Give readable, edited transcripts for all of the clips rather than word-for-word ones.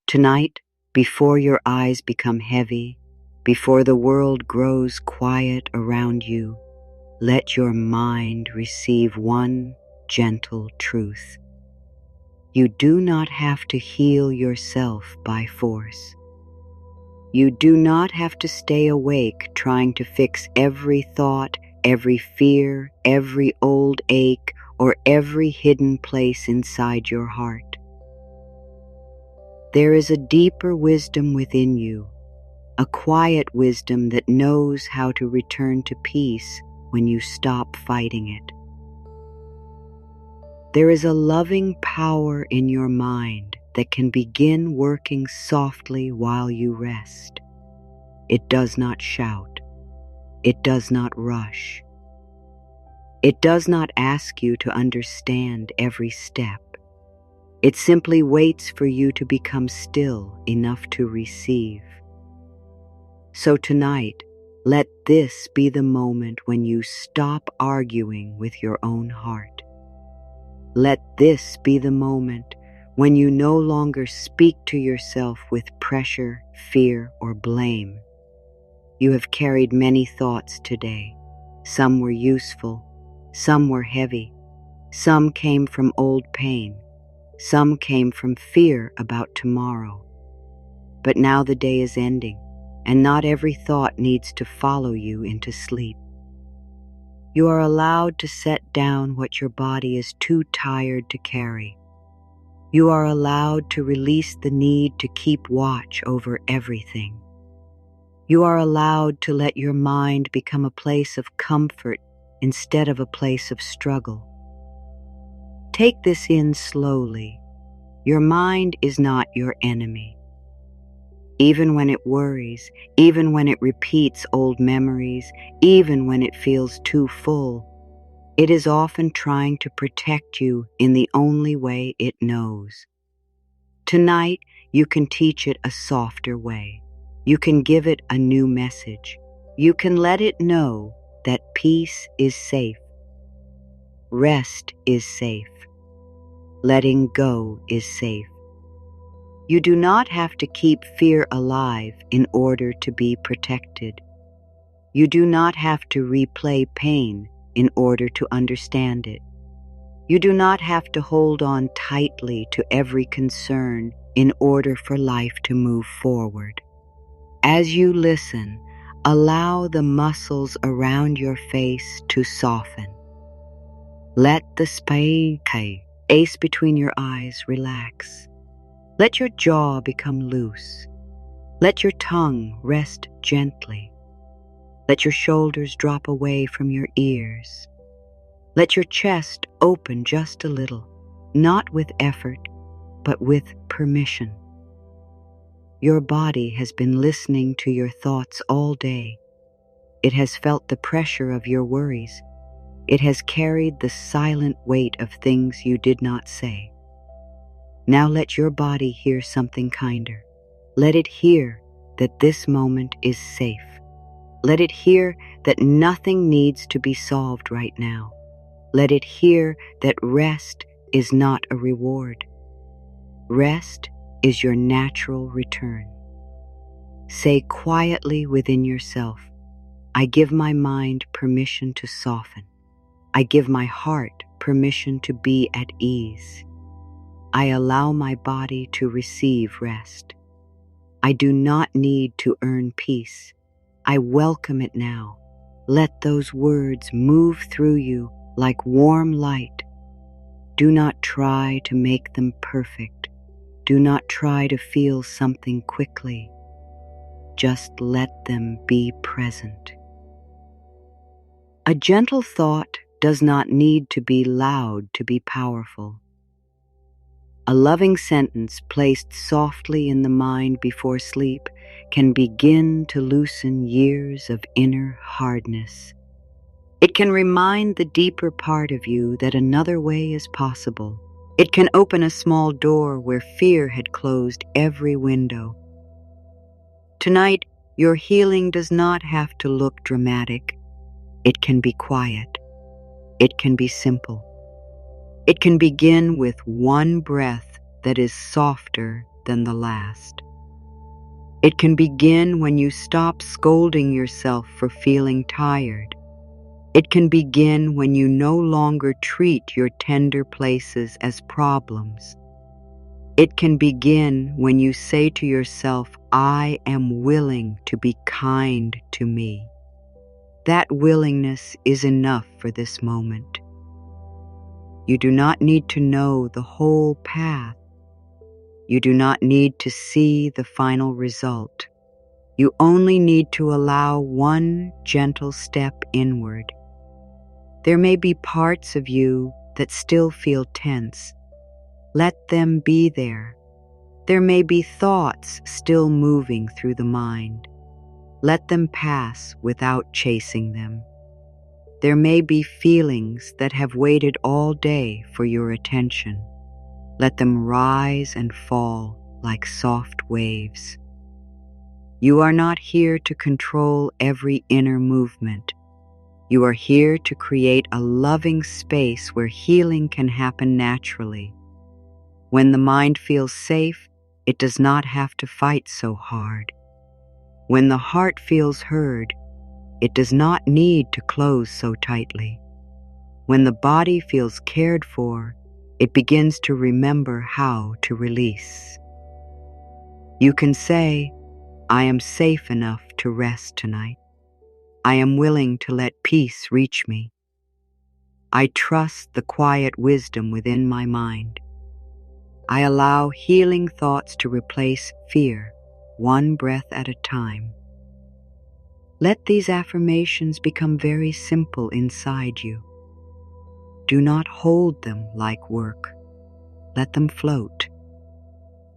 Tonight, before your eyes become heavy, before the world grows quiet around you, let your mind receive one gentle truth. You do not have to heal yourself by force. You do not have to stay awake trying to fix every thought, every fear, every old ache, or every hidden place inside your heart. There is a deeper wisdom within you, a quiet wisdom that knows how to return to peace when you stop fighting it. There is a loving power in your mind that can begin working softly while you rest. It does not shout. It does not rush. It does not ask you to understand every step. It simply waits for you to become still enough to receive. So tonight, let this be the moment when you stop arguing with your own heart. Let this be the moment when you no longer speak to yourself with pressure, fear, or blame. You have carried many thoughts today. Some were useful, some were heavy, some came from old pain, some came from fear about tomorrow. But now the day is ending, and not every thought needs to follow you into sleep. You are allowed to set down what your body is too tired to carry. You are allowed to release the need to keep watch over everything. You are allowed to let your mind become a place of comfort instead of a place of struggle. Take this in slowly. Your mind is not your enemy. Even when it worries, even when it repeats old memories, even when it feels too full, it is often trying to protect you in the only way it knows. Tonight, you can teach it a softer way. You can give it a new message. You can let it know that peace is safe. Rest is safe. Letting go is safe. You do not have to keep fear alive in order to be protected. You do not have to replay pain in order to understand it. You do not have to hold on tightly to every concern in order for life to move forward. As you listen, allow the muscles around your face to soften. Let the space between your eyes relax. Let your jaw become loose. Let your tongue rest gently. Let your shoulders drop away from your ears. Let your chest open just a little, not with effort, but with permission. Your body has been listening to your thoughts all day. It has felt the pressure of your worries. It has carried the silent weight of things you did not say. Now let your body hear something kinder. Let it hear that this moment is safe. Let it hear that nothing needs to be solved right now. Let it hear that rest is not a reward. Rest is your natural return. Say quietly within yourself, I give my mind permission to soften. I give my heart permission to be at ease. I allow my body to receive rest. I do not need to earn peace. I welcome it now. Let those words move through you like warm light. Do not try to make them perfect. Do not try to feel something quickly. Just let them be present. A gentle thought does not need to be loud to be powerful. A loving sentence placed softly in the mind before sleep can begin to loosen years of inner hardness. It can remind the deeper part of you that another way is possible. It can open a small door where fear had closed every window. Tonight, your healing does not have to look dramatic. It can be quiet. It can be simple. It can begin with one breath that is softer than the last. It can begin when you stop scolding yourself for feeling tired. It can begin when you no longer treat your tender places as problems. It can begin when you say to yourself, I am willing to be kind to me. That willingness is enough for this moment. You do not need to know the whole path. You do not need to see the final result. You only need to allow one gentle step inward. There may be parts of you that still feel tense. Let them be there. There may be thoughts still moving through the mind. Let them pass without chasing them. There may be feelings that have waited all day for your attention. Let them rise and fall like soft waves. You are not here to control every inner movement. You are here to create a loving space where healing can happen naturally. When the mind feels safe, it does not have to fight so hard. When the heart feels heard, it does not need to close so tightly. When the body feels cared for, it begins to remember how to release. You can say, I am safe enough to rest tonight. I am willing to let peace reach me. I trust the quiet wisdom within my mind. I allow healing thoughts to replace fear, one breath at a time. Let these affirmations become very simple inside you. Do not hold them like work. Let them float.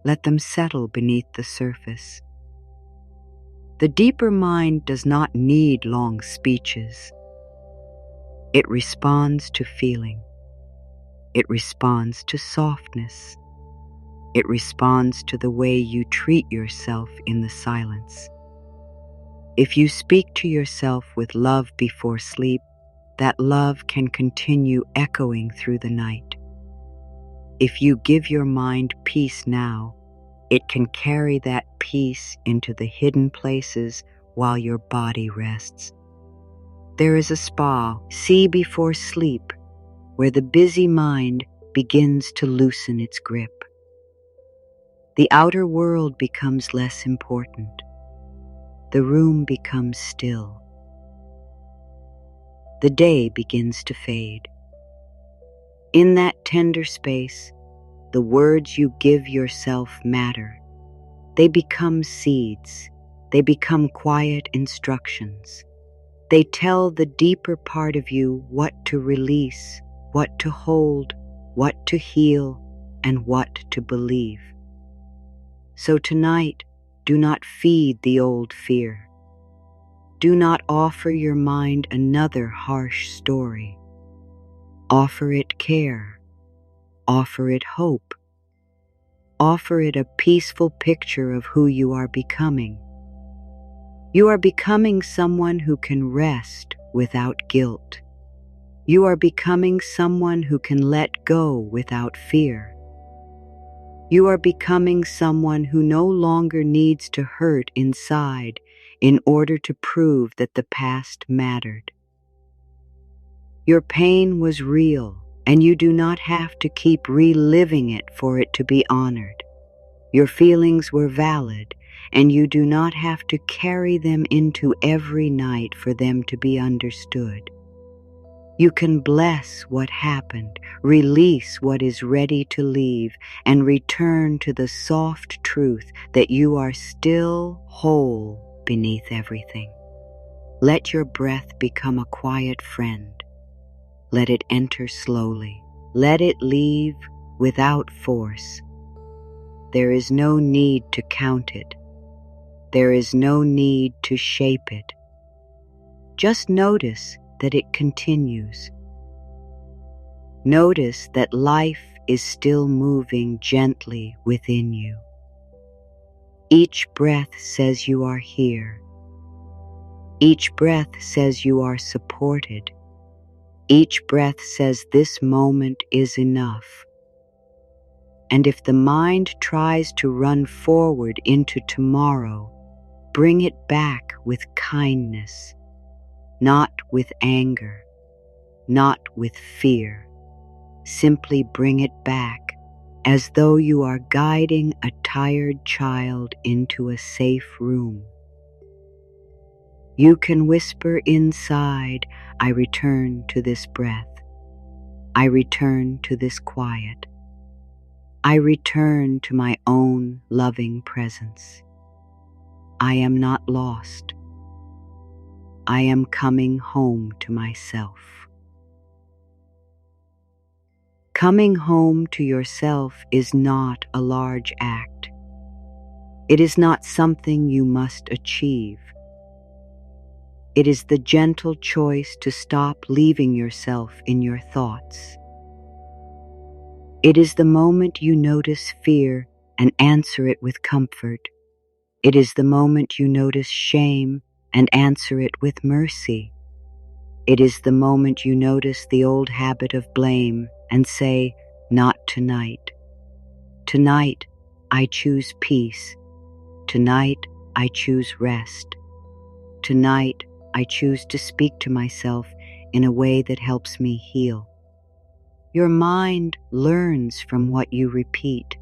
Let them settle beneath the surface. The deeper mind does not need long speeches. It responds to feeling. It responds to softness. It responds to the way you treat yourself in the silence. If you speak to yourself with love before sleep, that love can continue echoing through the night. If you give your mind peace now, it can carry that peace into the hidden places while your body rests. There is a spa, sea before sleep, where the busy mind begins to loosen its grip. The outer world becomes less important. The room becomes still. The day begins to fade. In that tender space, the words you give yourself matter. They become seeds. They become quiet instructions. They tell the deeper part of you what to release, what to hold, what to heal, and what to believe. So tonight, do not feed the old fear. Do not offer your mind another harsh story. Offer it care. Offer it hope. Offer it a peaceful picture of who you are becoming. You are becoming someone who can rest without guilt. You are becoming someone who can let go without fear. You are becoming someone who no longer needs to hurt inside in order to prove that the past mattered. Your pain was real, and you do not have to keep reliving it for it to be honored. Your feelings were valid, and you do not have to carry them into every night for them to be understood. You can bless what happened, release what is ready to leave, and return to the soft truth that you are still whole beneath everything. Let your breath become a quiet friend. Let it enter slowly. Let it leave without force. There is no need to count it. There is no need to shape it. Just notice that it continues. Notice that life is still moving gently within you. Each breath says you are here. Each breath says you are supported. Each breath says this moment is enough. And if the mind tries to run forward into tomorrow, bring it back with kindness, not with anger, not with fear. Simply bring it back as though you are guiding a tired child into a safe room. You can whisper inside, I return to this breath. I return to this quiet. I return to my own loving presence. I am not lost. I am coming home to myself. Coming home to yourself is not a large act. It is not something you must achieve. It is the gentle choice to stop leaving yourself in your thoughts. It is the moment you notice fear and answer it with comfort. It is the moment you notice shame and answer it with mercy. It is the moment you notice the old habit of blame and say, not tonight. Tonight, I choose peace. Tonight, I choose rest. Tonight, I choose to speak to myself in a way that helps me heal. Your mind learns from what you repeat.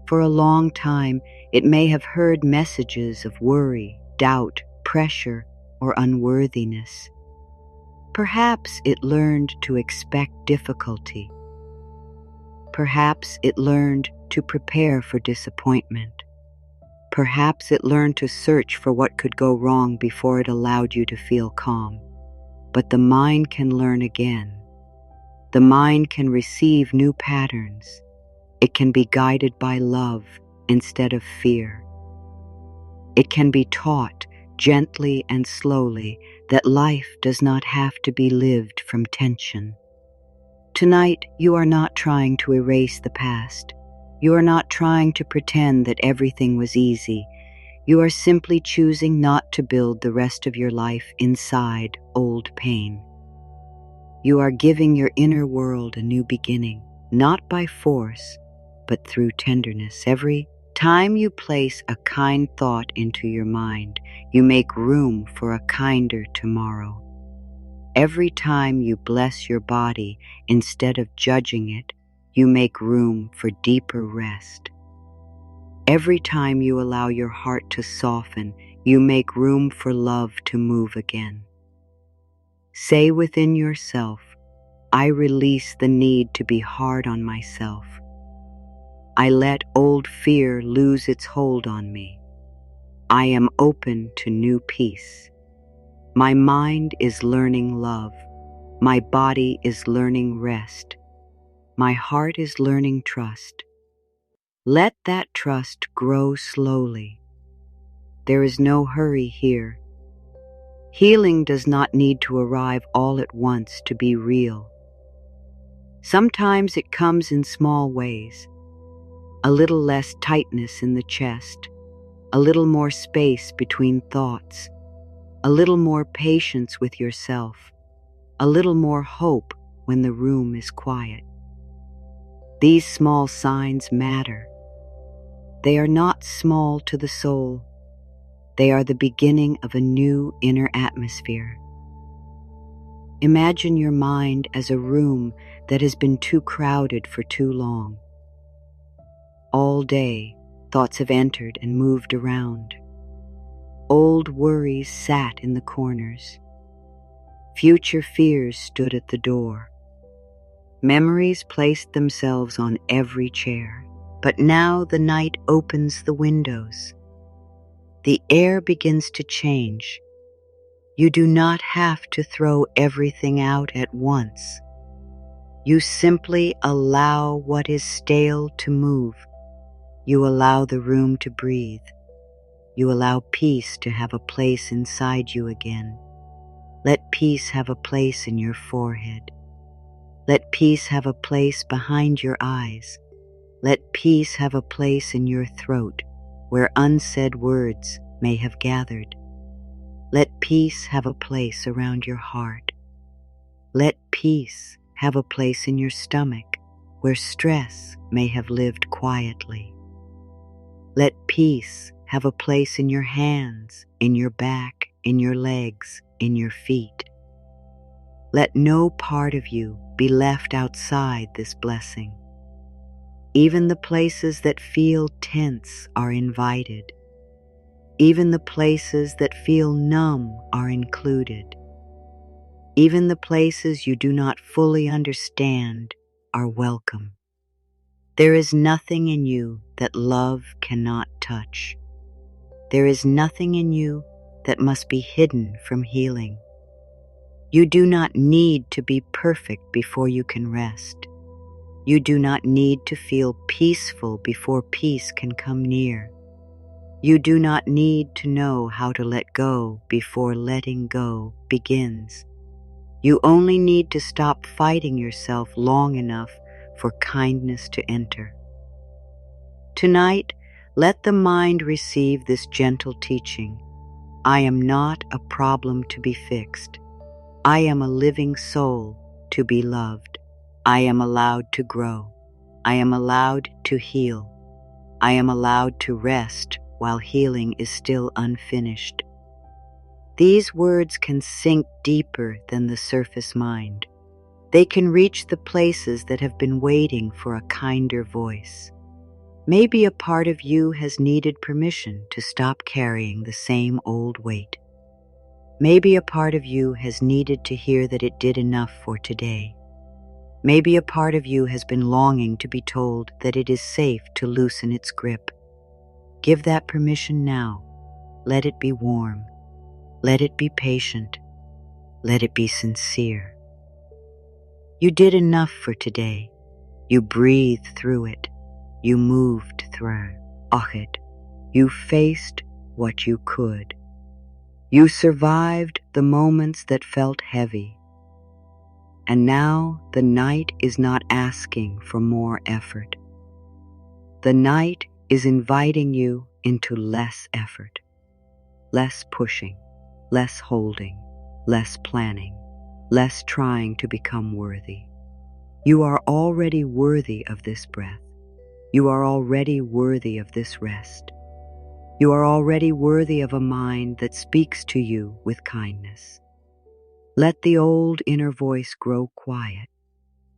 For a long time, it may have heard messages of worry, doubt, pressure, or unworthiness. Perhaps it learned to expect difficulty. Perhaps it learned to prepare for disappointment. Perhaps it learned to search for what could go wrong before it allowed you to feel calm. But the mind can learn again. The mind can receive new patterns. It can be guided by love instead of fear. It can be taught gently and slowly that life does not have to be lived from tension. Tonight, you are not trying to erase the past. You are not trying to pretend that everything was easy. You are simply choosing not to build the rest of your life inside old pain. You are giving your inner world a new beginning, not by force, but through tenderness. Every time you place a kind thought into your mind, you make room for a kinder tomorrow. Every time you bless your body instead of judging it, you make room for deeper rest. Every time you allow your heart to soften, you make room for love to move again. Say within yourself, I release the need to be hard on myself. I let old fear lose its hold on me. I am open to new peace. My mind is learning love. My body is learning rest. My heart is learning trust. Let that trust grow slowly. There is no hurry here. Healing does not need to arrive all at once to be real. Sometimes it comes in small ways. A little less tightness in the chest, a little more space between thoughts, a little more patience with yourself, a little more hope when the room is quiet. These small signs matter. They are not small to the soul. They are the beginning of a new inner atmosphere. Imagine your mind as a room that has been too crowded for too long. All day, thoughts have entered and moved around. Old worries sat in the corners. Future fears stood at the door. Memories placed themselves on every chair. But now the night opens the windows. The air begins to change. You do not have to throw everything out at once. You simply allow what is stale to move. You allow the room to breathe. You allow peace to have a place inside you again. Let peace have a place in your forehead. Let peace have a place behind your eyes. Let peace have a place in your throat where unsaid words may have gathered. Let peace have a place around your heart. Let peace have a place in your stomach. where stress may have lived quietly. Let peace have a place in your hands, in your back, in your legs, in your feet. Let no part of you be left outside this blessing. Even the places that feel tense are invited. Even the places that feel numb are included. Even the places you do not fully understand are welcome. There is nothing in you that love cannot touch. There is nothing in you that must be hidden from healing. You do not need to be perfect before you can rest. You do not need to feel peaceful before peace can come near. You do not need to know how to let go before letting go begins. You only need to stop fighting yourself long enough for kindness to enter. Tonight, let the mind receive this gentle teaching. I am not a problem to be fixed. I am a living soul to be loved. I am allowed to grow. I am allowed to heal. I am allowed to rest while healing is still unfinished. These words can sink deeper than the surface mind. They can reach the places that have been waiting for a kinder voice. Maybe a part of you has needed permission to stop carrying the same old weight. Maybe a part of you has needed to hear that it did enough for today. Maybe a part of you has been longing to be told that it is safe to loosen its grip. Give that permission now. Let it be warm. Let it be patient. Let it be sincere. You did enough for today. You breathed through it. You moved through it. You faced what you could. You survived the moments that felt heavy. And now the night is not asking for more effort. The night is inviting you into less effort, less pushing, less holding, less planning, less trying to become worthy. You are already worthy of this breath. You are already worthy of this rest. You are already worthy of a mind that speaks to you with kindness. Let the old inner voice grow quiet,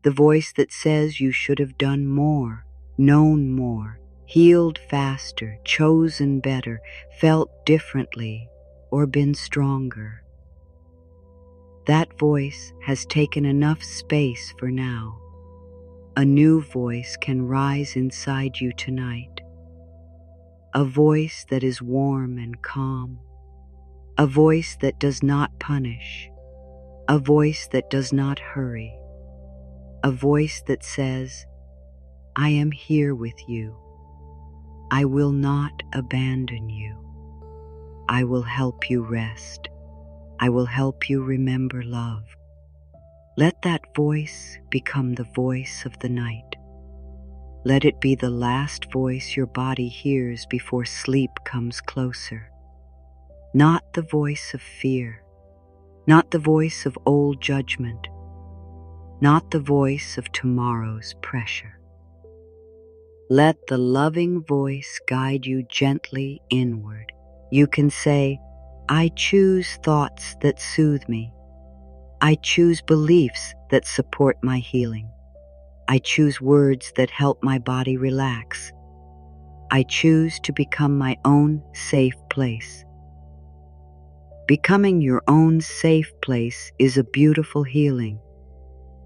the voice that says you should have done more, known more, healed faster, chosen better, felt differently, or been stronger. That voice has taken enough space for now. A new voice can rise inside you tonight. A voice that is warm and calm. A voice that does not punish. A voice that does not hurry. A voice that says, I am here with you. I will not abandon you. I will help you rest. I will help you remember love. Let that voice become the voice of the night. Let it be the last voice your body hears before sleep comes closer. Not the voice of fear, not the voice of old judgment, not the voice of tomorrow's pressure. Let the loving voice guide you gently inward. You can say, I choose thoughts that soothe me. I choose beliefs that support my healing. I choose words that help my body relax. I choose to become my own safe place. Becoming your own safe place is a beautiful healing.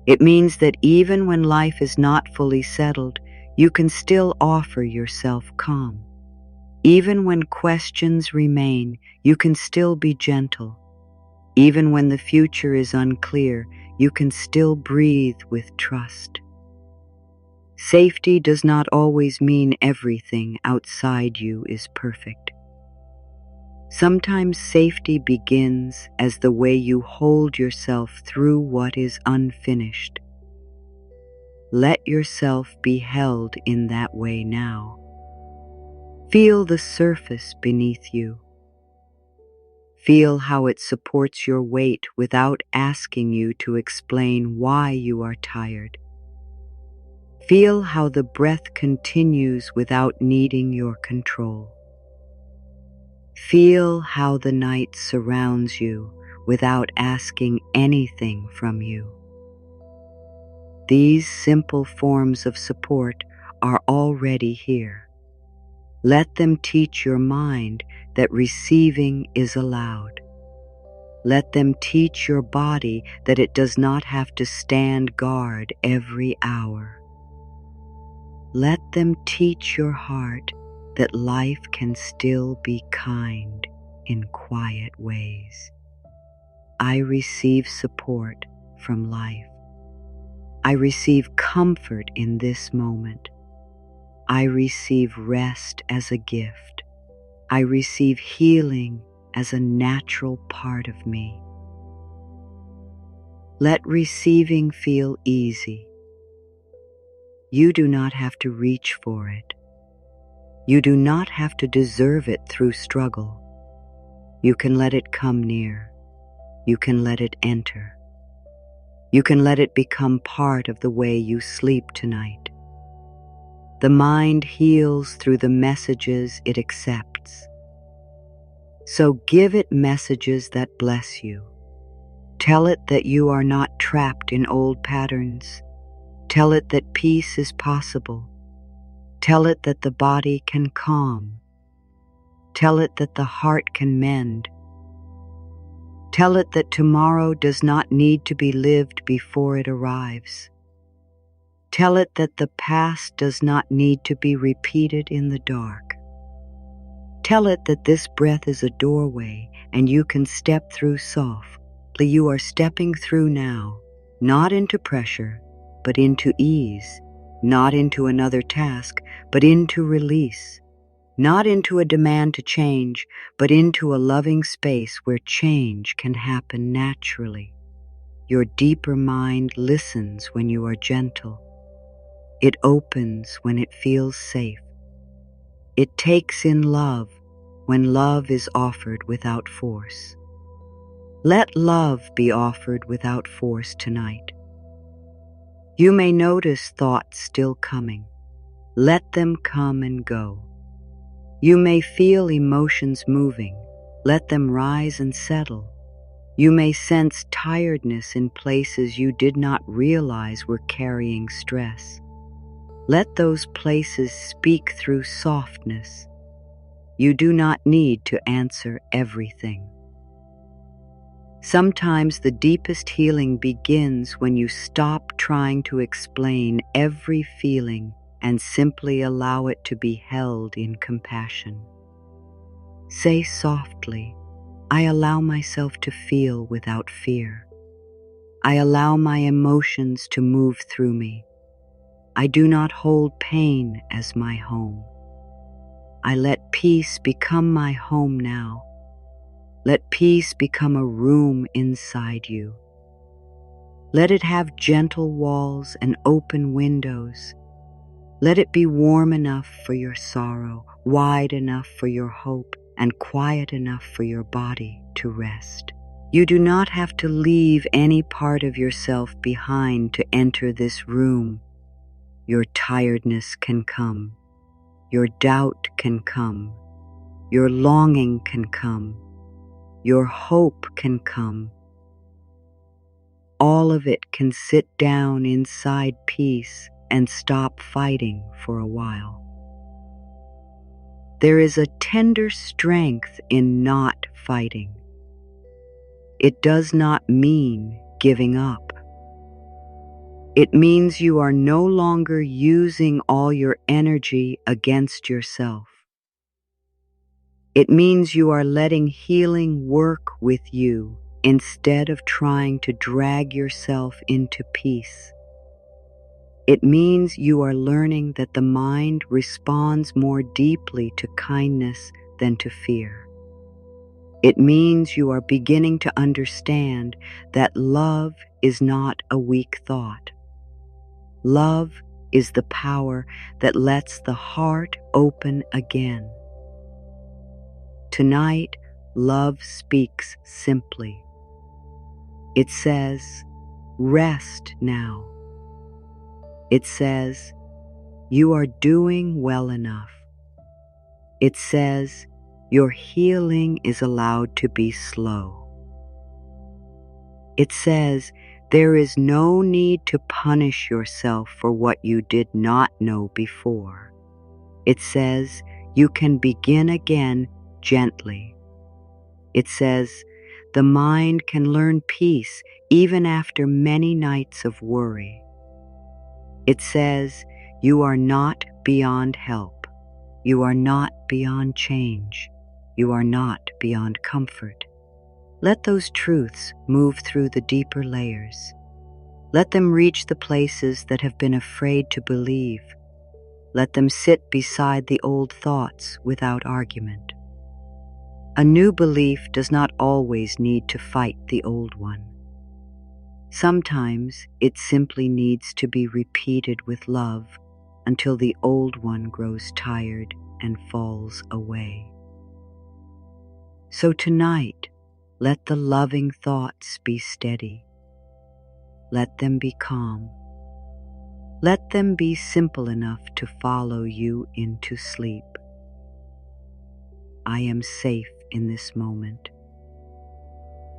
It means that even when life is not fully settled, you can still offer yourself calm. Even when questions remain, you can still be gentle. Even when the future is unclear, you can still breathe with trust. Safety does not always mean everything outside you is perfect. Sometimes safety begins as the way you hold yourself through what is unfinished. Let yourself be held in that way now. Feel the surface beneath you. Feel how it supports your weight without asking you to explain why you are tired. Feel how the breath continues without needing your control. Feel how the night surrounds you without asking anything from you. These simple forms of support are already here. Let them teach your mind that receiving is allowed. Let them teach your body that it does not have to stand guard every hour. Let them teach your heart that life can still be kind in quiet ways. I receive support from life. I receive comfort in this moment. I receive rest as a gift. I receive healing as a natural part of me. Let receiving feel easy. You do not have to reach for it. You do not have to deserve it through struggle. You can let it come near. You can let it enter. You can let it become part of the way you sleep tonight. The mind heals through the messages it accepts. So give it messages that bless you. Tell it that you are not trapped in old patterns. Tell it that peace is possible. Tell it that the body can calm. Tell it that the heart can mend. Tell it that tomorrow does not need to be lived before it arrives. Tell it that the past does not need to be repeated in the dark. Tell it that this breath is a doorway and you can step through softly. You are stepping through now, not into pressure, but into ease, not into another task, but into release, not into a demand to change, but into a loving space where change can happen naturally. Your deeper mind listens when you are gentle. It opens when it feels safe. It takes in love when love is offered without force. Let love be offered without force tonight. You may notice thoughts still coming. Let them come and go. You may feel emotions moving. Let them rise and settle. You may sense tiredness in places you did not realize were carrying stress. Let those places speak through softness. You do not need to answer everything. Sometimes the deepest healing begins when you stop trying to explain every feeling and simply allow it to be held in compassion. Say softly, I allow myself to feel without fear. I allow my emotions to move through me. I do not hold pain as my home. I let peace become my home now. Let peace become a room inside you. Let it have gentle walls and open windows. Let it be warm enough for your sorrow, wide enough for your hope, and quiet enough for your body to rest. You do not have to leave any part of yourself behind to enter this room. Your tiredness can come. Your doubt can come. Your longing can come. Your hope can come. All of it can sit down inside peace and stop fighting for a while. There is a tender strength in not fighting. It does not mean giving up. It means you are no longer using all your energy against yourself. It means you are letting healing work with you instead of trying to drag yourself into peace. It means you are learning that the mind responds more deeply to kindness than to fear. It means you are beginning to understand that love is not a weak thought. Love is the power that lets the heart open again. Tonight, love speaks simply. It says, rest now. It says, "You are doing well enough." It says, "Your healing is allowed to be slow." It says, "There is no need to punish yourself for what you did not know before." It says, "You can begin again gently." It says, "The mind can learn peace even after many nights of worry." It says, "You are not beyond help. You are not beyond change. You are not beyond comfort." Let those truths move through the deeper layers. Let them reach the places that have been afraid to believe. Let them sit beside the old thoughts without argument. A new belief does not always need to fight the old one. Sometimes it simply needs to be repeated with love until the old one grows tired and falls away. So tonight, let the loving thoughts be steady. Let them be calm. Let them be simple enough to follow you into sleep. I am safe in this moment.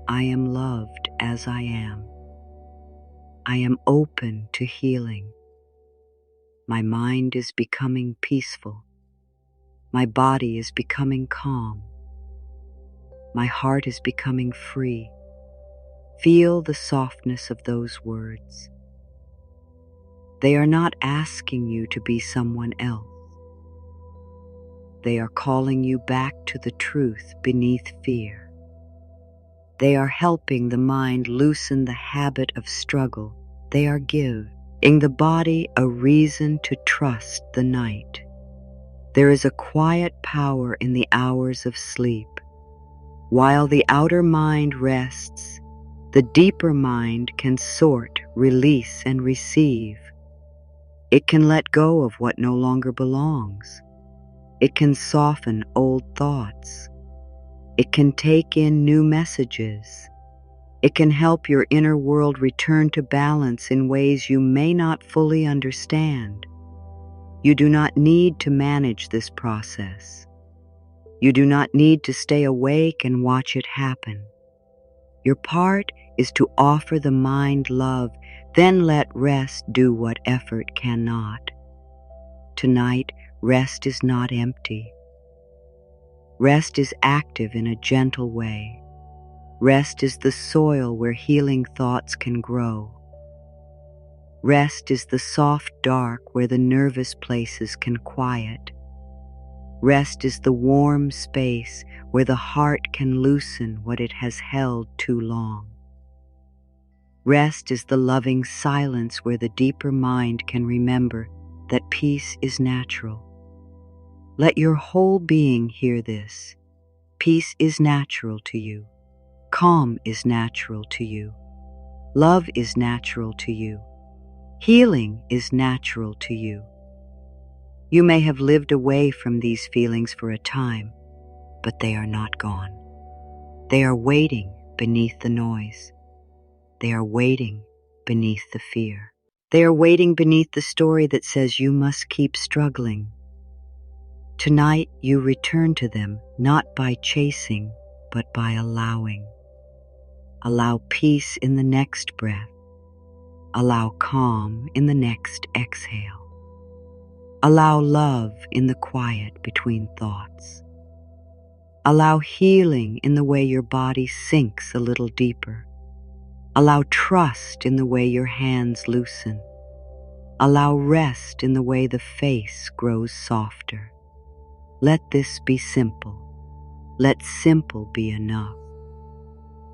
I am loved as I am. I am open to healing. My mind is becoming peaceful. My body is becoming calm. My heart is becoming free. Feel the softness of those words. They are not asking you to be someone else. They are calling you back to the truth beneath fear. They are helping the mind loosen the habit of struggle. They are giving the body a reason to trust the night. There is a quiet power in the hours of sleep. While the outer mind rests, the deeper mind can sort, release, and receive. It can let go of what no longer belongs. It can soften old thoughts. It can take in new messages. It can help your inner world return to balance in ways you may not fully understand. You do not need to manage this process. You do not need to stay awake and watch it happen. Your part is to offer the mind love, then let rest do what effort cannot. Tonight, rest is not empty. Rest is active in a gentle way. Rest is the soil where healing thoughts can grow. Rest is the soft dark where the nervous places can quiet. Rest is the warm space where the heart can loosen what it has held too long. Rest is the loving silence where the deeper mind can remember that peace is natural. Let your whole being hear this. Peace is natural to you. Calm is natural to you. Love is natural to you. Healing is natural to you. You may have lived away from these feelings for a time, but they are not gone. They are waiting beneath the noise. They are waiting beneath the fear. They are waiting beneath the story that says you must keep struggling. Tonight you return to them not by chasing, but by allowing. Allow peace in the next breath. Allow calm in the next exhale. Allow love in the quiet between thoughts. Allow healing in the way your body sinks a little deeper. Allow trust in the way your hands loosen. Allow rest in the way the face grows softer. Let this be simple. Let simple be enough.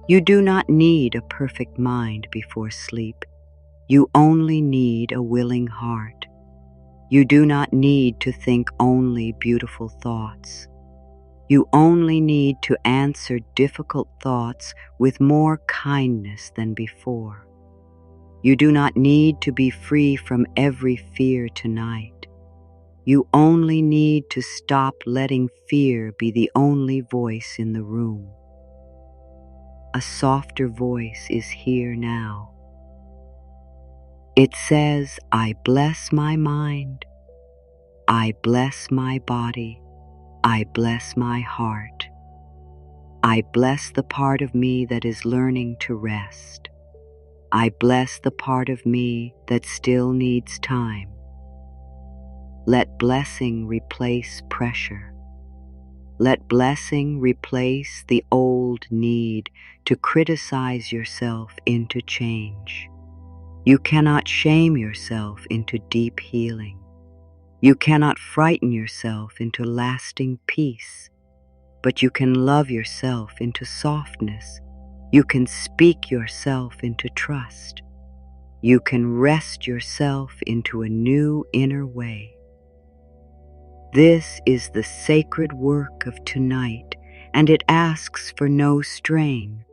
You do not need a perfect mind before sleep. You only need a willing heart. You do not need to think only beautiful thoughts. You only need to answer difficult thoughts with more kindness than before. You do not need to be free from every fear tonight. You only need to stop letting fear be the only voice in the room. A softer voice is here now. It says, I bless my mind, I bless my body, I bless my heart. I bless the part of me that is learning to rest. I bless the part of me that still needs time. Let blessing replace pressure. Let blessing replace the old need to criticize yourself into change. You cannot shame yourself into deep healing. You cannot frighten yourself into lasting peace, but you can love yourself into softness. You can speak yourself into trust. You can rest yourself into a new inner way. This is the sacred work of tonight, and it asks for no strain.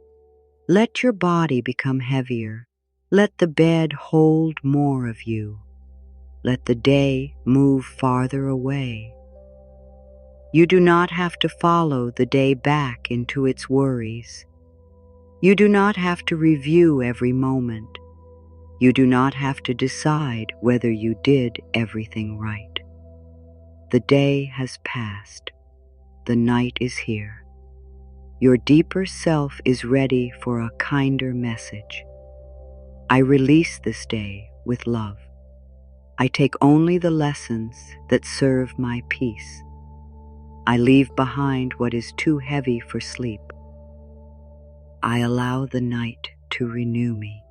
Let your body become heavier. Let the bed hold more of you. Let the day move farther away. You do not have to follow the day back into its worries. You do not have to review every moment. You do not have to decide whether you did everything right. The day has passed. The night is here. Your deeper self is ready for a kinder message. I release this day with love. I take only the lessons that serve my peace. I leave behind what is too heavy for sleep. I allow the night to renew me.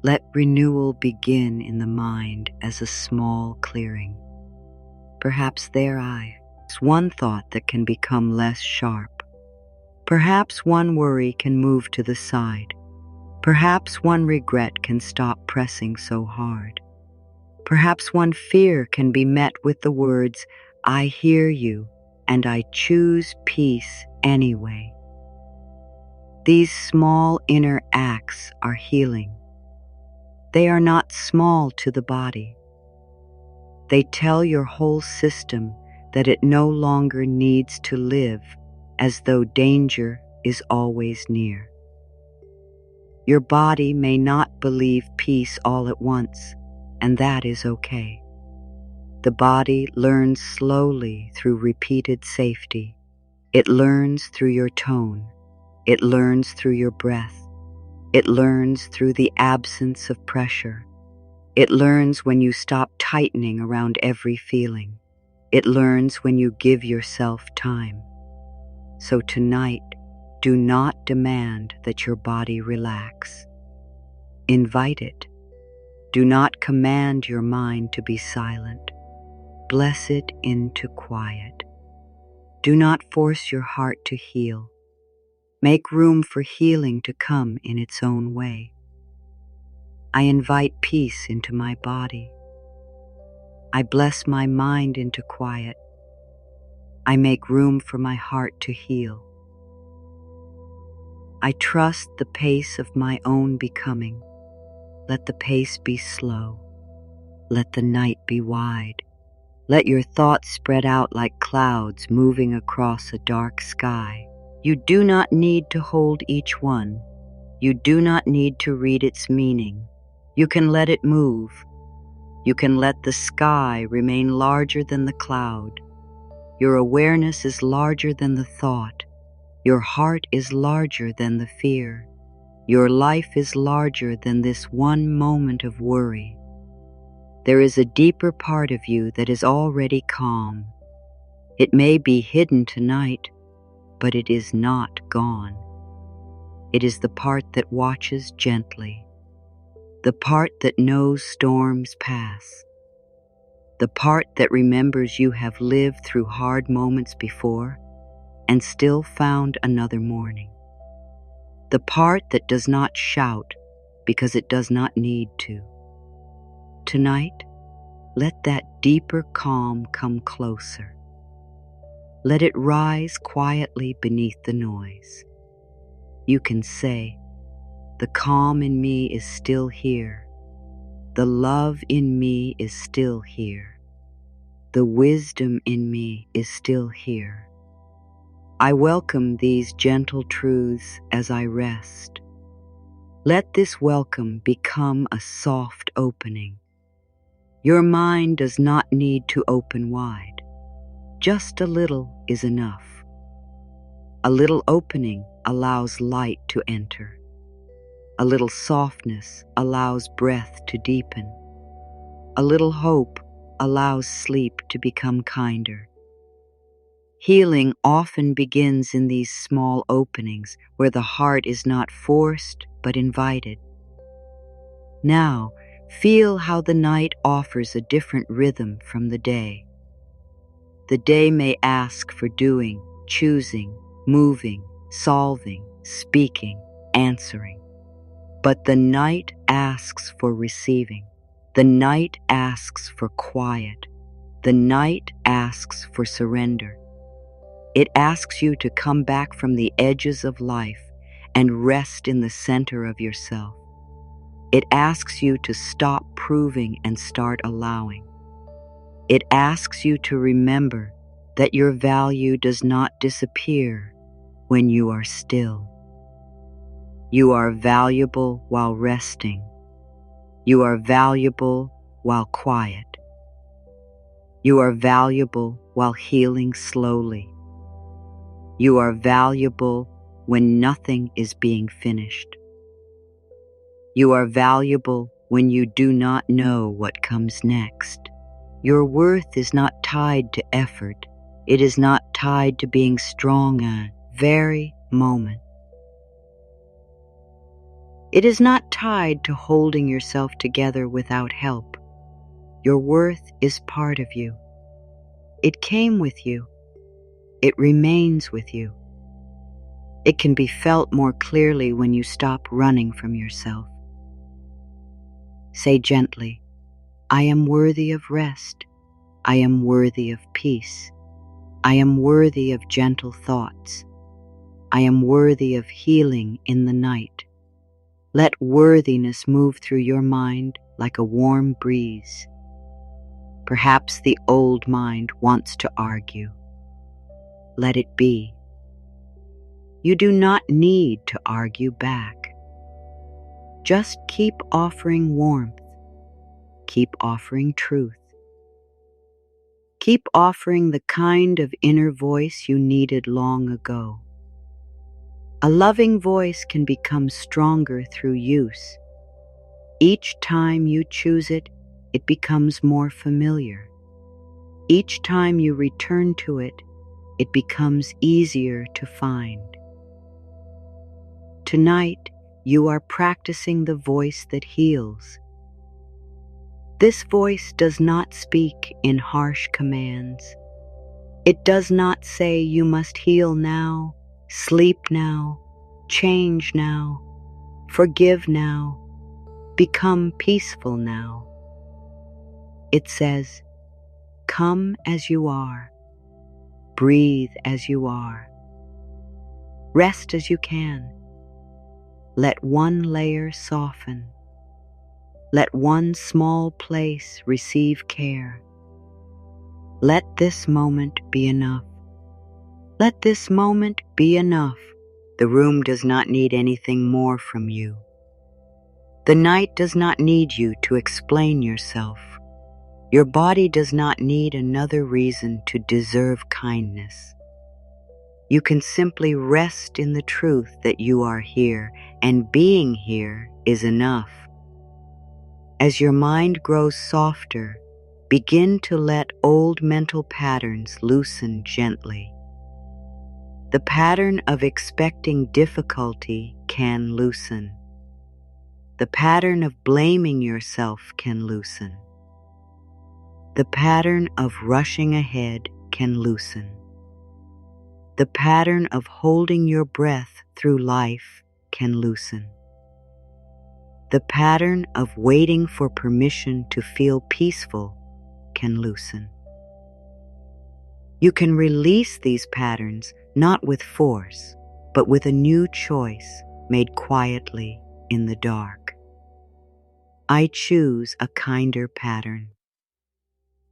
Let renewal begin in the mind as a small clearing. Perhaps there is one thought that can become less sharp. Perhaps one worry can move to the side. Perhaps one regret can stop pressing so hard. Perhaps one fear can be met with the words, I hear you, and I choose peace anyway. These small inner acts are healing. They are not small to the body. They tell your whole system that it no longer needs to live as though danger is always near. Your body may not believe peace all at once, and that is okay. The body learns slowly through repeated safety. It learns through your tone. It learns through your breath. It learns through the absence of pressure. It learns when you stop tightening around every feeling. It learns when you give yourself time. So tonight, do not demand that your body relax. Invite it. Do not command your mind to be silent. Bless it into quiet. Do not force your heart to heal. Make room for healing to come in its own way. I invite peace into my body. I bless my mind into quiet. I make room for my heart to heal. I trust the pace of my own becoming. Let the pace be slow. Let the night be wide. Let your thoughts spread out like clouds moving across a dark sky. You do not need to hold each one. You do not need to read its meaning. You can let it move. You can let the sky remain larger than the cloud. Your awareness is larger than the thought. Your heart is larger than the fear. Your life is larger than this one moment of worry. There is a deeper part of you that is already calm. It may be hidden tonight, but it is not gone. It is the part that watches gently, the part that knows storms pass, the part that remembers you have lived through hard moments before and still found another morning, the part that does not shout because it does not need to. Tonight, let that deeper calm come closer. Let it rise quietly beneath the noise. You can say, the calm in me is still here. The love in me is still here. The wisdom in me is still here. I welcome these gentle truths as I rest. Let this welcome become a soft opening. Your mind does not need to open wide. Just a little is enough. A little opening allows light to enter. A little softness allows breath to deepen. A little hope allows sleep to become kinder. Healing often begins in these small openings where the heart is not forced but invited. Now, feel how the night offers a different rhythm from the day. The day may ask for doing, choosing, moving, solving, speaking, answering. But the night asks for receiving. The night asks for quiet. The night asks for surrender. It asks you to come back from the edges of life and rest in the center of yourself. It asks you to stop proving and start allowing. It asks you to remember that your value does not disappear when you are still. You are valuable while resting. You are valuable while quiet. You are valuable while healing slowly. You are valuable when nothing is being finished. You are valuable when you do not know what comes next. Your worth is not tied to effort. It is not tied to being strong at very moment. It is not tied to holding yourself together without help. Your worth is part of you. It came with you. It remains with you. It can be felt more clearly when you stop running from yourself. Say gently, I am worthy of rest. I am worthy of peace. I am worthy of gentle thoughts. I am worthy of healing in the night. Let worthiness move through your mind like a warm breeze. Perhaps the old mind wants to argue. Let it be. You do not need to argue back. Just keep offering warmth. Keep offering truth. Keep offering the kind of inner voice you needed long ago. A loving voice can become stronger through use. Each time you choose it, it becomes more familiar. Each time you return to it, it becomes easier to find. Tonight, you are practicing the voice that heals. This voice does not speak in harsh commands. It does not say you must heal now, sleep now, change now, forgive now, become peaceful now. It says, come as you are, breathe as you are, rest as you can. Let one layer soften. Let one small place receive care. Let this moment be enough. Let this moment be enough. The room does not need anything more from you. The night does not need you to explain yourself. Your body does not need another reason to deserve kindness. You can simply rest in the truth that you are here, and being here is enough. As your mind grows softer, begin to let old mental patterns loosen gently. The pattern of expecting difficulty can loosen. The pattern of blaming yourself can loosen. The pattern of rushing ahead can loosen. The pattern of holding your breath through life can loosen. The pattern of waiting for permission to feel peaceful can loosen. You can release these patterns not with force, but with a new choice made quietly in the dark. I choose a kinder pattern.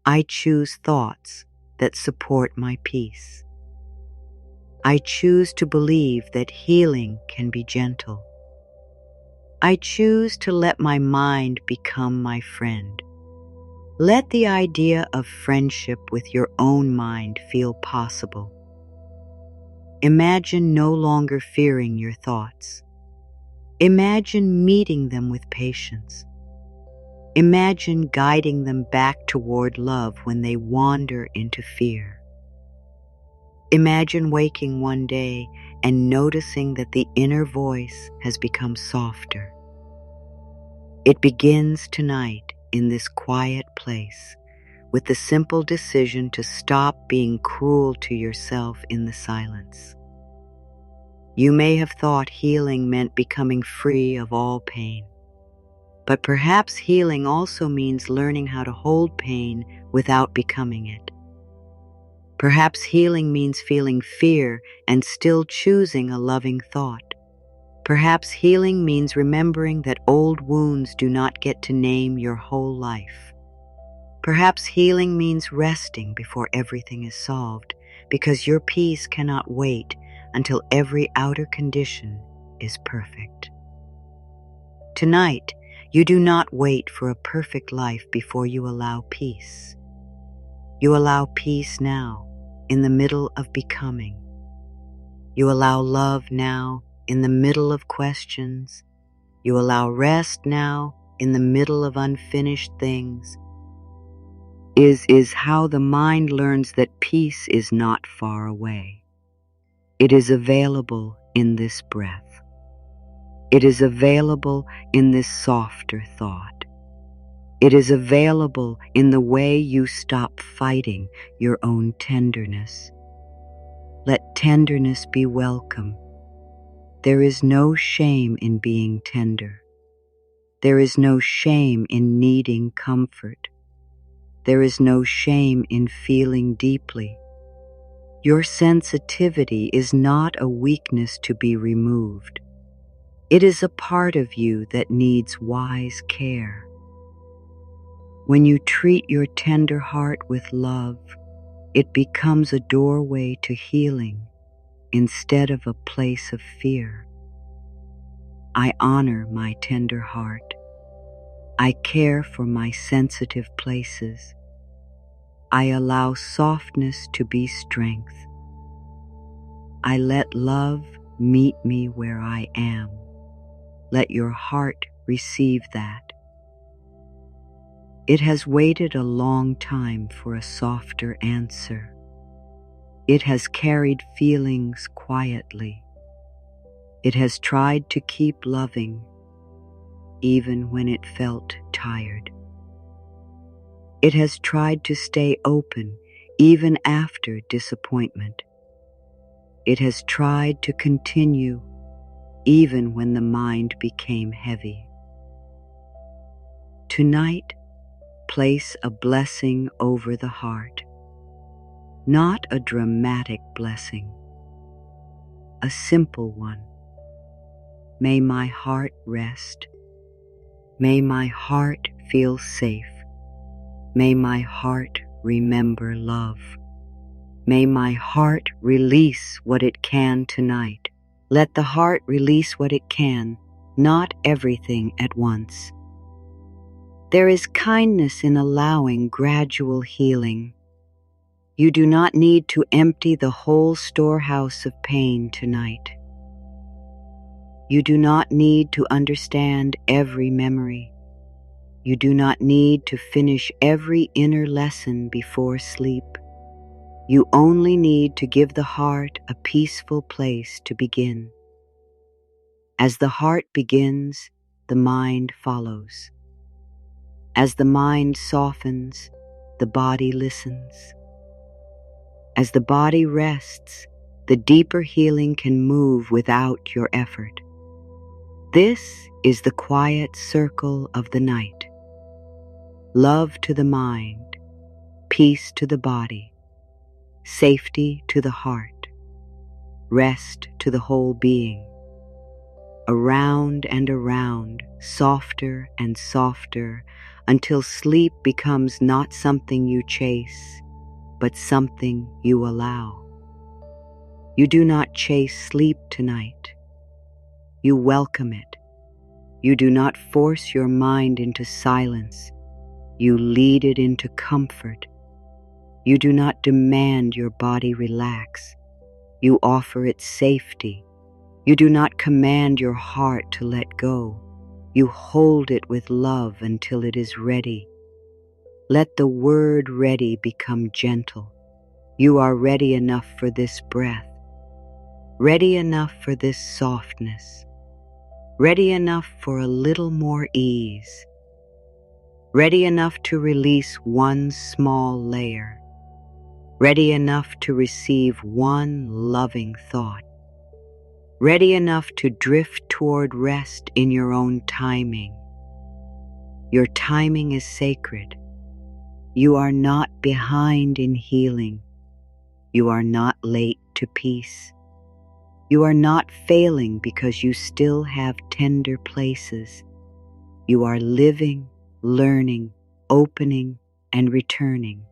I choose thoughts that support my peace. I choose to believe that healing can be gentle. I choose to let my mind become my friend. Let the idea of friendship with your own mind feel possible. Imagine no longer fearing your thoughts. Imagine meeting them with patience. Imagine guiding them back toward love when they wander into fear. Imagine waking one day and noticing that the inner voice has become softer. It begins tonight in this quiet place with the simple decision to stop being cruel to yourself in the silence. You may have thought healing meant becoming free of all pain, but perhaps healing also means learning how to hold pain without becoming it. Perhaps healing means feeling fear and still choosing a loving thought. Perhaps healing means remembering that old wounds do not get to name your whole life. Perhaps healing means resting before everything is solved, because your peace cannot wait until every outer condition is perfect. Tonight, you do not wait for a perfect life before you allow peace. You allow peace now, in the middle of becoming. You allow love now, in the middle of questions. You allow rest now, in the middle of unfinished things. Is how the mind learns that peace is not far away. It is available in this breath. It is available in this softer thought. It is available in the way you stop fighting your own tenderness. Let tenderness be welcome. There is no shame in being tender. There is no shame in needing comfort. There is no shame in feeling deeply. Your sensitivity is not a weakness to be removed. It is a part of you that needs wise care. When you treat your tender heart with love, it becomes a doorway to healing instead of a place of fear. I honor my tender heart. I care for my sensitive places. I allow softness to be strength. I let love meet me where I am. Let your heart receive that. It has waited a long time for a softer answer. It has carried feelings quietly. It has tried to keep loving, even when it felt tired. It has tried to stay open, even after disappointment. It has tried to continue, even when the mind became heavy. Tonight, place a blessing over the heart. Not a dramatic blessing, a simple one. May my heart rest. May my heart feel safe. May my heart remember love. May my heart release what it can tonight. Let the heart release what it can, not everything at once. There is kindness in allowing gradual healing. You do not need to empty the whole storehouse of pain tonight. You do not need to understand every memory. You do not need to finish every inner lesson before sleep. You only need to give the heart a peaceful place to begin. As the heart begins, the mind follows. As the mind softens, the body listens. As the body rests, the deeper healing can move without your effort. This is the quiet circle of the night. Love to the mind, peace to the body, safety to the heart, rest to the whole being. Around and around, softer and softer, until sleep becomes not something you chase, but something you allow. You do not chase sleep tonight. You welcome it. You do not force your mind into silence. You lead it into comfort. You do not demand your body relax. You offer it safety. You do not command your heart to let go. You hold it with love until it is ready. Let the word ready become gentle. You are ready enough for this breath, ready enough for this softness, ready enough for a little more ease, ready enough to release one small layer, ready enough to receive one loving thought, ready enough to drift toward rest in your own timing. Your timing is sacred. You are not behind in healing. You are not late to peace. You are not failing because you still have tender places. You are living, learning, opening, and returning.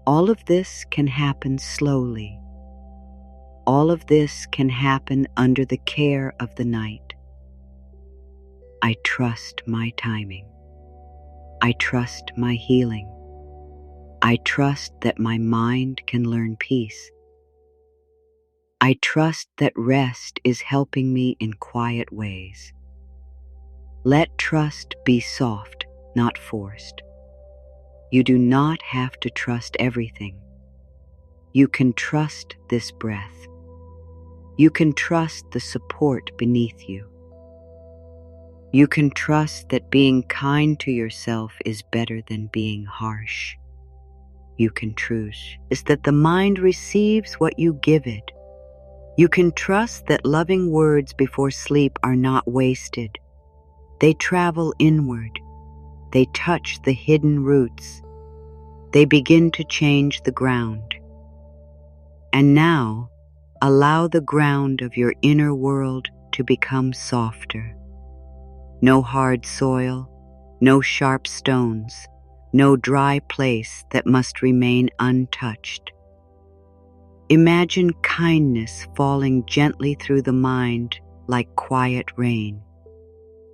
All of this can happen slowly. All of this can happen under the care of the night. I trust my timing. I trust my healing. I trust that my mind can learn peace. I trust that rest is helping me in quiet ways. Let trust be soft, not forced. You do not have to trust everything. You can trust this breath. You can trust the support beneath you. You can trust that being kind to yourself is better than being harsh. You can trust that the mind receives what you give it. You can trust that loving words before sleep are not wasted. They travel inward. They touch the hidden roots. They begin to change the ground. And now, allow the ground of your inner world to become softer. No hard soil, no sharp stones, no dry place that must remain untouched. Imagine kindness falling gently through the mind like quiet rain.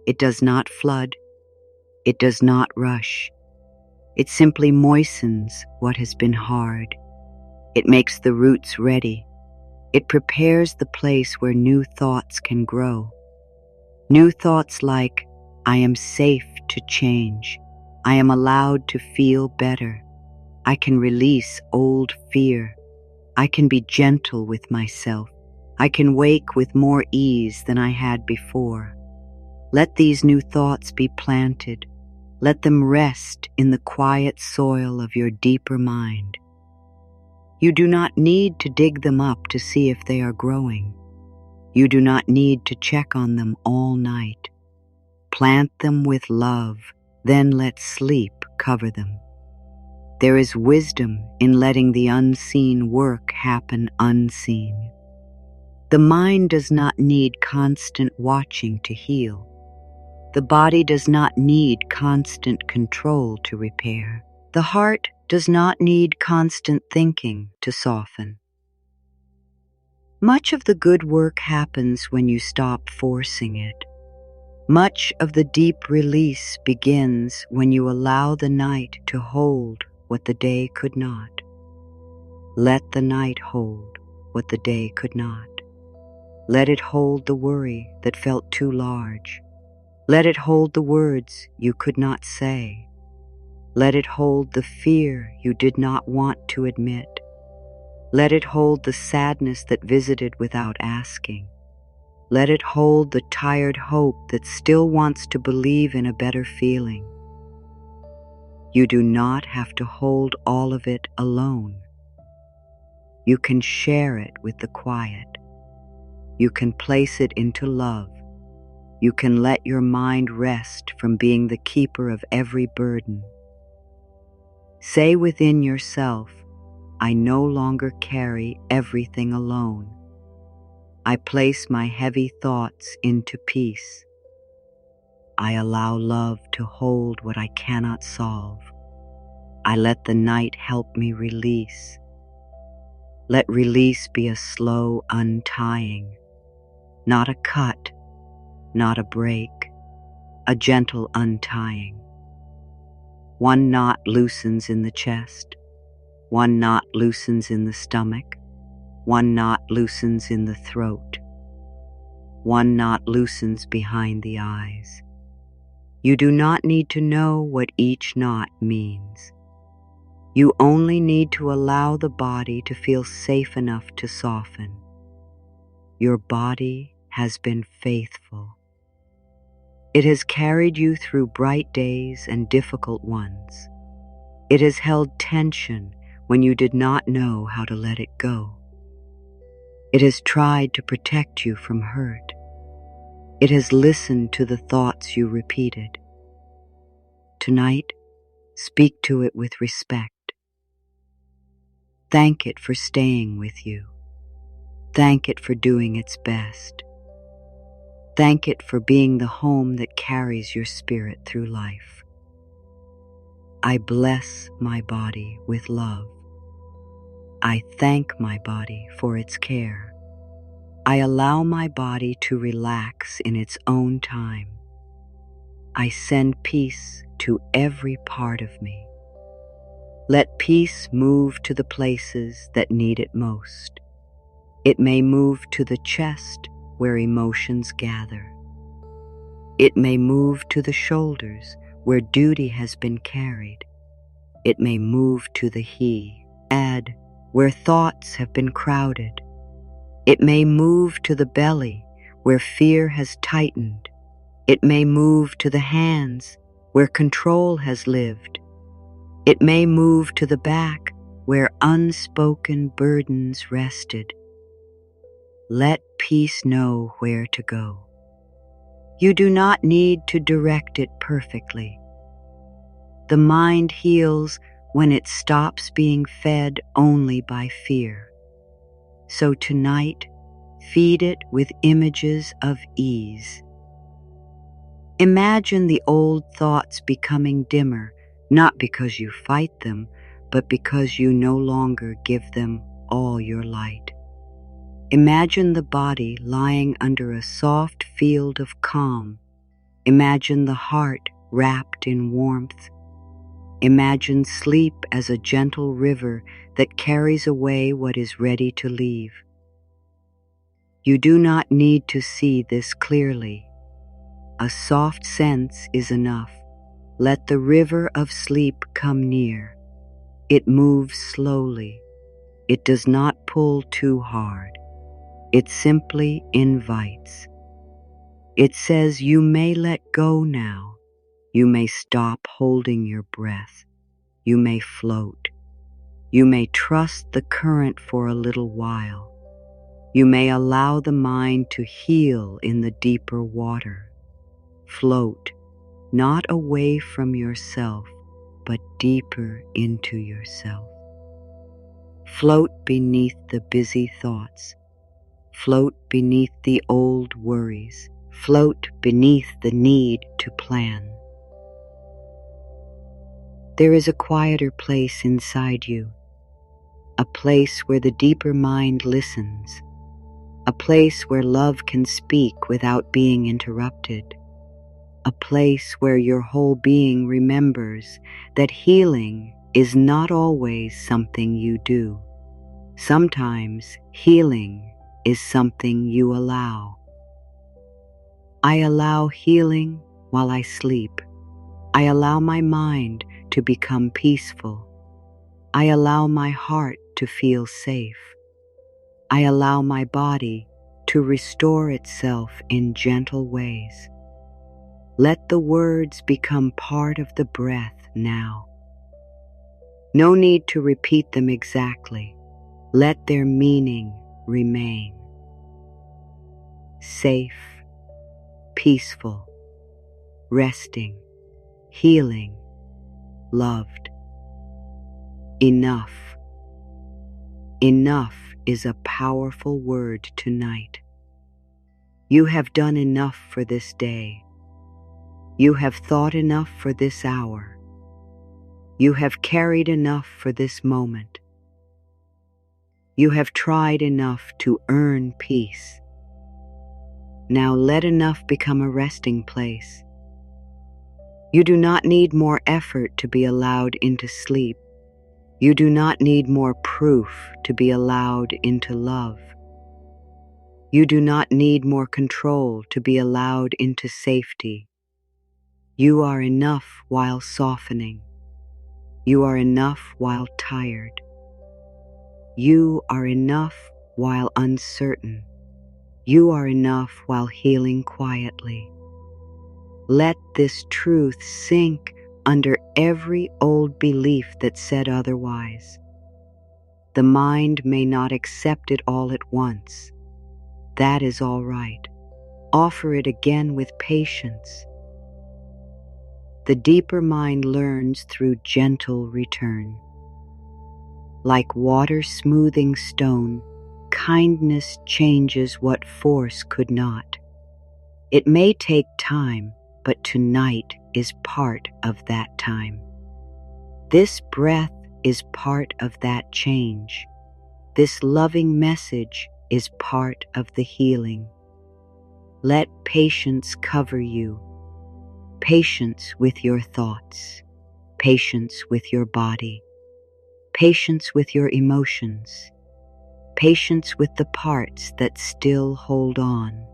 It does not flood. It does not rush. It simply moistens what has been hard. It makes the roots ready. It prepares the place where new thoughts can grow. New thoughts like, I am safe to change. I am allowed to feel better. I can release old fear. I can be gentle with myself. I can wake with more ease than I had before. Let these new thoughts be planted. Let them rest in the quiet soil of your deeper mind. You do not need to dig them up to see if they are growing. You do not need to check on them all night. Plant them with love, then let sleep cover them. There is wisdom in letting the unseen work happen unseen. The mind does not need constant watching to heal. The body does not need constant control to repair. The heart does not need constant thinking to soften. Much of the good work happens when you stop forcing it. Much of the deep release begins when you allow the night to hold what the day could not. Let the night hold what the day could not. Let it hold the worry that felt too large. Let it hold the words you could not say. Let it hold the fear you did not want to admit. Let it hold the sadness that visited without asking. Let it hold the tired hope that still wants to believe in a better feeling. You do not have to hold all of it alone. You can share it with the quiet. You can place it into love. You can let your mind rest from being the keeper of every burden. Say within yourself, I no longer carry everything alone. I place my heavy thoughts into peace. I allow love to hold what I cannot solve. I let the night help me release. Let release be a slow untying, not a cut, not a break, a gentle untying. One knot loosens in the chest, one knot loosens in the stomach, one knot loosens in the throat, one knot loosens behind the eyes. You do not need to know what each knot means. You only need to allow the body to feel safe enough to soften. Your body has been faithful. It has carried you through bright days and difficult ones. It has held tension when you did not know how to let it go. It has tried to protect you from hurt. It has listened to the thoughts you repeated. Tonight, speak to it with respect. Thank it for staying with you. Thank it for doing its best. Thank it for being the home that carries your spirit through life. I bless my body with love. I thank my body for its care. I allow my body to relax in its own time. I send peace to every part of me. Let peace move to the places that need it most. It may move to the chest where emotions gather. It may move to the shoulders where duty has been carried. It may move to the head where thoughts have been crowded. It may move to the belly where fear has tightened. It may move to the hands where control has lived. It may move to the back where unspoken burdens rested. Let peace know where to go. You do not need to direct it perfectly. The mind heals when it stops being fed only by fear. So tonight, feed it with images of ease. Imagine the old thoughts becoming dimmer, not because you fight them, but because you no longer give them all your light. Imagine the body lying under a soft field of calm. Imagine the heart wrapped in warmth. Imagine sleep as a gentle river that carries away what is ready to leave. You do not need to see this clearly. A soft sense is enough. Let the river of sleep come near. It moves slowly. It does not pull too hard. It simply invites. It says you may let go now. You may stop holding your breath. You may float. You may trust the current for a little while. You may allow the mind to heal in the deeper water. Float, not away from yourself, but deeper into yourself. Float beneath the busy thoughts. Float beneath the old worries. Float beneath the need to plan. There is a quieter place inside you, a place where the deeper mind listens, a place where love can speak without being interrupted, a place where your whole being remembers that healing is not always something you do. Sometimes healing is something you allow. I allow healing while I sleep. I allow my mind to become peaceful. I allow my heart to feel safe. I allow my body to restore itself in gentle ways. Let the words become part of the breath now. No need to repeat them exactly. Let their meaning remain. Safe, peaceful, resting, healing, loved. Enough. Enough is a powerful word tonight. You have done enough for this day. You have thought enough for this hour. You have carried enough for this moment. You have tried enough to earn peace. Now let enough become a resting place. You do not need more effort to be allowed into sleep. You do not need more proof to be allowed into love. You do not need more control to be allowed into safety. You are enough while softening. You are enough while tired. You are enough while uncertain. You are enough while healing quietly. Let this truth sink under every old belief that said otherwise. The mind may not accept it all at once. That is all right. Offer it again with patience. The deeper mind learns through gentle return. Like water smoothing stone, kindness changes what force could not. It may take time, but tonight is part of that time. This breath is part of that change. This loving message is part of the healing. Let patience cover you. Patience with your thoughts. Patience with your body. Patience with your emotions. Patience with the parts that still hold on.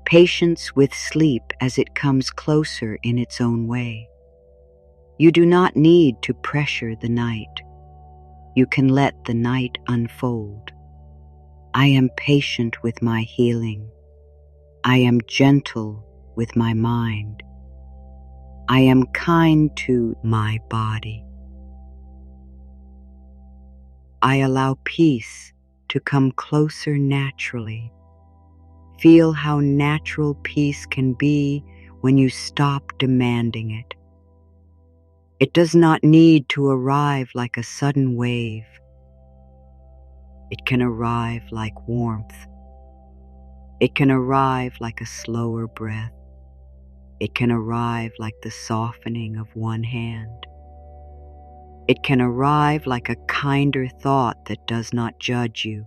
Patience with sleep as it comes closer in its own way. You do not need to pressure the night. You can let the night unfold. I am patient with my healing. I am gentle with my mind. I am kind to my body. I allow peace to come closer naturally. Feel how natural peace can be when you stop demanding it. It does not need to arrive like a sudden wave. It can arrive like warmth. It can arrive like a slower breath. It can arrive like the softening of one hand. It can arrive like a kinder thought that does not judge you.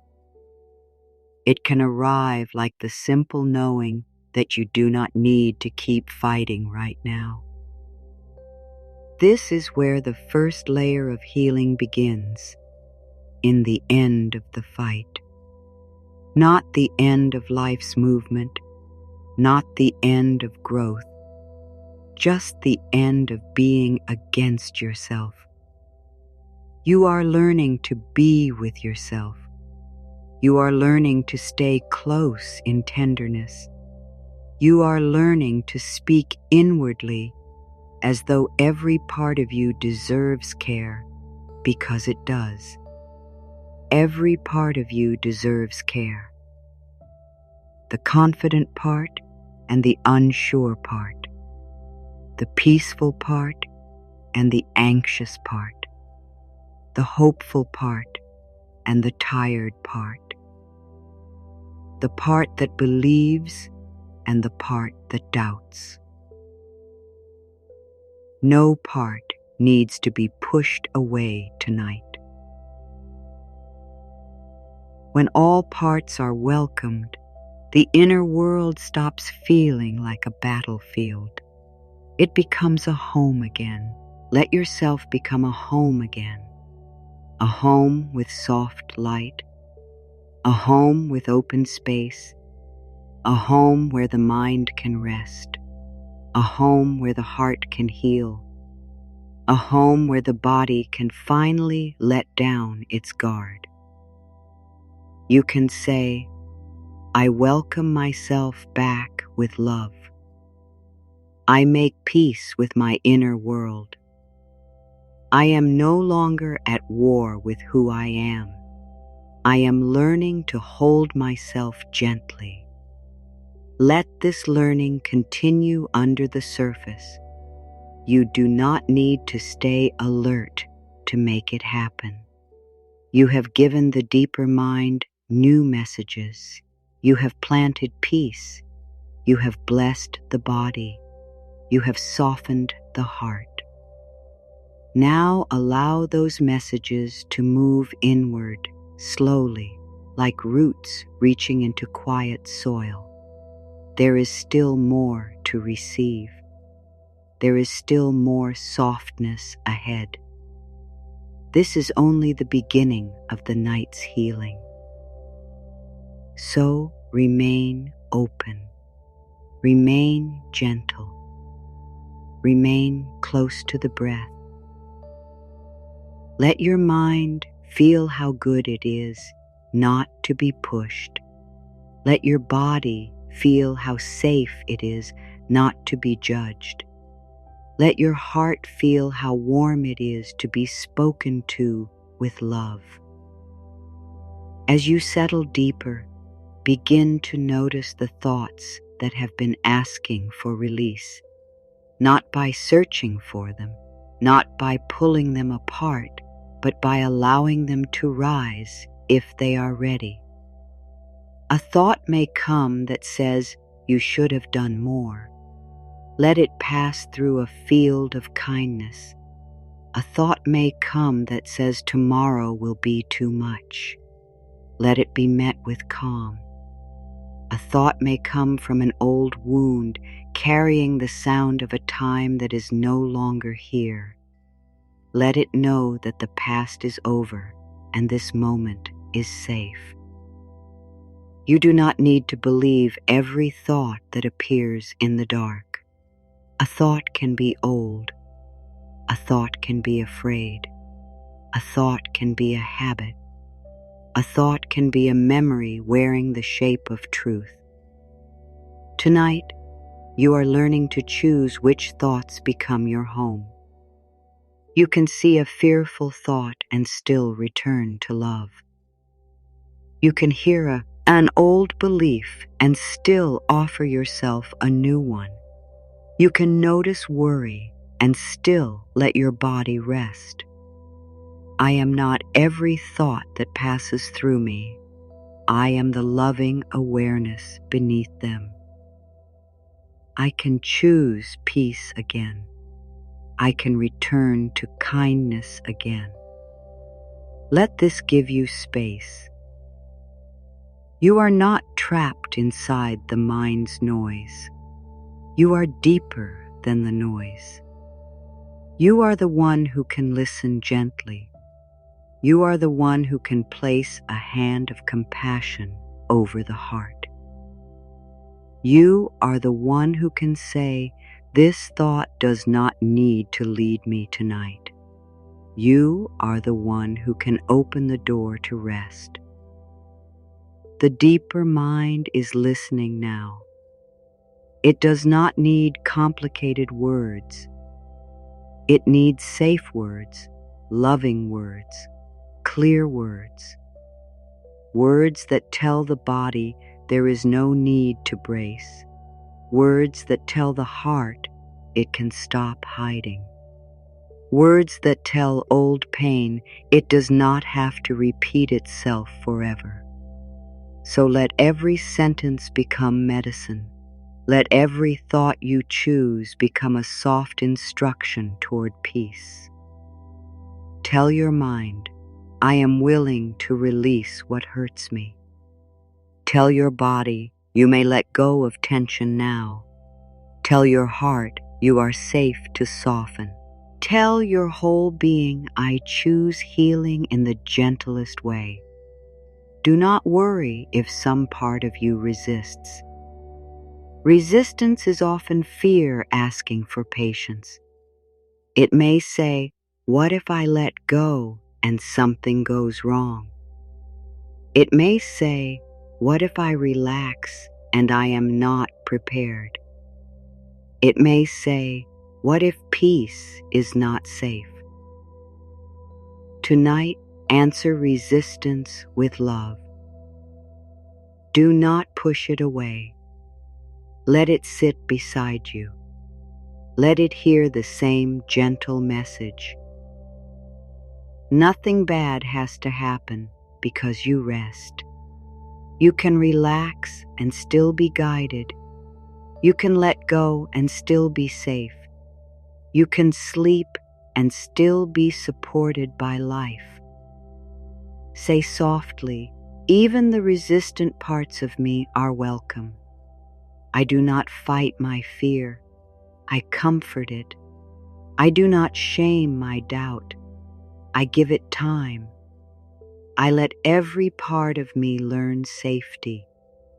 It can arrive like the simple knowing that you do not need to keep fighting right now. This is where the first layer of healing begins, in the end of the fight. Not the end of life's movement, not the end of growth, just the end of being against yourself. You are learning to be with yourself. You are learning to stay close in tenderness. You are learning to speak inwardly as though every part of you deserves care, because it does. Every part of you deserves care. The confident part and the unsure part. The peaceful part and the anxious part. The hopeful part and the tired part. The part that believes and the part that doubts. No part needs to be pushed away tonight. When all parts are welcomed, the inner world stops feeling like a battlefield. It becomes a home again. Let yourself become a home again. A home with soft light. A home with open space. A home where the mind can rest. A home where the heart can heal. A home where the body can finally let down its guard. You can say, I welcome myself back with love. I make peace with my inner world. I am no longer at war with who I am. I am learning to hold myself gently. Let this learning continue under the surface. You do not need to stay alert to make it happen. You have given the deeper mind new messages. You have planted peace. You have blessed the body. You have softened the heart. Now allow those messages to move inward, slowly, like roots reaching into quiet soil. there is still more to receive. There is still more softness ahead. This is only the beginning of the night's healing. So remain open, remain gentle, remain close to the breath. Let your mind feel how good it is not to be pushed. Let your body feel how safe it is not to be judged. Let your heart feel how warm it is to be spoken to with love. As you settle deeper, begin to notice the thoughts that have been asking for release, not by searching for them, not by pulling them apart, but by allowing them to rise if they are ready. A thought may come that says, "You should have done more." Let it pass through a field of kindness. A thought may come that says, "Tomorrow will be too much." Let it be met with calm. A thought may come from an old wound, carrying the sound of a time that is no longer here. Let it know that the past is over and this moment is safe. You do not need to believe every thought that appears in the dark. A thought can be old. A thought can be afraid. A thought can be a habit. A thought can be a memory wearing the shape of truth. Tonight, you are learning to choose which thoughts become your home. You can see a fearful thought and still return to love. You can hear an old belief and still offer yourself a new one. You can notice worry and still let your body rest. I am not every thought that passes through me. I am the loving awareness beneath them. I can choose peace again. I can return to kindness again. Let this give you space. You are not trapped inside the mind's noise. You are deeper than the noise. You are the one who can listen gently. You are the one who can place a hand of compassion over the heart. You are the one who can say, "This thought does not need to lead me tonight." You are the one who can open the door to rest. The deeper mind is listening now. It does not need complicated words. It needs safe words, loving words, clear words. Words that tell the body there is no need to brace. Words that tell the heart it can stop hiding. Words that tell old pain it does not have to repeat itself forever. So let every sentence become medicine. Let every thought you choose become a soft instruction toward peace. Tell your mind, "I am willing to release what hurts me." Tell your body, "You may let go of tension now." Tell your heart, "You are safe to soften." Tell your whole being, "I choose healing in the gentlest way." Do not worry if some part of you resists. Resistance is often fear asking for patience. It may say, "What if I let go and something goes wrong?" It may say, "What if I relax and I am not prepared?" It may say, "What if peace is not safe?" Tonight, answer resistance with love. Do not push it away. Let it sit beside you. Let it hear the same gentle message. Nothing bad has to happen because you rest. You can relax and still be guided. You can let go and still be safe. You can sleep and still be supported by life. Say softly, "Even the resistant parts of me are welcome. I do not fight my fear. I comfort it. I do not shame my doubt. I give it time. I let every part of me learn safety.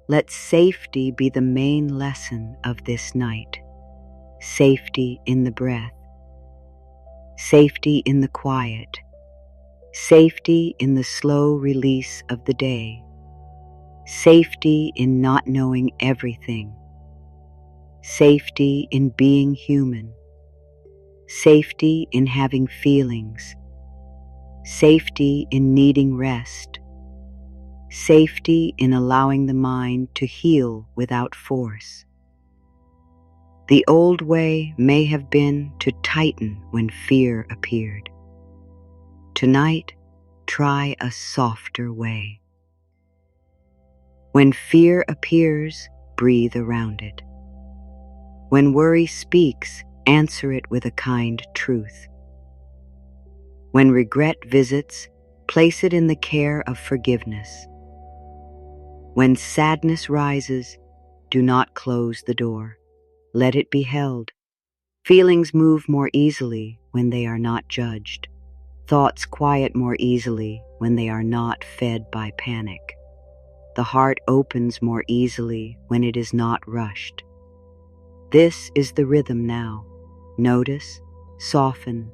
Let safety be the main lesson of this night. Safety in the breath. Safety in the quiet. Safety in the slow release of the day. Safety in not knowing everything. Safety in being human. Safety in having feelings. Safety in needing rest. Safety in allowing the mind to heal without force. The old way may have been to tighten when fear appeared. Tonight, try a softer way. When fear appears, breathe around it. When worry speaks, answer it with a kind truth. When regret visits, place it in the care of forgiveness. When sadness rises, do not close the door. Let it be held. Feelings move more easily when they are not judged. Thoughts quiet more easily when they are not fed by panic. The heart opens more easily when it is not rushed. This is the rhythm now. Notice, soften,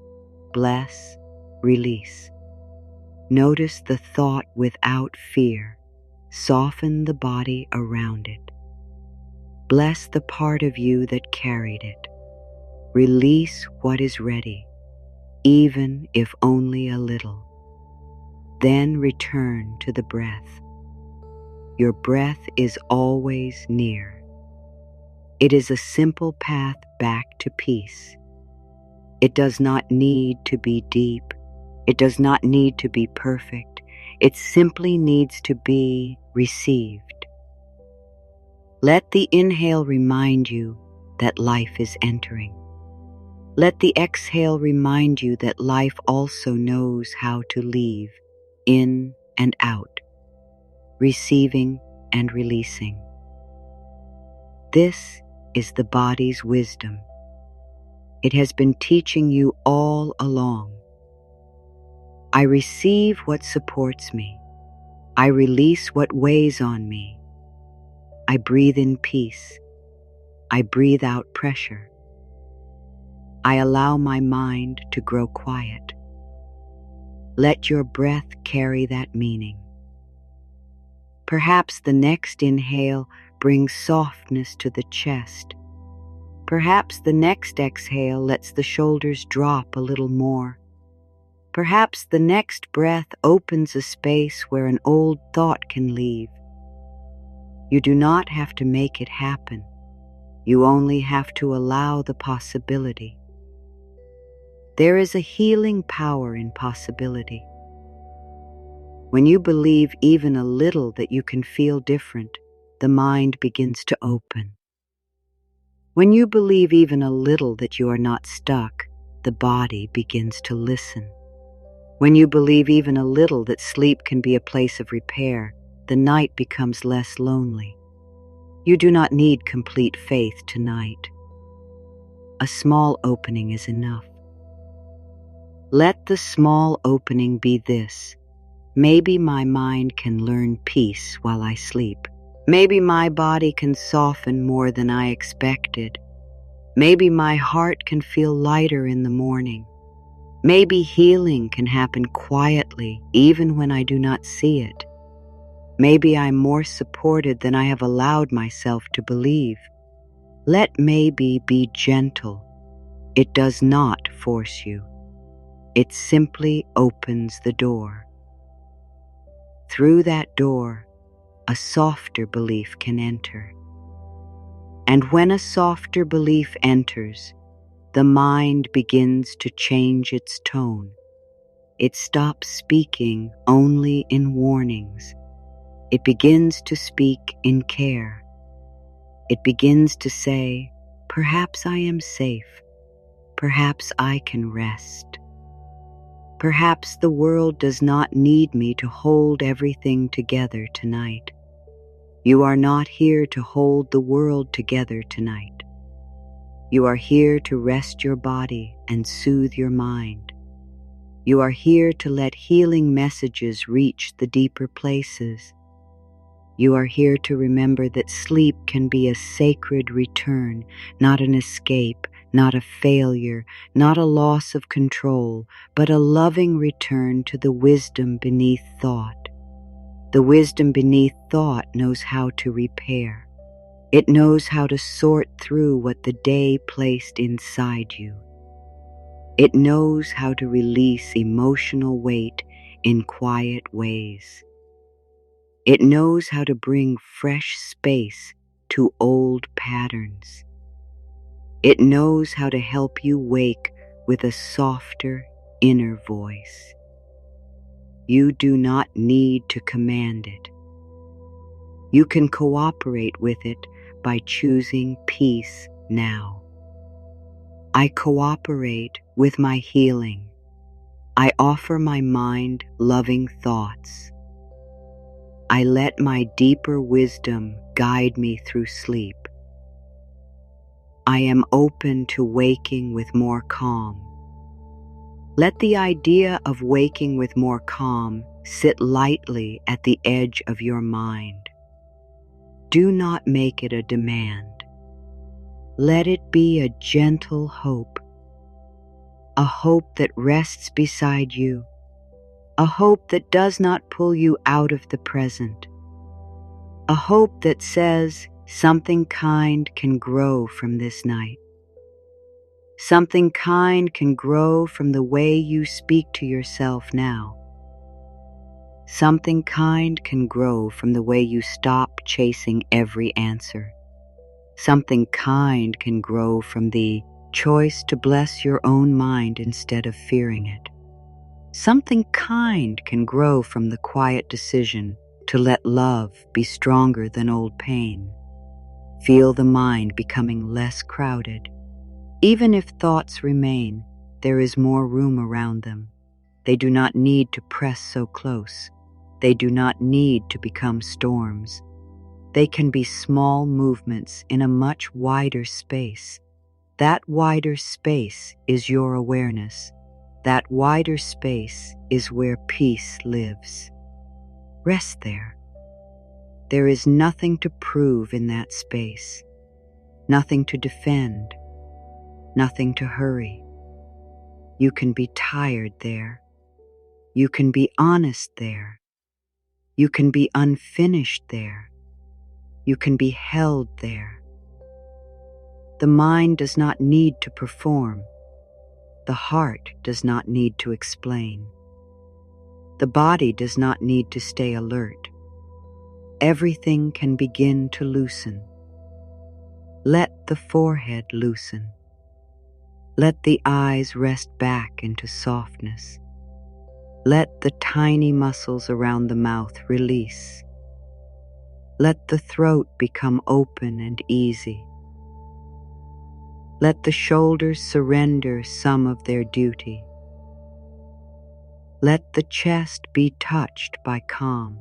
bless, release. Notice the thought without fear. Soften the body around it. Bless the part of you that carried it. Release what is ready, even if only a little. Then return to the breath. Your breath is always near. It is a simple path back to peace. It does not need to be deep. It does not need to be perfect. It simply needs to be received. Let the inhale remind you that life is entering. Let the exhale remind you that life also knows how to leave, in and out, receiving and releasing. This is the body's wisdom. It has been teaching you all along. I receive what supports me. I release what weighs on me. I breathe in peace. I breathe out pressure. I allow my mind to grow quiet. Let your breath carry that meaning. Perhaps the next inhale brings softness to the chest. Perhaps the next exhale lets the shoulders drop a little more. Perhaps the next breath opens a space where an old thought can leave. You do not have to make it happen. You only have to allow the possibility. There is a healing power in possibility. When you believe even a little that you can feel different, the mind begins to open. When you believe even a little that you are not stuck, the body begins to listen. When you believe even a little that sleep can be a place of repair, the night becomes less lonely. You do not need complete faith tonight. A small opening is enough. Let the small opening be this. Maybe my mind can learn peace while I sleep. Maybe my body can soften more than I expected. Maybe my heart can feel lighter in the morning. Maybe healing can happen quietly even when I do not see it. Maybe I'm more supported than I have allowed myself to believe. Let maybe be gentle. It does not force you. It simply opens the door. Through that door, a softer belief can enter. And when a softer belief enters, the mind begins to change its tone. It stops speaking only in warnings. It begins to speak in care. It begins to say, perhaps I am safe. Perhaps I can rest. Perhaps the world does not need me to hold everything together tonight. You are not here to hold the world together tonight. You are here to rest your body and soothe your mind. You are here to let healing messages reach the deeper places. You are here to remember that sleep can be a sacred return, not an escape, not a failure, not a loss of control, but a loving return to the wisdom beneath thought. The wisdom beneath thought knows how to repair. It knows how to sort through what the day placed inside you. It knows how to release emotional weight in quiet ways. It knows how to bring fresh space to old patterns. It knows how to help you wake with a softer inner voice. You do not need to command it. You can cooperate with it by choosing peace now. I cooperate with my healing. I offer my mind loving thoughts. I let my deeper wisdom guide me through sleep. I am open to waking with more calm. Let the idea of waking with more calm sit lightly at the edge of your mind. Do not make it a demand. Let it be a gentle hope, a hope that rests beside you, a hope that does not pull you out of the present, a hope that says something kind can grow from this night. Something kind can grow from the way you speak to yourself now. Something kind can grow from the way you stop chasing every answer. Something kind can grow from the choice to bless your own mind instead of fearing it. Something kind can grow from the quiet decision to let love be stronger than old pain. Feel the mind becoming less crowded. Even if thoughts remain, there is more room around them. They do not need to press so close. They do not need to become storms. They can be small movements in a much wider space. That wider space is your awareness. That wider space is where peace lives. Rest there. There is nothing to prove in that space, nothing to defend, nothing to hurry. You can be tired there. You can be honest there. You can be unfinished there. You can be held there. The mind does not need to perform. The heart does not need to explain. The body does not need to stay alert. Everything can begin to loosen. Let the forehead loosen. Let the eyes rest back into softness. Let the tiny muscles around the mouth release. Let the throat become open and easy. Let the shoulders surrender some of their duty. Let the chest be touched by calm.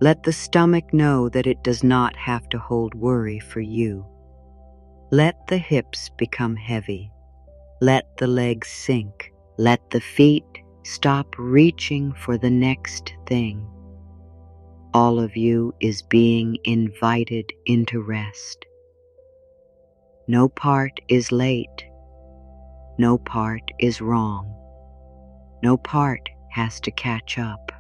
Let the stomach know that it does not have to hold worry for you. Let the hips become heavy. Let the legs sink. Let the feet stop reaching for the next thing. All of you is being invited into rest. No part is late. No part is wrong. No part has to catch up.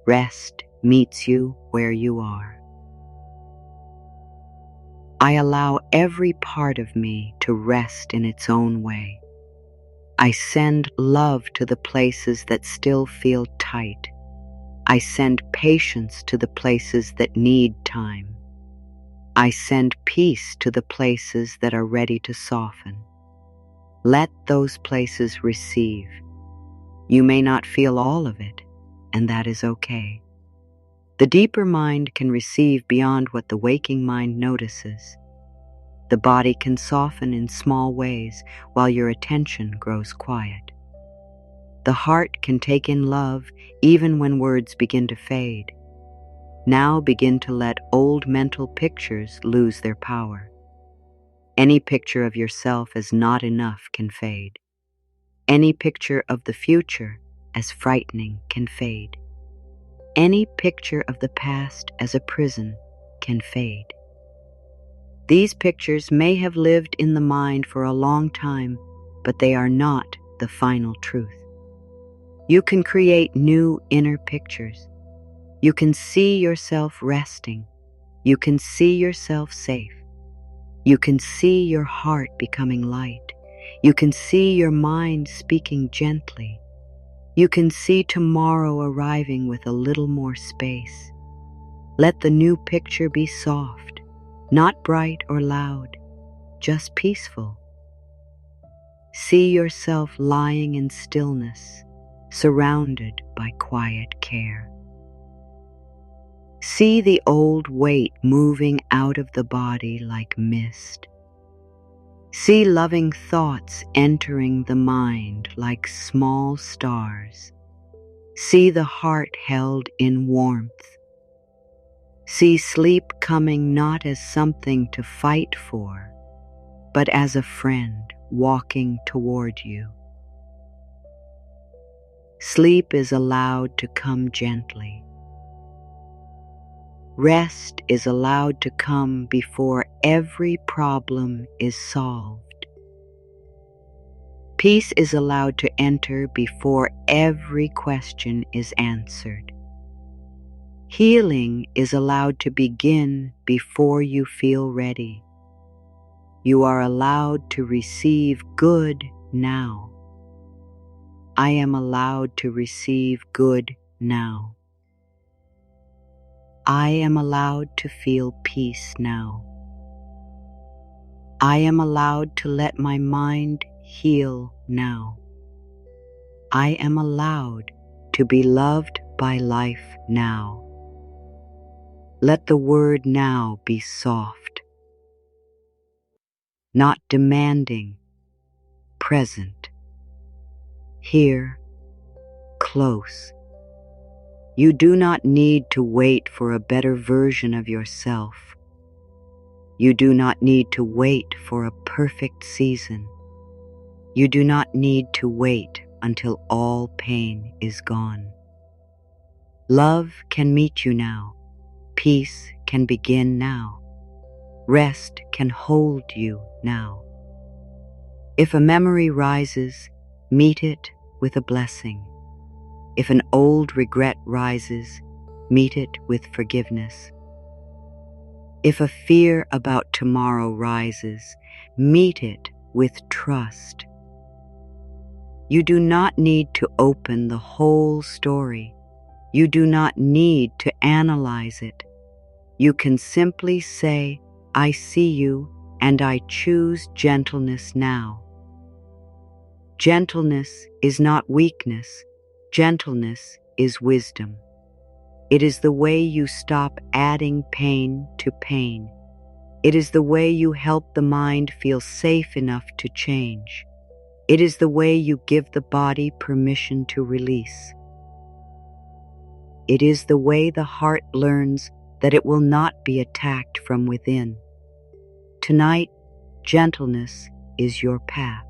Rest meets you where you are. I allow every part of me to rest in its own way. I send love to the places that still feel tight. I send patience to the places that need time. I send peace to the places that are ready to soften. Let those places receive. You may not feel all of it, and that is okay. The deeper mind can receive beyond what the waking mind notices. The body can soften in small ways while your attention grows quiet. The heart can take in love even when words begin to fade. Now begin to let old mental pictures lose their power. Any picture of yourself as not enough can fade. Any picture of the future as frightening can fade. Any picture of the past as a prison can fade. These pictures may have lived in the mind for a long time, but they are not the final truth. You can create new inner pictures. You can see yourself resting. You can see yourself safe. You can see your heart becoming light. You can see your mind speaking gently. You can see tomorrow arriving with a little more space. Let the new picture be soft, not bright or loud, just peaceful. See yourself lying in stillness, surrounded by quiet care. See the old weight moving out of the body like mist. See loving thoughts entering the mind like small stars. See the heart held in warmth. See sleep coming not as something to fight for, but as a friend walking toward you. Sleep is allowed to come gently. Rest is allowed to come before every problem is solved. Peace is allowed to enter before every question is answered. Healing is allowed to begin before you feel ready. You are allowed to receive good now. I am allowed to receive good now. I am allowed to feel peace now. I am allowed to let my mind heal now. I am allowed to be loved by life now. Let the word now be soft, not demanding, present, here, close. You do not need to wait for a better version of yourself. You do not need to wait for a perfect season. You do not need to wait until all pain is gone. Love can meet you now. Peace can begin now. Rest can hold you now. If a memory rises, meet it with a blessing. If an old regret rises, meet it with forgiveness. If a fear about tomorrow rises, meet it with trust. You do not need to open the whole story. You do not need to analyze it. You can simply say, I see you and I choose gentleness now. Gentleness is not weakness. Gentleness is wisdom. It is the way you stop adding pain to pain. It is the way you help the mind feel safe enough to change. It is the way you give the body permission to release. It is the way the heart learns that it will not be attacked from within. Tonight, gentleness is your path.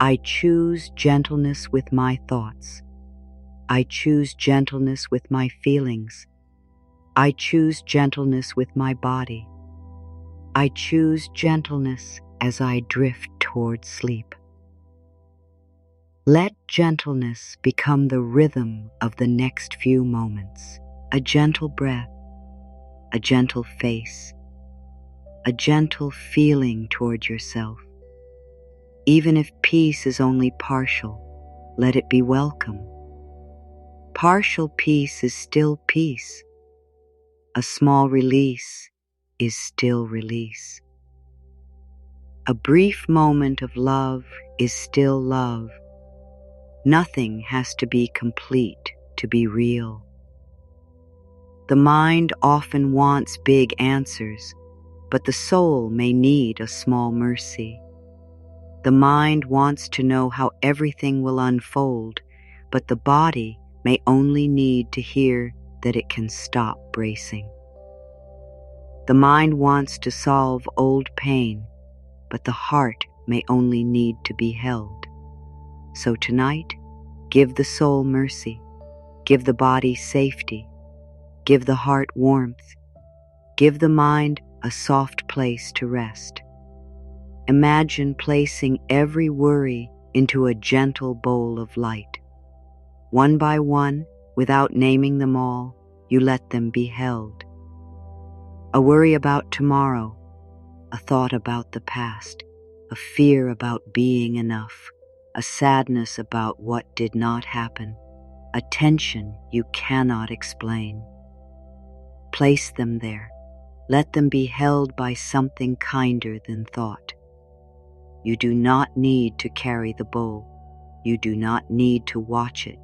I choose gentleness with my thoughts. I choose gentleness with my feelings. I choose gentleness with my body. I choose gentleness as I drift toward sleep. Let gentleness become the rhythm of the next few moments. A gentle breath, a gentle face, a gentle feeling toward yourself. Even if peace is only partial, let it be welcome. Partial peace is still peace. A small release is still release. A brief moment of love is still love. Nothing has to be complete to be real. The mind often wants big answers, but the soul may need a small mercy. The mind wants to know how everything will unfold, but the body may only need to hear that it can stop bracing. The mind wants to solve old pain, but the heart may only need to be held. So tonight, give the soul mercy, give the body safety, give the heart warmth, give the mind a soft place to rest. Imagine placing every worry into a gentle bowl of light. One by one, without naming them all, you let them be held. A worry about tomorrow, a thought about the past, a fear about being enough, a sadness about what did not happen, a tension you cannot explain. Place them there. Let them be held by something kinder than thought. You do not need to carry the bowl. You do not need to watch it.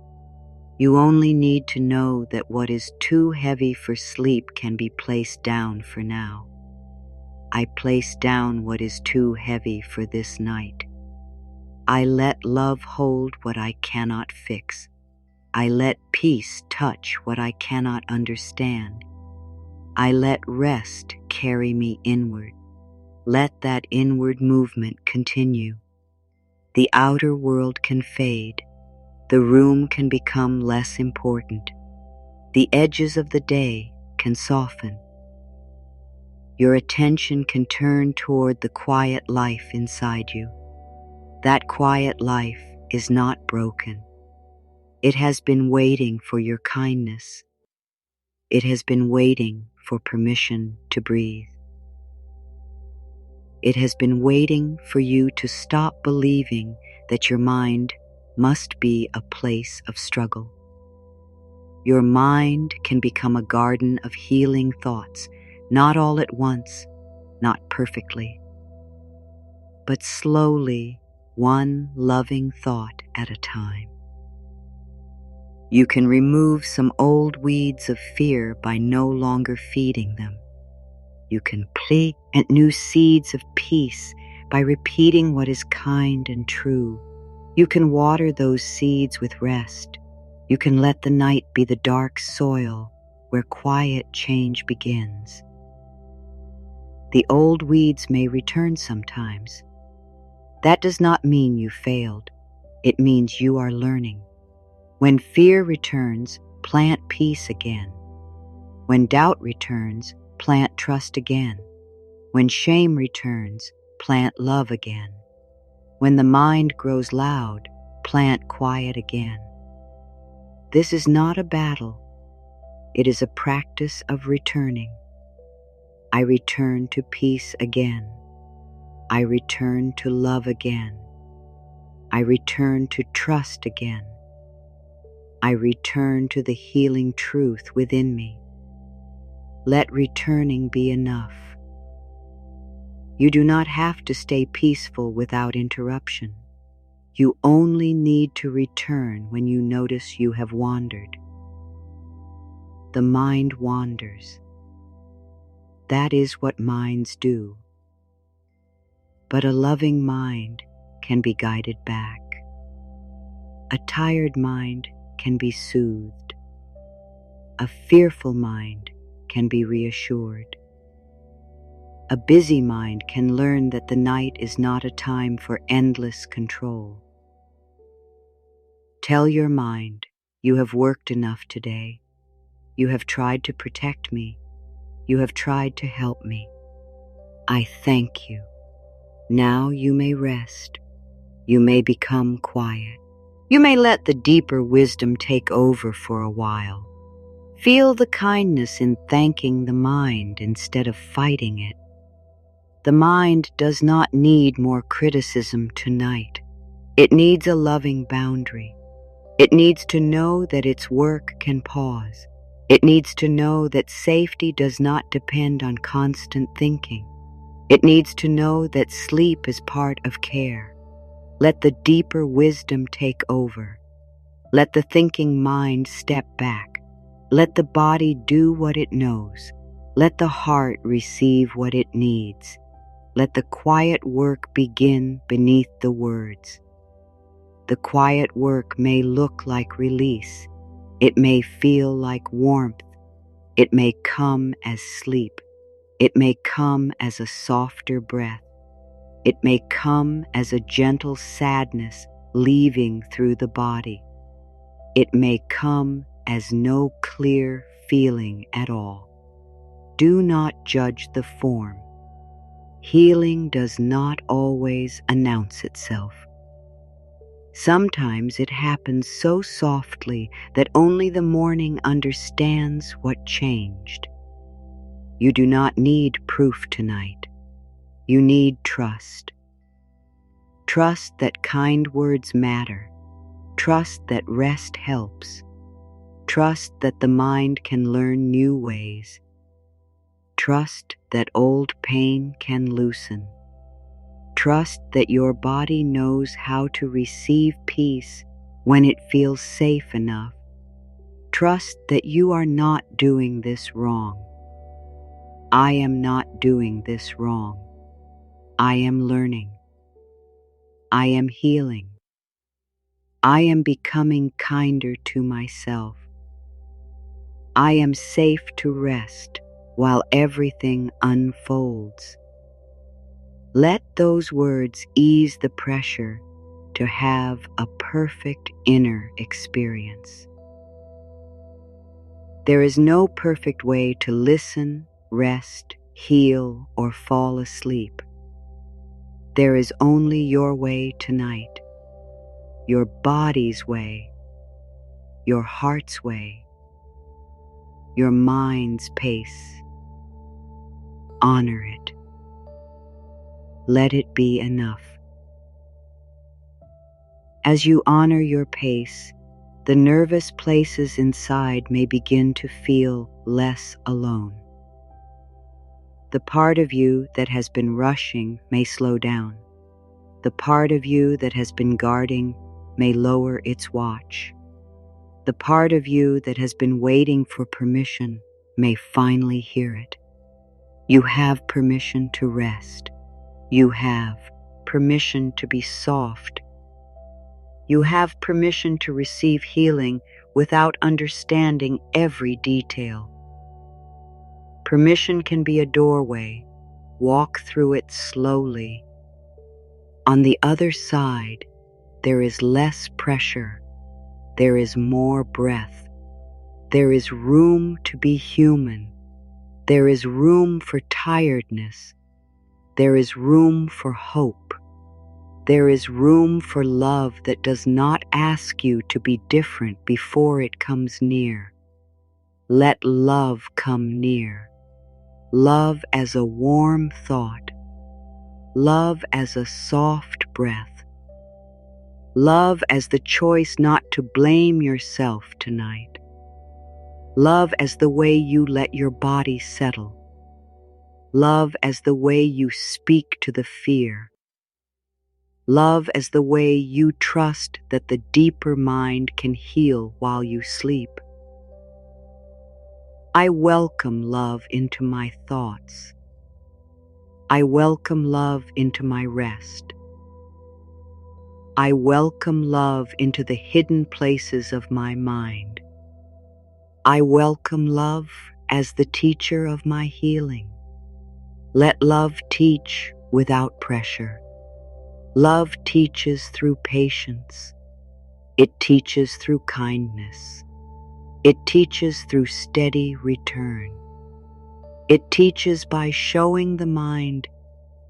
You only need to know that what is too heavy for sleep can be placed down for now. I place down what is too heavy for this night. I let love hold what I cannot fix. I let peace touch what I cannot understand. I let rest carry me inward. Let that inward movement continue. The outer world can fade. The room can become less important. The edges of the day can soften. Your attention can turn toward the quiet life inside you. That quiet life is not broken. It has been waiting for your kindness. It has been waiting for permission to breathe. It has been waiting for you to stop believing that your mind must be a place of struggle. Your mind can become a garden of healing thoughts, not all at once, not perfectly, but slowly, one loving thought at a time. You can remove some old weeds of fear by no longer feeding them. You can plant new seeds of peace by repeating what is kind and true. You can water those seeds with rest. You can let the night be the dark soil where quiet change begins. The old weeds may return sometimes. That does not mean you failed. It means you are learning. When fear returns, plant peace again. When doubt returns, plant trust again. When shame returns, plant love again. When the mind grows loud, plant quiet again. This is not a battle. It is a practice of returning. I return to peace again. I return to love again. I return to trust again. I return to the healing truth within me. Let returning be enough. You do not have to stay peaceful without interruption. You only need to return when you notice you have wandered. The mind wanders. That is what minds do. But a loving mind can be guided back. A tired mind can be soothed. A fearful mind can be reassured. A busy mind can learn that the night is not a time for endless control. Tell your mind, you have worked enough today. You have tried to protect me. You have tried to help me. I thank you. Now you may rest. You may become quiet. You may let the deeper wisdom take over for a while. Feel the kindness in thanking the mind instead of fighting it. The mind does not need more criticism tonight. It needs a loving boundary. It needs to know that its work can pause. It needs to know that safety does not depend on constant thinking. It needs to know that sleep is part of care. Let the deeper wisdom take over. Let the thinking mind step back. Let the body do what it knows. Let the heart receive what it needs. Let the quiet work begin beneath the words. The quiet work may look like release. It may feel like warmth. It may come as sleep. It may come as a softer breath. It may come as a gentle sadness leaving through the body. It may come as no clear feeling at all. Do not judge the form. Healing does not always announce itself. Sometimes it happens so softly that only the morning understands what changed. You do not need proof tonight. You need trust. Trust that kind words matter. Trust that rest helps. Trust that the mind can learn new ways. Trust that old pain can loosen. Trust that your body knows how to receive peace when it feels safe enough. Trust that you are not doing this wrong. I am not doing this wrong. I am learning. I am healing. I am becoming kinder to myself. I am safe to rest while everything unfolds. Let those words ease the pressure to have a perfect inner experience. There is no perfect way to listen, rest, heal, or fall asleep. There is only your way tonight, your body's way, your heart's way, your mind's pace. Honor it. Let it be enough. As you honor your pace, the nervous places inside may begin to feel less alone. The part of you that has been rushing may slow down. The part of you that has been guarding may lower its watch. The part of you that has been waiting for permission may finally hear it. You have permission to rest. You have permission to be soft. You have permission to receive healing without understanding every detail. Permission can be a doorway. Walk through it slowly. On the other side, there is less pressure. There is more breath. There is room to be human. There is room for tiredness. There is room for hope. There is room for love that does not ask you to be different before it comes near. Let love come near. Love as a warm thought. Love as a soft breath. Love as the choice not to blame yourself tonight. Love as the way you let your body settle. Love as the way you speak to the fear. Love as the way you trust that the deeper mind can heal while you sleep. I welcome love into my thoughts. I welcome love into my rest. I welcome love into the hidden places of my mind. I welcome love as the teacher of my healing. Let love teach without pressure. Love teaches through patience. It teaches through kindness. It teaches through steady return. It teaches by showing the mind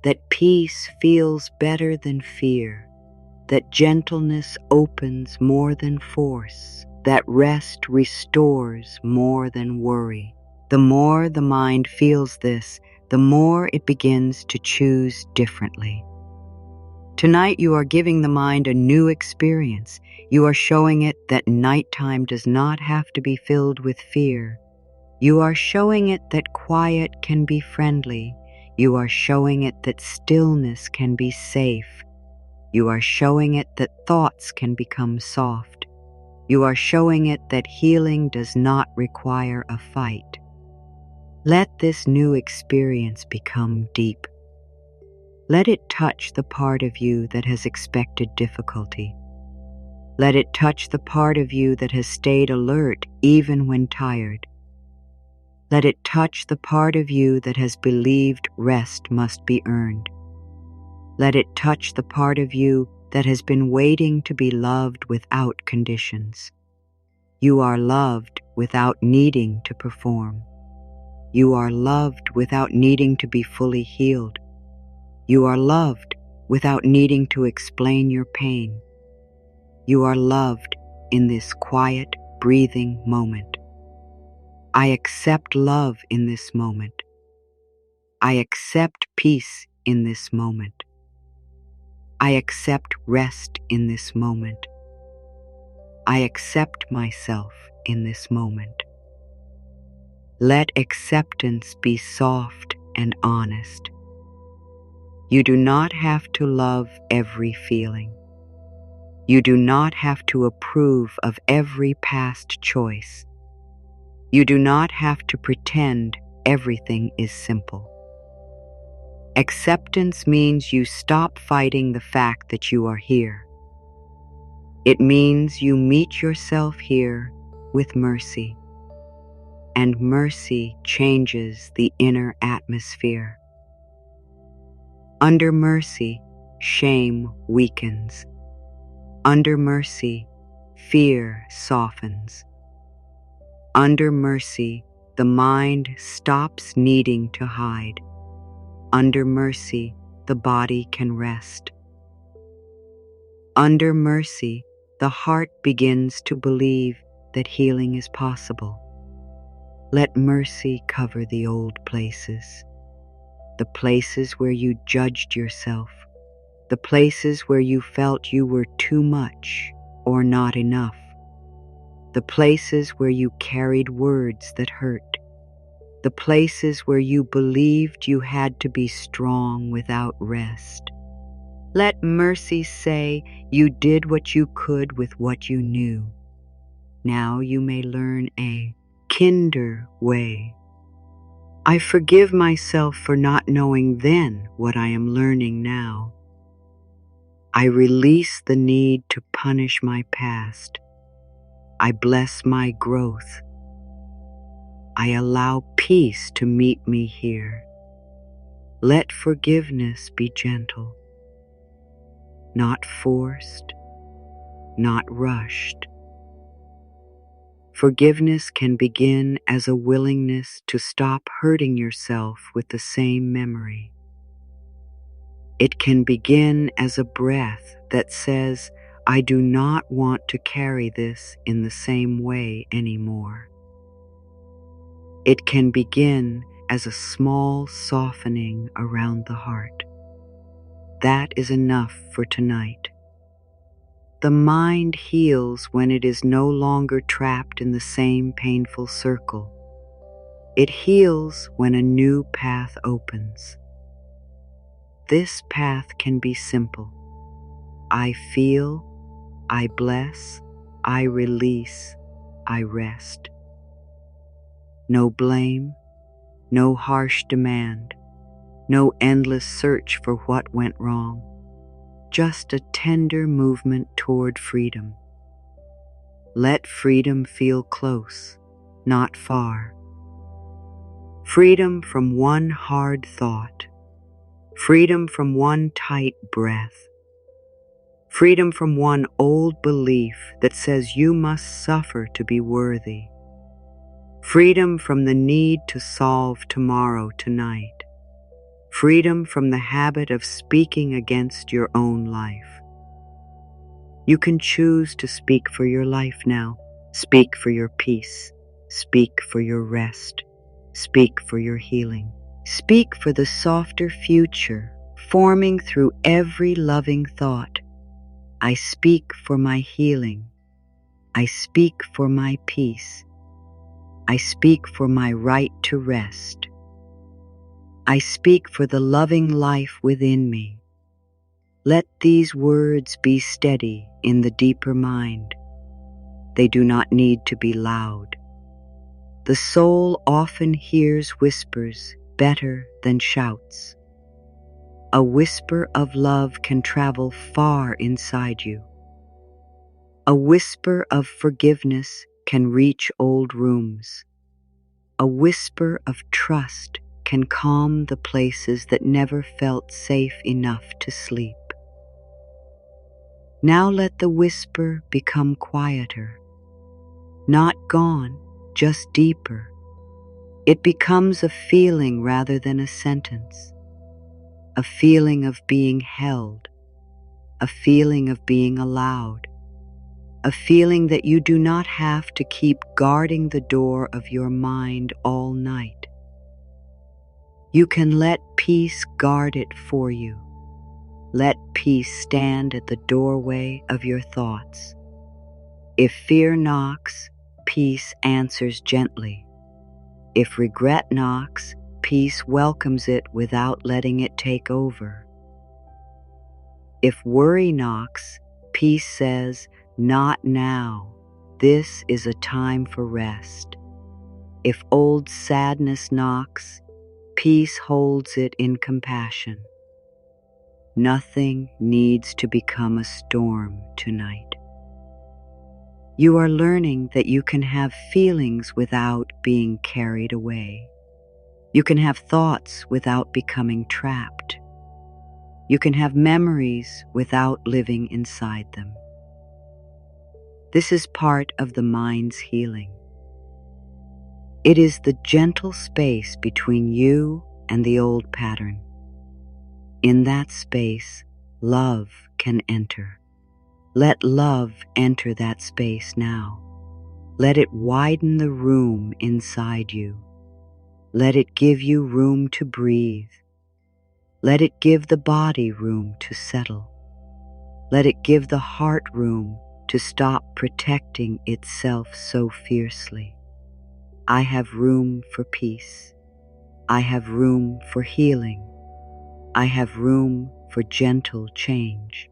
that peace feels better than fear, that gentleness opens more than force, that rest restores more than worry. The more the mind feels this, the more it begins to choose differently. Tonight you are giving the mind a new experience. You are showing it that nighttime does not have to be filled with fear. You are showing it that quiet can be friendly. You are showing it that stillness can be safe. You are showing it that thoughts can become soft. You are showing it that healing does not require a fight. Let this new experience become deep. Let it touch the part of you that has expected difficulty. Let it touch the part of you that has stayed alert even when tired. Let it touch the part of you that has believed rest must be earned. Let it touch the part of you that has been waiting to be loved without conditions. You are loved without needing to perform. You are loved without needing to be fully healed. You are loved without needing to explain your pain. You are loved in this quiet, breathing moment. I accept love in this moment. I accept peace in this moment. I accept rest in this moment. I accept myself in this moment. Let acceptance be soft and honest. You do not have to love every feeling. You do not have to approve of every past choice. You do not have to pretend everything is simple. Acceptance means you stop fighting the fact that you are here. It means you meet yourself here with mercy, and mercy changes the inner atmosphere. Under mercy, shame weakens. Under mercy, fear softens. Under mercy, the mind stops needing to hide. Under mercy, the body can rest. Under mercy, the heart begins to believe that healing is possible. Let mercy cover the old places, the places where you judged yourself, the places where you felt you were too much or not enough, the places where you carried words that hurt, the places where you believed you had to be strong without rest. Let mercy say you did what you could with what you knew. Now you may learn a kinder way. I forgive myself for not knowing then what I am learning now. I release the need to punish my past. I bless my growth. I allow peace to meet me here. Let forgiveness be gentle, not forced, not rushed. Forgiveness can begin as a willingness to stop hurting yourself with the same memory. It can begin as a breath that says, I do not want to carry this in the same way anymore. It can begin as a small softening around the heart. That is enough for tonight. The mind heals when it is no longer trapped in the same painful circle. It heals when a new path opens. This path can be simple. I feel, I bless, I release, I rest. No blame, no harsh demand, no endless search for what went wrong. Just a tender movement toward freedom. Let freedom feel close, not far. Freedom from one hard thought. Freedom from one tight breath. Freedom from one old belief that says you must suffer to be worthy. Freedom from the need to solve tomorrow tonight. Freedom from the habit of speaking against your own life. You can choose to speak for your life now. Speak for your peace. Speak for your rest. Speak for your healing. Speak for the softer future, forming through every loving thought. I speak for my healing. I speak for my peace. I speak for my right to rest. I speak for the loving life within me. Let these words be steady in the deeper mind. They do not need to be loud. The soul often hears whispers better than shouts. A whisper of love can travel far inside you. A whisper of forgiveness can reach old rooms. A whisper of trust can calm the places that never felt safe enough to sleep. Now let the whisper become quieter. Not gone, just deeper. It becomes a feeling rather than a sentence. A feeling of being held. A feeling of being allowed. A feeling that you do not have to keep guarding the door of your mind all night. You can let peace guard it for you. Let peace stand at the doorway of your thoughts. If fear knocks, peace answers gently. If regret knocks, peace welcomes it without letting it take over. If worry knocks, peace says, "Not now. This is a time for rest." If old sadness knocks, peace holds it in compassion. Nothing needs to become a storm tonight. You are learning that you can have feelings without being carried away. You can have thoughts without becoming trapped. You can have memories without living inside them. This is part of the mind's healing. It is the gentle space between you and the old pattern. In that space, love can enter. Let love enter that space now. Let it widen the room inside you. Let it give you room to breathe. Let it give the body room to settle. Let it give the heart room to stop protecting itself so fiercely. I have room for peace. I have room for healing. I have room for gentle change.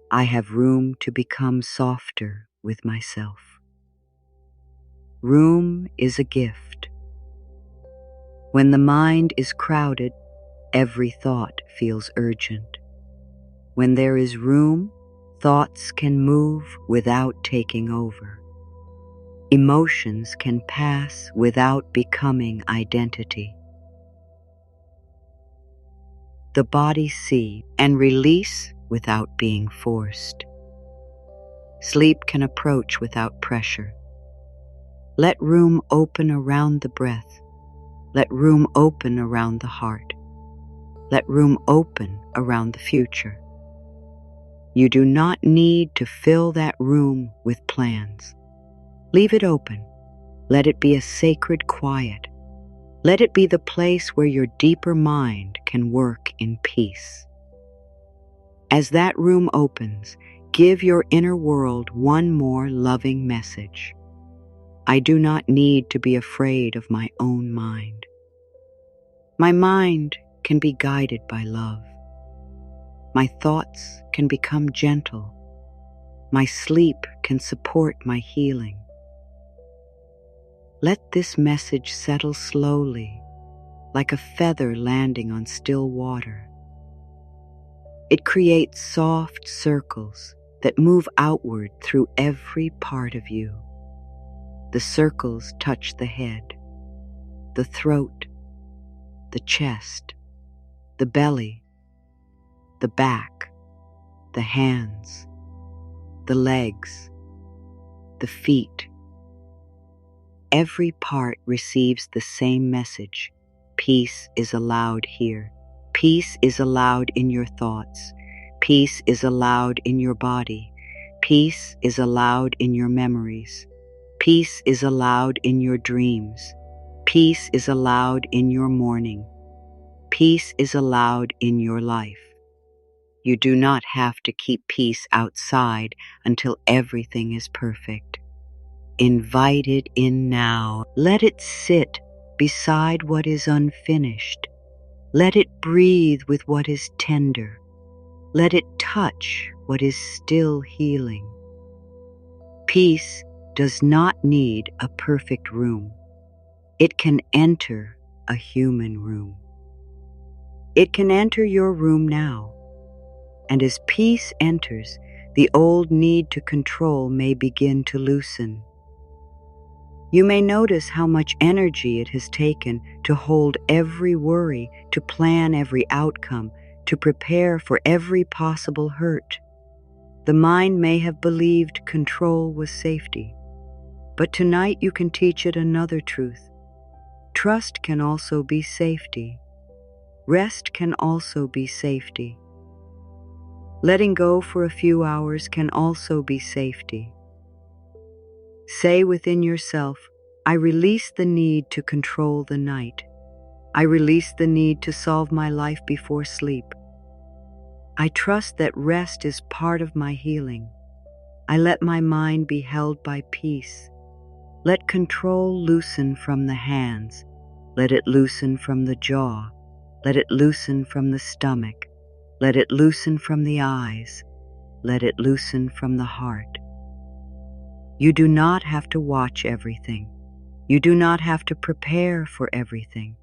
I have room to become softer with myself. Room is a gift. When the mind is crowded, every thought feels urgent. When there is room, thoughts can move without taking over. Emotions can pass without becoming identity. The body see and release without being forced. Sleep can approach without pressure. Let room open around the breath. Let room open around the heart. Let room open around the future. You do not need to fill that room with plans. Leave it open. Let it be a sacred quiet. Let it be the place where your deeper mind can work in peace. As that room opens, give your inner world one more loving message. I do not need to be afraid of my own mind. My mind can be guided by love. My thoughts can become gentle. My sleep can support my healing. Let this message settle slowly, like a feather landing on still water. It creates soft circles that move outward through every part of you. The circles touch the head, the throat, the chest, the belly, the back, the hands, the legs, the feet. Every part receives the same message. Peace is allowed here. Peace is allowed in your thoughts. Peace is allowed in your body. Peace is allowed in your memories. Peace is allowed in your dreams. Peace is allowed in your morning. Peace is allowed in your life. You do not have to keep peace outside until everything is perfect. Invite it in now. Let it sit beside what is unfinished. Let it breathe with what is tender. Let it touch what is still healing. Peace does not need a perfect room. It can enter a human room. It can enter your room now, and as peace enters, the old need to control may begin to loosen. You may notice how much energy it has taken to hold every worry, to plan every outcome, to prepare for every possible hurt. The mind may have believed control was safety, but tonight you can teach it another truth. Trust can also be safety. Rest can also be safety. Letting go for a few hours can also be safety. Say within yourself, I release the need to control the night. I release the need to solve my life before sleep. I trust that rest is part of my healing. I let my mind be held by peace. Let control loosen from the hands. Let it loosen from the jaw. Let it loosen from the stomach. Let it loosen from the eyes. Let it loosen from the heart. You do not have to watch everything. You do not have to prepare for everything.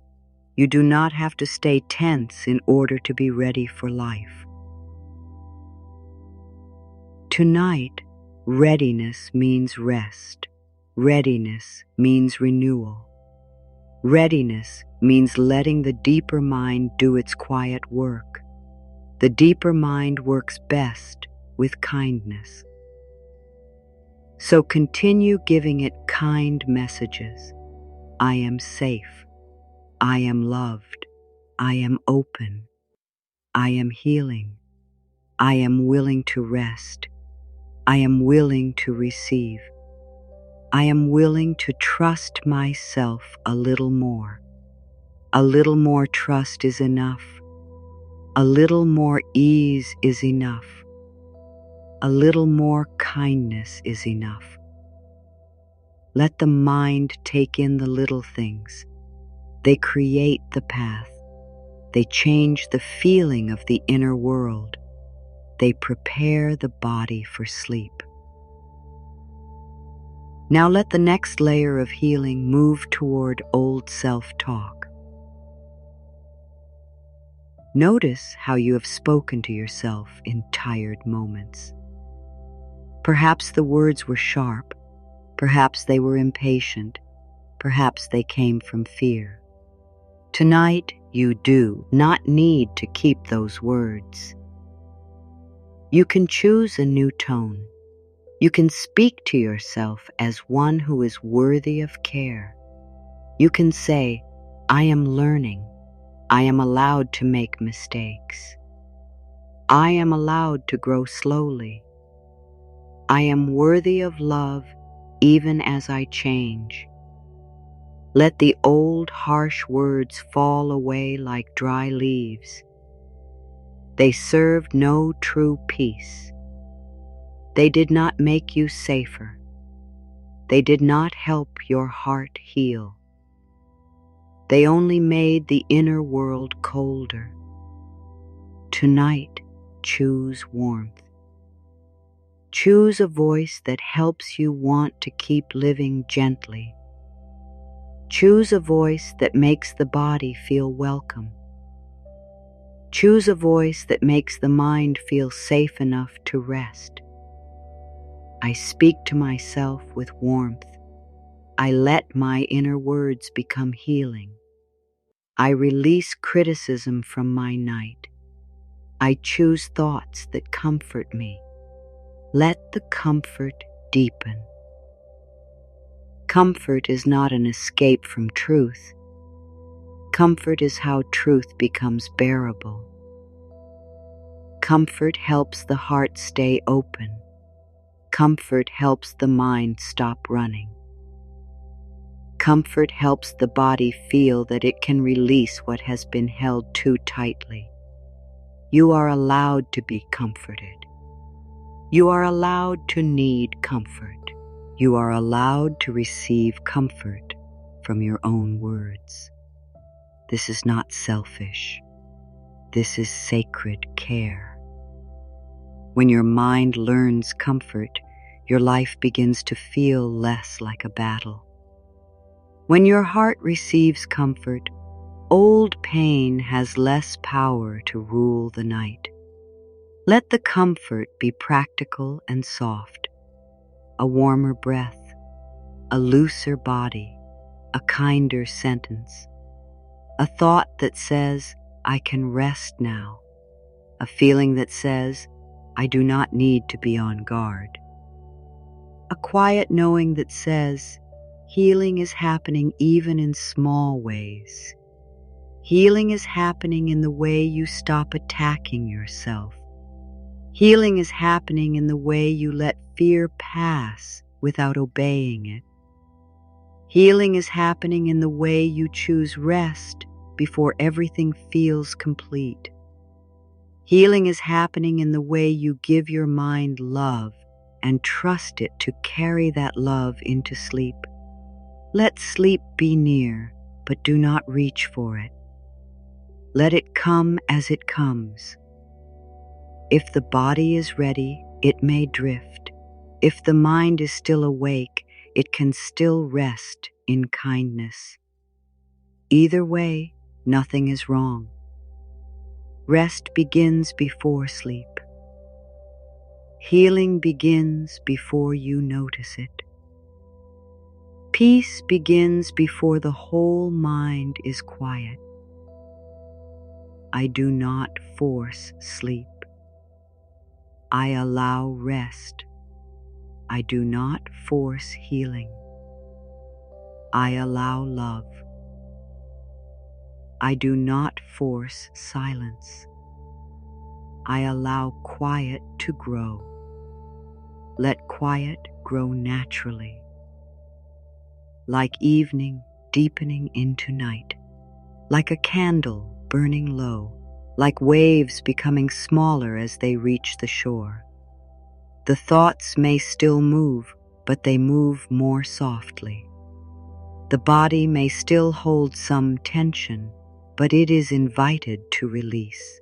You do not have to stay tense in order to be ready for life. Tonight, readiness means rest. Readiness means renewal. Readiness means letting the deeper mind do its quiet work. The deeper mind works best with kindness. So continue giving it kind messages. I am safe. I am loved. I am open. I am healing. I am willing to rest. I am willing to receive. I am willing to trust myself a little more. A little more trust is enough. A little more ease is enough. A little more kindness is enough. Let the mind take in the little things. They create the path. They change the feeling of the inner world. They prepare the body for sleep. Now let the next layer of healing move toward old self-talk. Notice how you have spoken to yourself in tired moments. Perhaps the words were sharp. Perhaps they were impatient. Perhaps they came from fear. Tonight, you do not need to keep those words. You can choose a new tone. You can speak to yourself as one who is worthy of care. You can say, I am learning. I am allowed to make mistakes. I am allowed to grow slowly. I am worthy of love even as I change. Let the old harsh words fall away like dry leaves. They served no true peace. They did not make you safer. They did not help your heart heal. They only made the inner world colder. Tonight, choose warmth. Choose a voice that helps you want to keep living gently. Choose a voice that makes the body feel welcome. Choose a voice that makes the mind feel safe enough to rest. I speak to myself with warmth. I let my inner words become healing. I release criticism from my night. I choose thoughts that comfort me. Let the comfort deepen. Comfort is not an escape from truth. Comfort is how truth becomes bearable. Comfort helps the heart stay open. Comfort helps the mind stop running. Comfort helps the body feel that it can release what has been held too tightly. You are allowed to be comforted. You are allowed to need comfort. You are allowed to receive comfort from your own words. This is not selfish. This is sacred care. When your mind learns comfort, your life begins to feel less like a battle. When your heart receives comfort, Old pain has less power to rule the night. Let the comfort be practical and soft. A warmer breath, a looser body, a kinder sentence. A thought that says, I can rest now. A feeling that says, I do not need to be on guard. A quiet knowing that says, healing is happening even in small ways. Healing is happening in the way you stop attacking yourself. Healing is happening in the way you let fear pass without obeying it. Healing is happening in the way you choose rest before everything feels complete. Healing is happening in the way you give your mind love and trust it to carry that love into sleep. Let sleep be near, but do not reach for it. Let it come as it comes. If the body is ready, it may drift. If the mind is still awake, it can still rest in kindness. Either way, nothing is wrong. Rest begins before sleep. Healing begins before you notice it. Peace begins before the whole mind is quiet. I do not force sleep. I allow rest. I do not force healing. I allow love. I do not force silence. I allow quiet to grow. Let quiet grow naturally, like evening deepening into night, like a candle burning low, like waves becoming smaller as they reach the shore. The thoughts may still move, but they move more softly. The body may still hold some tension, but it is invited to release.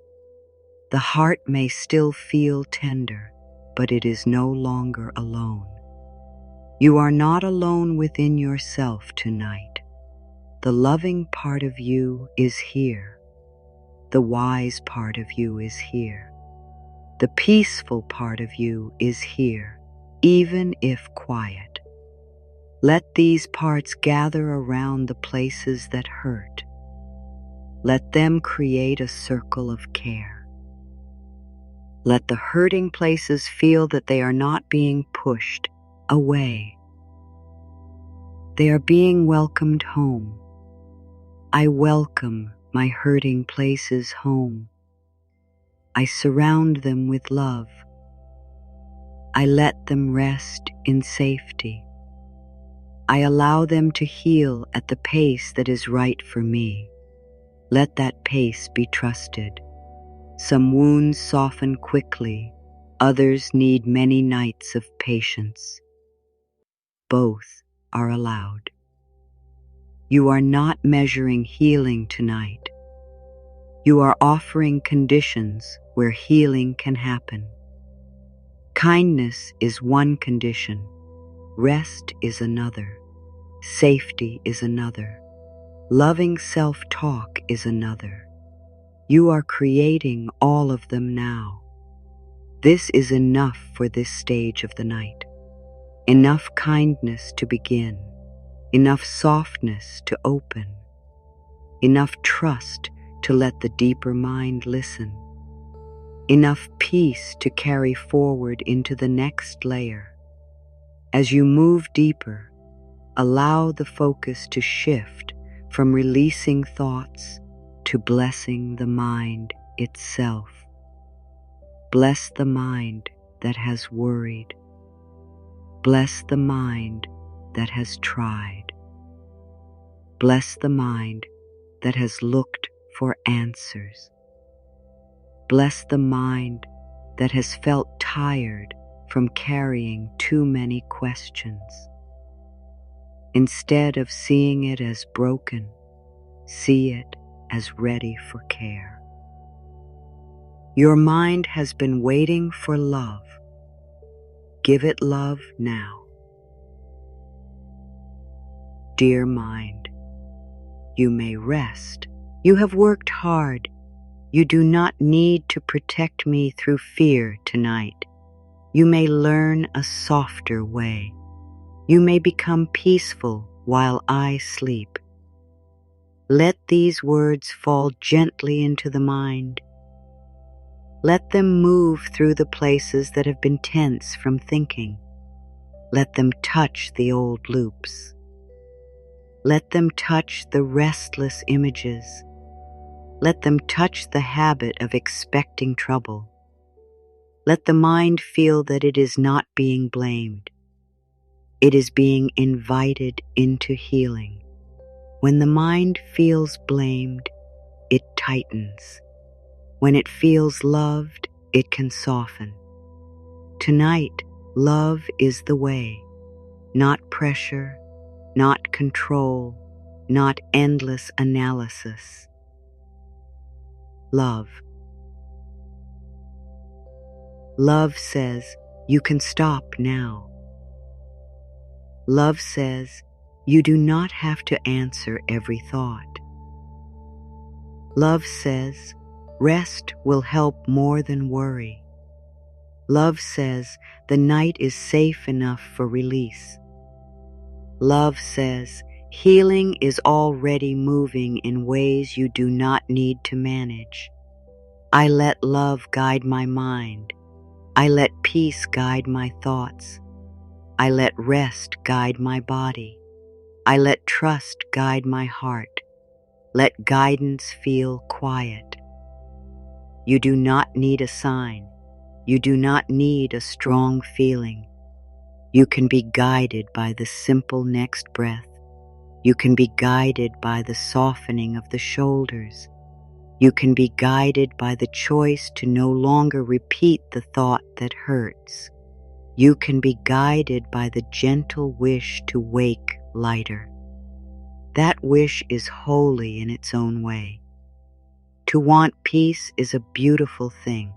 The heart may still feel tender, but it is no longer alone. You are not alone within yourself tonight. The loving part of you is here. The wise part of you is here. The peaceful part of you is here, even if quiet. Let these parts gather around the places that hurt. Let them create a circle of care. Let the hurting places feel that they are not being pushed away. They are being welcomed home. I welcome my hurting places home. I surround them with love. I let them rest in safety. I allow them to heal at the pace that is right for me. Let that pace be trusted. Some wounds soften quickly, others need many nights of patience. Both are allowed. You are not measuring healing tonight. You are offering conditions where healing can happen. Kindness is one condition, rest is another, safety is another, loving self-talk is another. You are creating all of them now. This is enough for this stage of the night. Enough kindness to begin, enough softness to open, enough trust to let the deeper mind listen, enough peace to carry forward into the next layer. As you move deeper, allow the focus to shift from releasing thoughts to blessing the mind itself. Bless the mind that has worried. Bless the mind that has tried. Bless the mind that has looked for answers. Bless the mind that has felt tired from carrying too many questions. Instead of seeing it as broken, see it as ready for care. Your mind has been waiting for love. Give it love now. Dear mind, you may rest You have worked hard. You do not need to protect me through fear tonight. You may learn a softer way. You may become peaceful while I sleep. Let these words fall gently into the mind. Let them move through the places that have been tense from thinking. Let them touch the old loops. Let them touch the restless images. Let them touch the habit of expecting trouble. Let the mind feel that it is not being blamed. It is being invited into healing. When the mind feels blamed, it tightens. When it feels loved, it can soften. Tonight, love is the way, not pressure, not control, not endless analysis. Love. Love says, you can stop now. Love says, you do not have to answer every thought. Love says, rest will help more than worry. Love says, the night is safe enough for release. Love says, healing is already moving in ways you do not need to manage. I let love guide my mind. I let peace guide my thoughts. I let rest guide my body. I let trust guide my heart. Let guidance feel quiet. You do not need a sign. You do not need a strong feeling. You can be guided by the simple next breath. You can be guided by the softening of the shoulders. You can be guided by the choice to no longer repeat the thought that hurts. You can be guided by the gentle wish to wake lighter. That wish is holy in its own way. To want peace is a beautiful thing.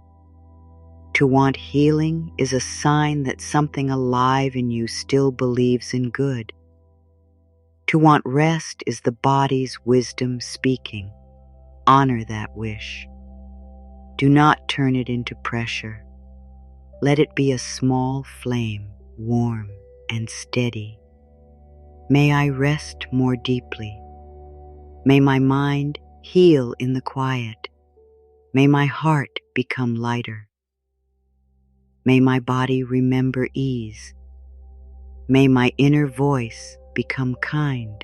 To want healing is a sign that something alive in you still believes in good. To want rest is the body's wisdom speaking. Honor that wish. Do not turn it into pressure. Let it be a small flame, warm and steady. May I rest more deeply. May my mind heal in the quiet. May my heart become lighter. May my body remember ease. May my inner voice become kind.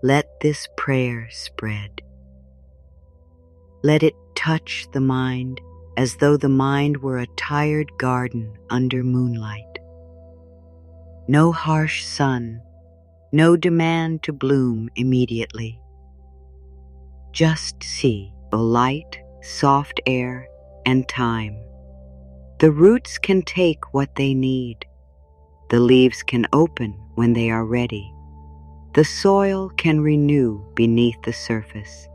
Let this prayer spread. Let it touch the mind as though the mind were a tired garden under moonlight. No harsh sun, no demand to bloom immediately. Just see the light, soft air, and time. The roots can take what they need. The leaves can open when they are ready. The soil can renew beneath the surface.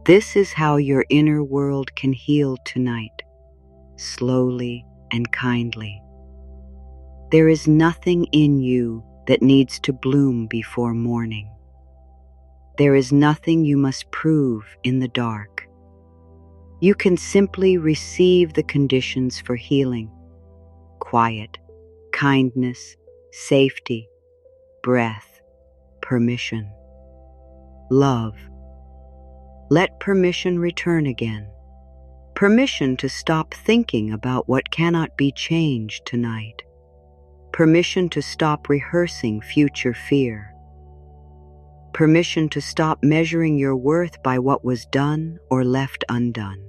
This is how your inner world can heal tonight, slowly and kindly. There is nothing in you that needs to bloom before morning. There is nothing you must prove in the dark. You can simply receive the conditions for healing: quiet, kindness, safety, breath, permission, love. Let permission return again. Permission to stop thinking about what cannot be changed tonight. Permission to stop rehearsing future fear. Permission to stop measuring your worth by what was done or left undone.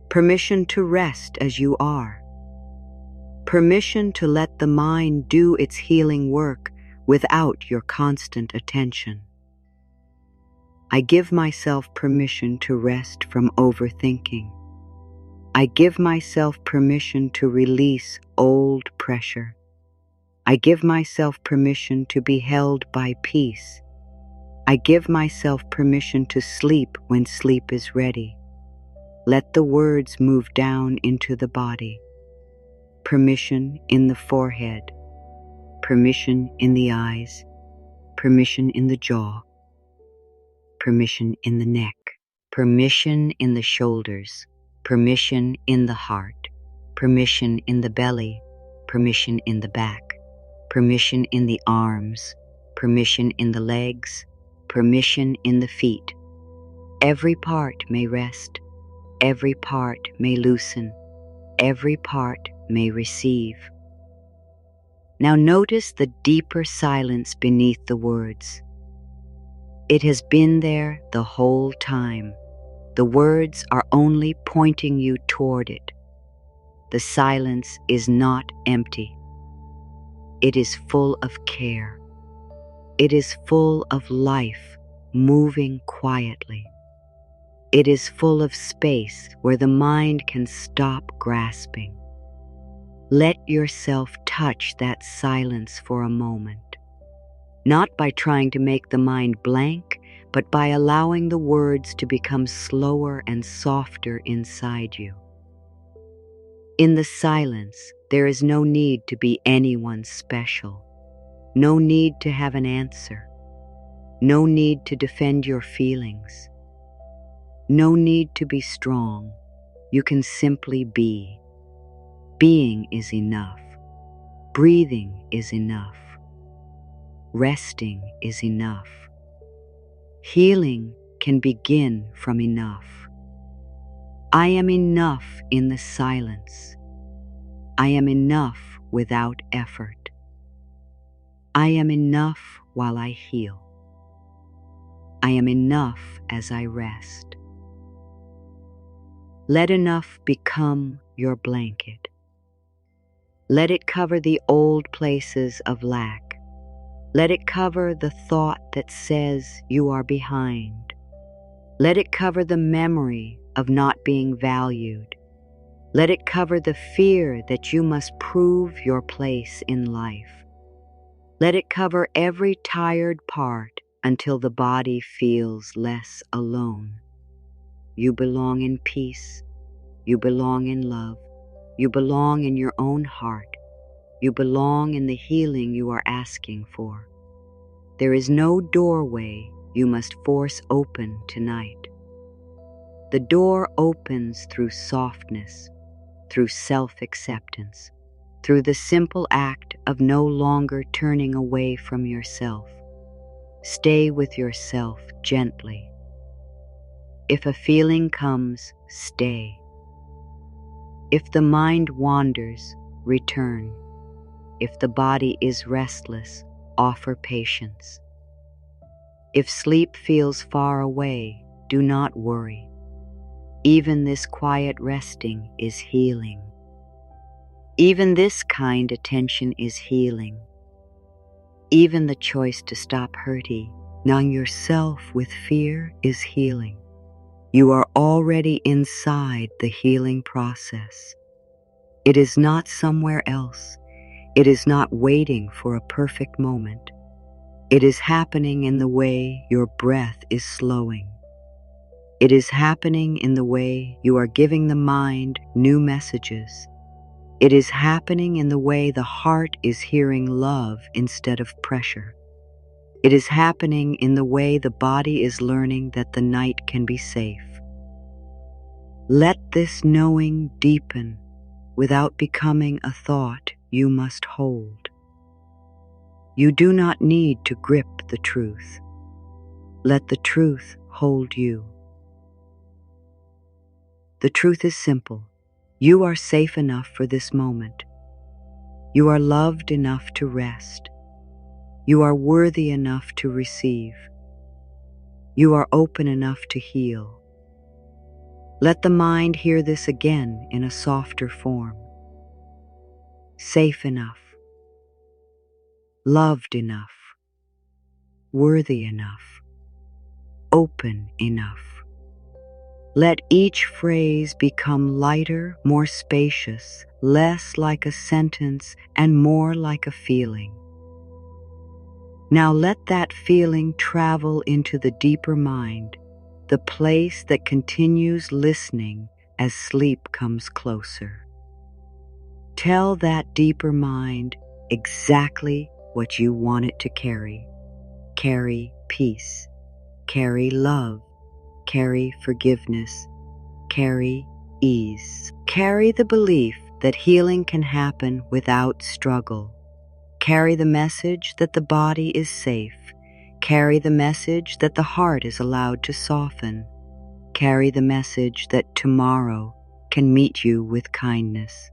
Permission to rest as you are. Permission to let the mind do its healing work without your constant attention. I give myself permission to rest from overthinking. I give myself permission to release old pressure. I give myself permission to be held by peace. I give myself permission to sleep when sleep is ready. Let the words move down into the body. Permission in the forehead. Permission in the eyes. Permission in the jaw. permission in the neck, permission in the shoulders, permission in the heart, permission in the belly, permission in the back, permission in the arms, permission in the legs, permission in the feet. Every part may rest, every part may loosen, every part may receive. Now notice the deeper silence beneath the words. It has been there the whole time. The words are only pointing you toward it. The silence is not empty. It is full of care. It is full of life moving quietly. It is full of space where the mind can stop grasping. Let yourself touch that silence for a moment, not by trying to make the mind blank, but by allowing the words to become slower and softer inside you. In the silence, there is no need to be anyone special, no need to have an answer, no need to defend your feelings, no need to be strong. You can simply be. Being is enough. Breathing is enough. Resting is enough. Healing can begin from enough. I am enough in the silence. I am enough without effort. I am enough while I heal. I am enough as I rest. Let enough become your blanket. Let it cover the old places of lack. Let it cover the thought that says you are behind. Let it cover the memory of not being valued. Let it cover the fear that you must prove your place in life. Let it cover every tired part until the body feels less alone. You belong in peace. You belong in love. You belong in your own heart. You belong in the healing you are asking for. There is no doorway you must force open tonight. The door opens through softness, through self-acceptance, through the simple act of no longer turning away from yourself. Stay with yourself gently. If a feeling comes, stay. If the mind wanders, return. If the body is restless, offer patience. If sleep feels far away, do not worry. Even this quiet resting is healing. Even this kind attention is healing. Even the choice to stop hurting yourself with fear is healing. You are already inside the healing process. It is not somewhere else. It is not waiting for a perfect moment. It is happening in the way your breath is slowing. It is happening in the way you are giving the mind new messages. It is happening in the way the heart is hearing love instead of pressure. It is happening in the way the body is learning that the night can be safe. Let this knowing deepen without becoming a thought you must hold. You do not need to grip the truth. Let the truth hold you. The truth is simple. You are safe enough for this moment. You are loved enough to rest. You are worthy enough to receive. You are open enough to heal. Let the mind hear this again in a softer form. Safe enough. Loved enough. Worthy enough. Open enough. Let each phrase become lighter, more spacious, less like a sentence and more like a feeling. Now let that feeling travel into the deeper mind, the place that continues listening as sleep comes closer. Tell that deeper mind exactly what you want it to carry. Carry peace. carry love, carry forgiveness, carry ease. Carry the belief that healing can happen without struggle. Carry the message that the body is safe. Carry the message that the heart is allowed to soften. Carry the message that tomorrow can meet you with kindness.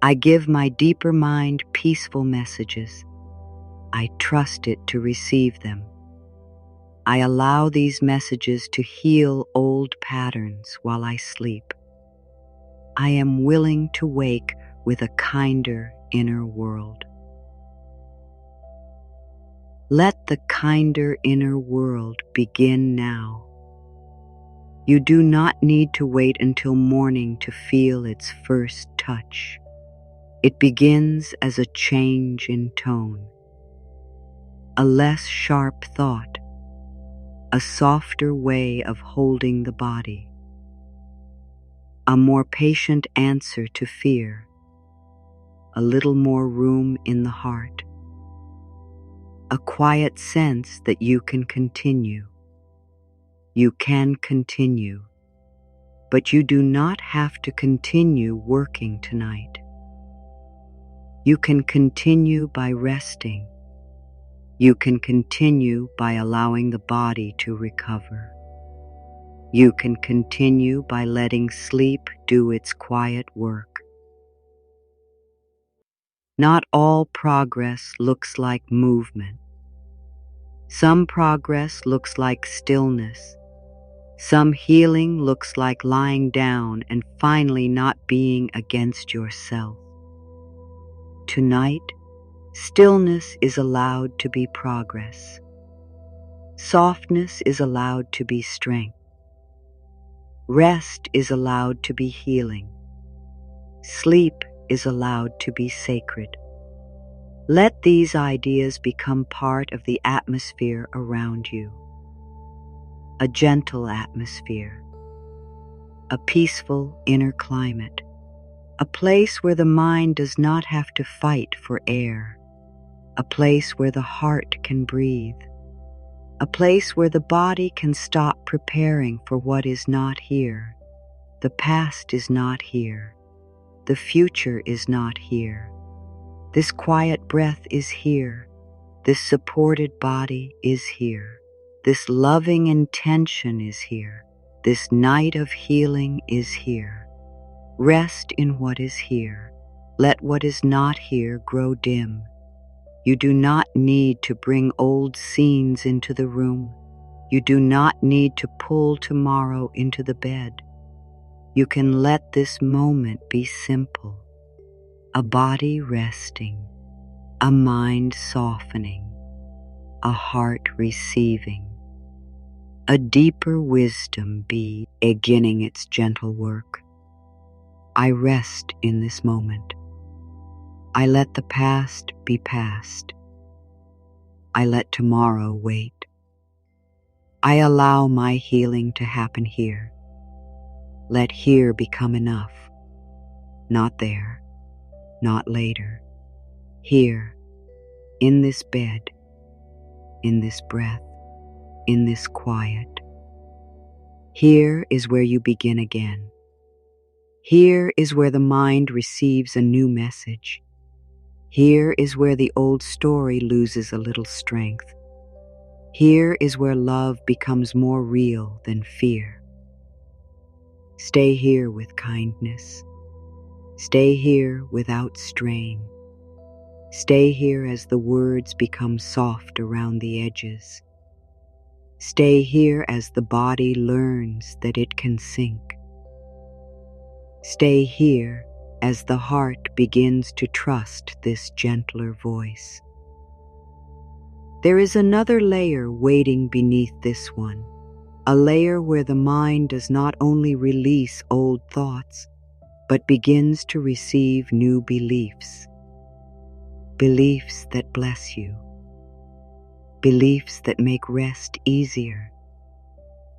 I give my deeper mind peaceful messages. I trust it to receive them. I allow these messages to heal old patterns while I sleep. I am willing to wake with a kinder inner world. Let the kinder inner world begin now. You do not need to wait until morning to feel its first touch. It begins as a change in tone, a less sharp thought, a softer way of holding the body, a more patient answer to fear, a little more room in the heart, a quiet sense that you can continue. You can continue, but you do not have to continue working tonight. You can continue by resting. You can continue by allowing the body to recover. You can continue by letting sleep do its quiet work. Not all progress looks like movement. Some progress looks like stillness. Some healing looks like lying down and finally not being against yourself. Tonight, stillness is allowed to be progress. Softness is allowed to be strength. Rest is allowed to be healing. Sleep is allowed to be sacred. Let these ideas become part of the atmosphere around you. A gentle atmosphere, a peaceful inner climate, a place where the mind does not have to fight for air, a place where the heart can breathe, a place where the body can stop preparing for what is not here. The past is not here. The future is not here. This quiet breath is here. This supported body is here. This loving intention is here. This night of healing is here. Rest in what is here. Let what is not here grow dim. You do not need to bring old scenes into the room. You do not need to pull tomorrow into the bed. You can let this moment be simple. A body resting, a mind softening, a heart receiving. A deeper wisdom beginning its gentle work. I rest in this moment. I let the past be past. I let tomorrow wait. I allow my healing to happen here. Let here become enough. Not there, not later. Here, in this bed, in this breath, in this quiet. Here is where you begin again. Here is where the mind receives a new message. Here is where the old story loses a little strength. Here is where love becomes more real than fear. Stay here with kindness. Stay here without strain. Stay here as the words become soft around the edges. Stay here as the body learns that it can sink. Stay here as the heart begins to trust this gentler voice. There is another layer waiting beneath this one, a layer where the mind does not only release old thoughts, but begins to receive new beliefs. Beliefs that bless you. Beliefs that make rest easier.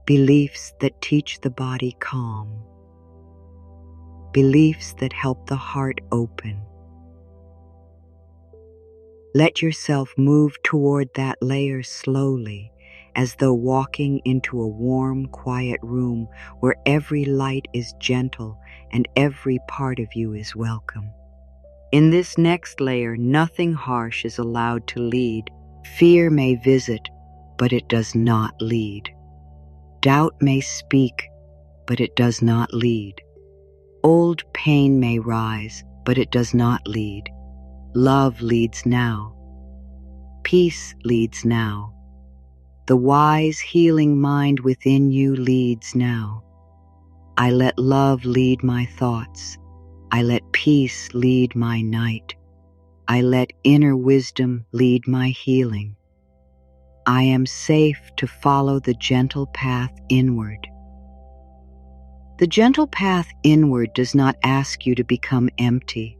Beliefs that teach the body calm. Beliefs that help the heart open. Let yourself move toward that layer slowly as though walking into a warm, quiet room where every light is gentle and every part of you is welcome. In this next layer, nothing harsh is allowed to lead. Fear may visit, but it does not lead. Doubt may speak, but it does not lead. Old pain may rise, but it does not lead. Love leads now. Peace leads now. The wise, healing mind within you leads now. I let love lead my thoughts. I let peace lead my night. I let inner wisdom lead my healing. I am safe to follow the gentle path inward. The gentle path inward does not ask you to become empty.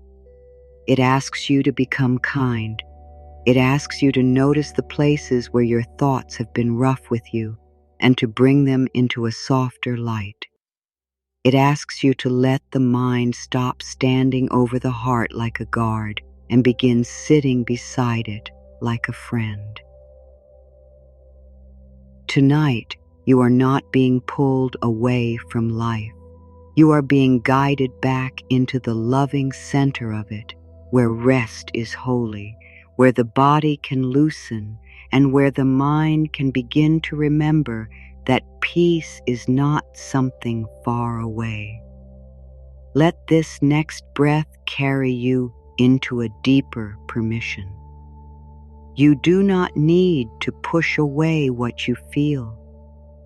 It asks you to become kind. It asks you to notice the places where your thoughts have been rough with you and to bring them into a softer light. It asks you to let the mind stop standing over the heart like a guard and begin sitting beside it like a friend. Tonight, you are not being pulled away from life. You are being guided back into the loving center of it, where rest is holy, where the body can loosen, and where the mind can begin to remember that peace is not something far away. Let this next breath carry you into a deeper permission. You do not need to push away what you feel.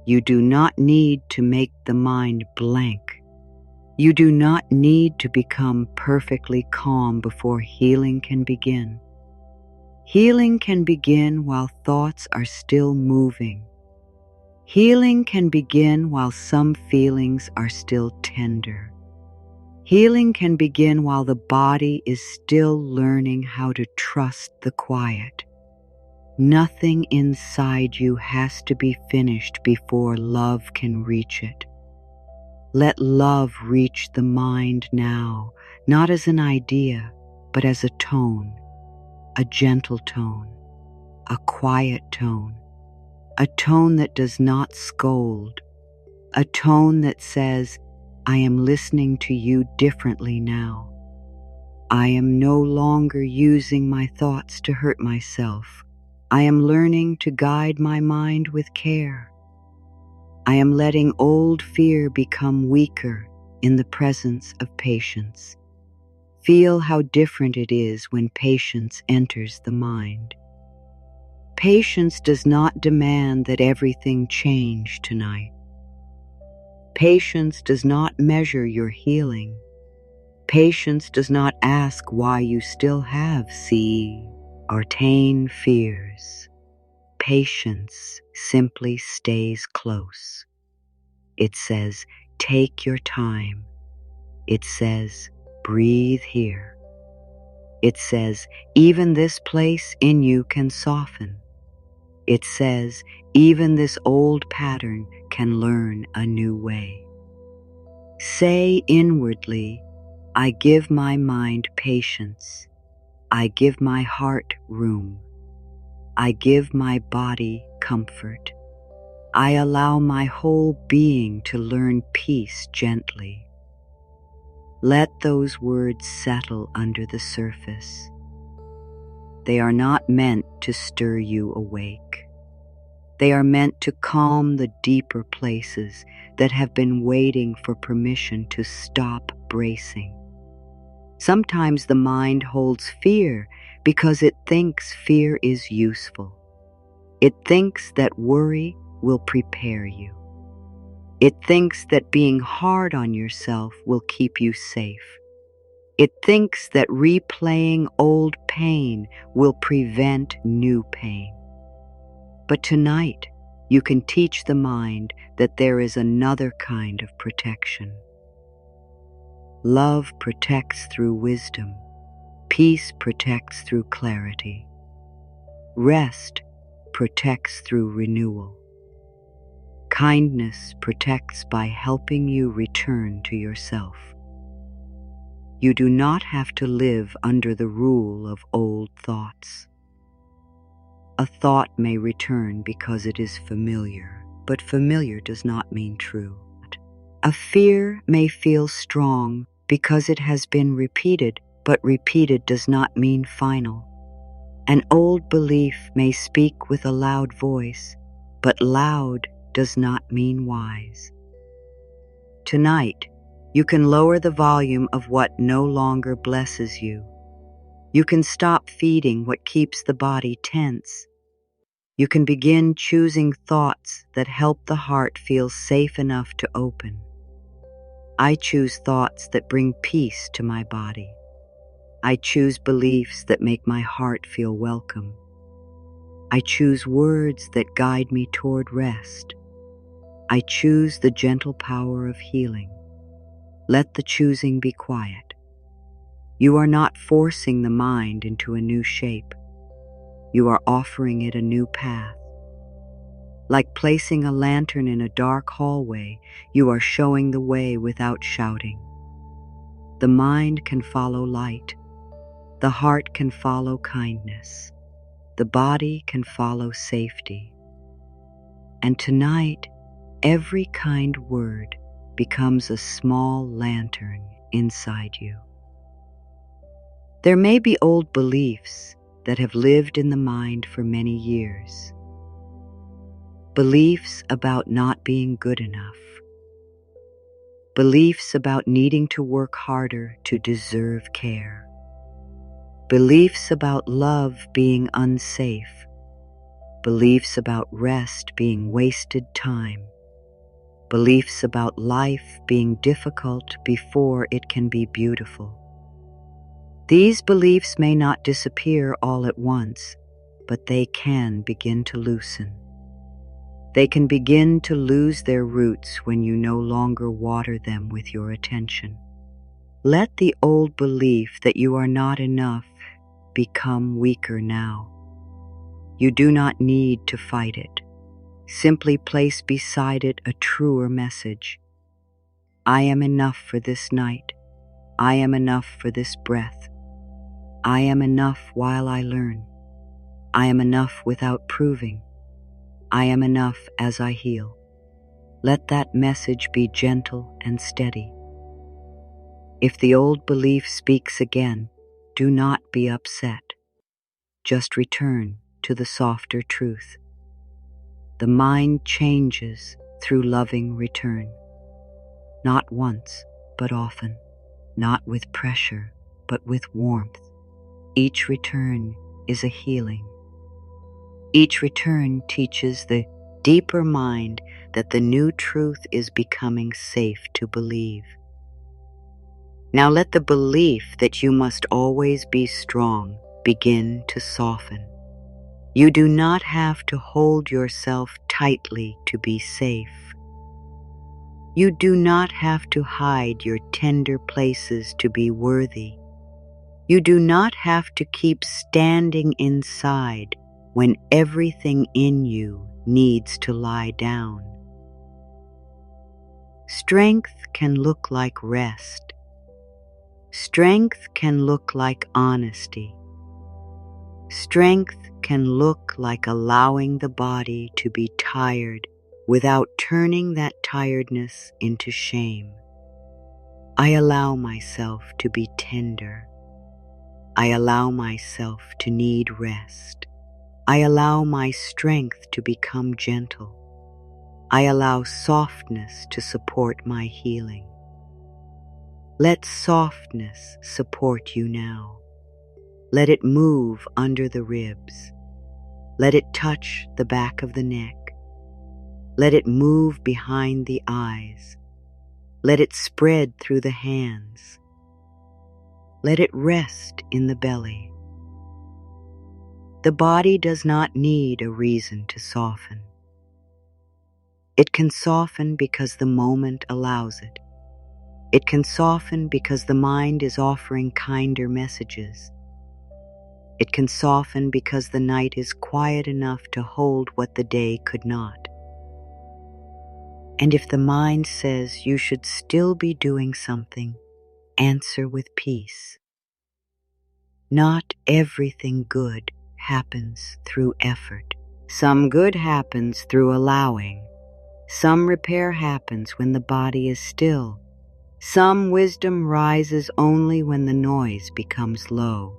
You do not need to make the mind blank. You do not need to become perfectly calm before healing can begin. Healing can begin while thoughts are still moving. Healing can begin while some feelings are still tender. Healing can begin while the body is still learning how to trust the quiet. Nothing inside you has to be finished before love can reach it. Let love reach the mind now, not as an idea, but as a tone, a gentle tone, a quiet tone, a tone that does not scold, a tone that says, I am listening to you differently now. I am no longer using my thoughts to hurt myself. I am learning to guide my mind with care. I am letting old fear become weaker in the presence of patience. Feel how different it is when patience enters the mind. Patience does not demand that everything change tonight. Patience does not measure your healing. Patience does not ask why you still have arcane fears. Patience simply stays close. It says, take your time. It says, breathe here. It says, even this place in you can soften. It says, even this old pattern can learn a new way. Say inwardly, I give my mind patience. I give my heart room. I give my body comfort. I allow my whole being to learn peace gently. Let those words settle under the surface. They are not meant to stir you awake. They are meant to calm the deeper places that have been waiting for permission to stop bracing. Sometimes the mind holds fear because it thinks fear is useful. It thinks that worry will prepare you. It thinks that being hard on yourself will keep you safe. It thinks that replaying old pain will prevent new pain. But tonight, you can teach the mind that there is another kind of protection. Love protects through wisdom. Peace protects through clarity. Rest protects through renewal. Kindness protects by helping you return to yourself. You do not have to live under the rule of old thoughts. A thought may return because it is familiar, but familiar does not mean true. A fear may feel strong because it has been repeated, but repeated does not mean final. An old belief may speak with a loud voice, but loud does not mean wise. Tonight, you can lower the volume of what no longer blesses you. You can stop feeding what keeps the body tense. You can begin choosing thoughts that help the heart feel safe enough to open. I choose thoughts that bring peace to my body. I choose beliefs that make my heart feel welcome. I choose words that guide me toward rest. I choose the gentle power of healing. Let the choosing be quiet. You are not forcing the mind into a new shape. You are offering it a new path. Like placing a lantern in a dark hallway, you are showing the way without shouting. The mind can follow light. The heart can follow kindness. The body can follow safety. And tonight, every kind word becomes a small lantern inside you. There may be old beliefs that have lived in the mind for many years. Beliefs about not being good enough. Beliefs about needing to work harder to deserve care. Beliefs about love being unsafe. Beliefs about rest being wasted time. Beliefs about life being difficult before it can be beautiful. These beliefs may not disappear all at once, but they can begin to loosen. They can begin to lose their roots when you no longer water them with your attention. Let the old belief that you are not enough become weaker now. You do not need to fight it. Simply place beside it a truer message. I am enough for this night. I am enough for this breath. I am enough while I learn. I am enough without proving. I am enough as I heal. Let that message be gentle and steady. If the old belief speaks again, do not be upset. Just return to the softer truth. The mind changes through loving return. Not once, but often. Not with pressure, but with warmth. Each return is a healing. Each return teaches the deeper mind that the new truth is becoming safe to believe. Now let the belief that you must always be strong begin to soften. You do not have to hold yourself tightly to be safe. You do not have to hide your tender places to be worthy. You do not have to keep standing inside when everything in you needs to lie down. Strength can look like rest. Strength can look like honesty. Strength can look like allowing the body to be tired without turning that tiredness into shame. I allow myself to be tender. I allow myself to need rest. I allow my strength to become gentle. I allow softness to support my healing. Let softness support you now. Let it move under the ribs. Let it touch the back of the neck. Let it move behind the eyes. Let it spread through the hands. Let it rest in the belly. The body does not need a reason to soften. It can soften because the moment allows it. It can soften because the mind is offering kinder messages. It can soften because the night is quiet enough to hold what the day could not. And if the mind says you should still be doing something, answer with peace. Not everything good happens through effort. Some good happens through allowing. Some repair happens when the body is still. Some wisdom rises only when the noise becomes low.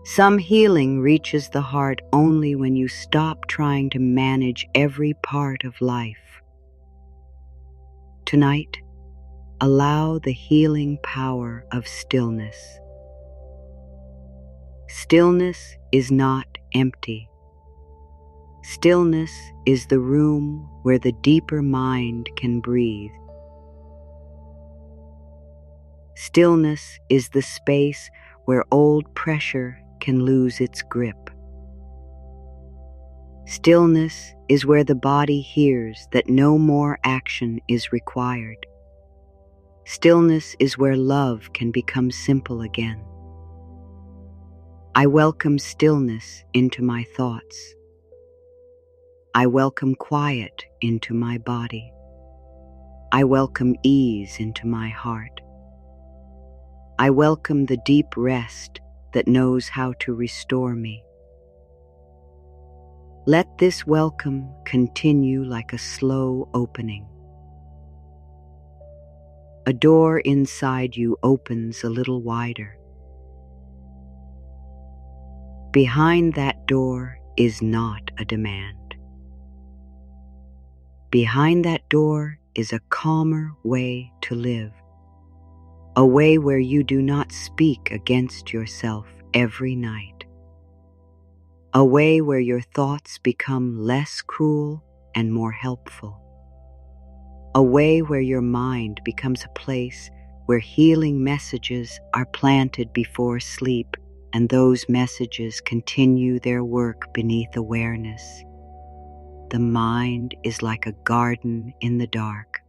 Some healing reaches the heart only when you stop trying to manage every part of life. Tonight, allow the healing power of stillness. Stillness is not empty. Stillness is the room where the deeper mind can breathe. Stillness is the space where old pressure can lose its grip. Stillness is where the body hears that no more action is required. Stillness is where love can become simple again. I welcome stillness into my thoughts. I welcome quiet into my body. I welcome ease into my heart. I welcome the deep rest that knows how to restore me. Let this welcome continue like a slow opening. A door inside you opens a little wider. Behind that door is not a demand. Behind that door is a calmer way to live, a way where you do not speak against yourself every night, a way where your thoughts become less cruel and more helpful, a way where your mind becomes a place where healing messages are planted before sleep, and those messages continue their work beneath awareness. The mind is like a garden in the dark.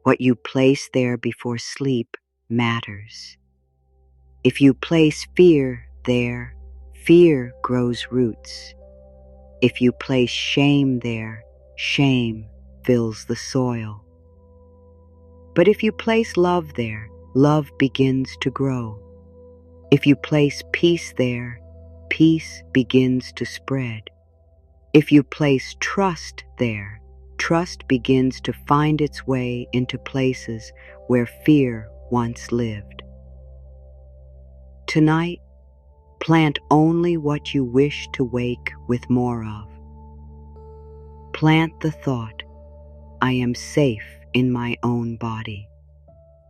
What you place there before sleep matters. If you place fear there, fear grows roots. If you place shame there, shame fills the soil. But if you place love there, love begins to grow. If you place peace there, peace begins to spread. If you place trust there, trust begins to find its way into places where fear once lived. Tonight, plant only what you wish to wake with more of. Plant the thought, I am safe in my own body.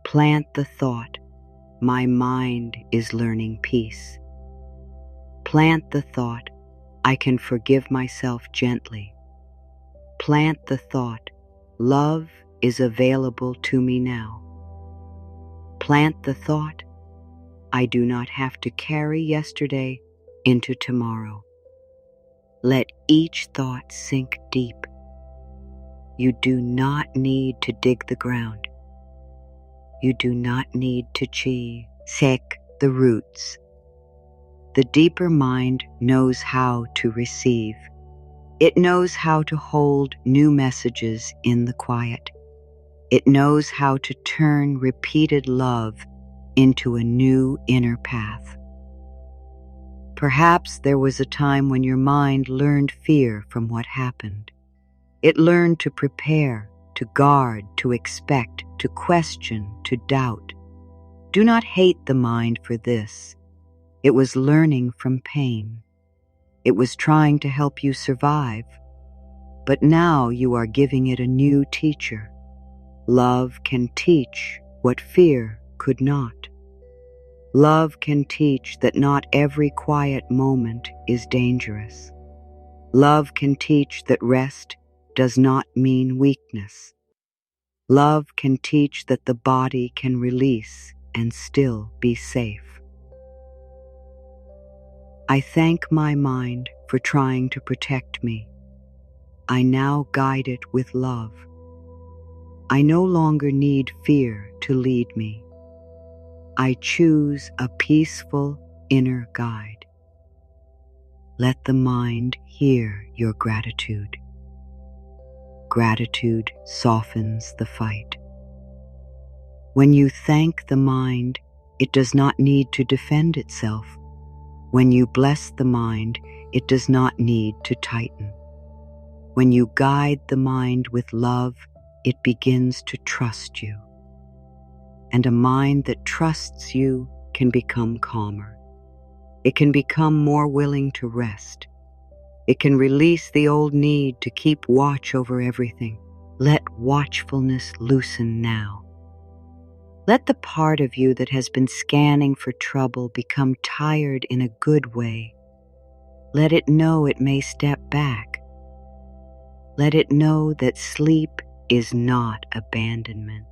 Plant the thought, my mind is learning peace. Plant the thought, I can forgive myself gently. Plant the thought, love is available to me now. Plant the thought, I do not have to carry yesterday into tomorrow. Let each thought sink deep. You do not need to dig the ground. You do not need to check the roots. The deeper mind knows how to receive. It knows how to hold new messages in the quiet. It knows how to turn repeated love into a new inner path. Perhaps there was a time when your mind learned fear from what happened. It learned to prepare, to guard, to expect, to question, to doubt. Do not hate the mind for this. It was learning from pain. It was trying to help you survive. But now you are giving it a new teacher. Love can teach what fear could not. Love can teach that not every quiet moment is dangerous. Love can teach that rest does not mean weakness. Love can teach that the body can release and still be safe. I thank my mind for trying to protect me. I now guide it with love. I no longer need fear to lead me. I choose a peaceful inner guide. Let the mind hear your gratitude. Gratitude softens the fight. When you thank the mind, it does not need to defend itself. When you bless the mind, it does not need to tighten. When you guide the mind with love, it begins to trust you. And a mind that trusts you can become calmer. It can become more willing to rest. It can release the old need to keep watch over everything. Let watchfulness loosen now. Let the part of you that has been scanning for trouble become tired in a good way. Let it know it may step back. Let it know that sleep is not abandonment.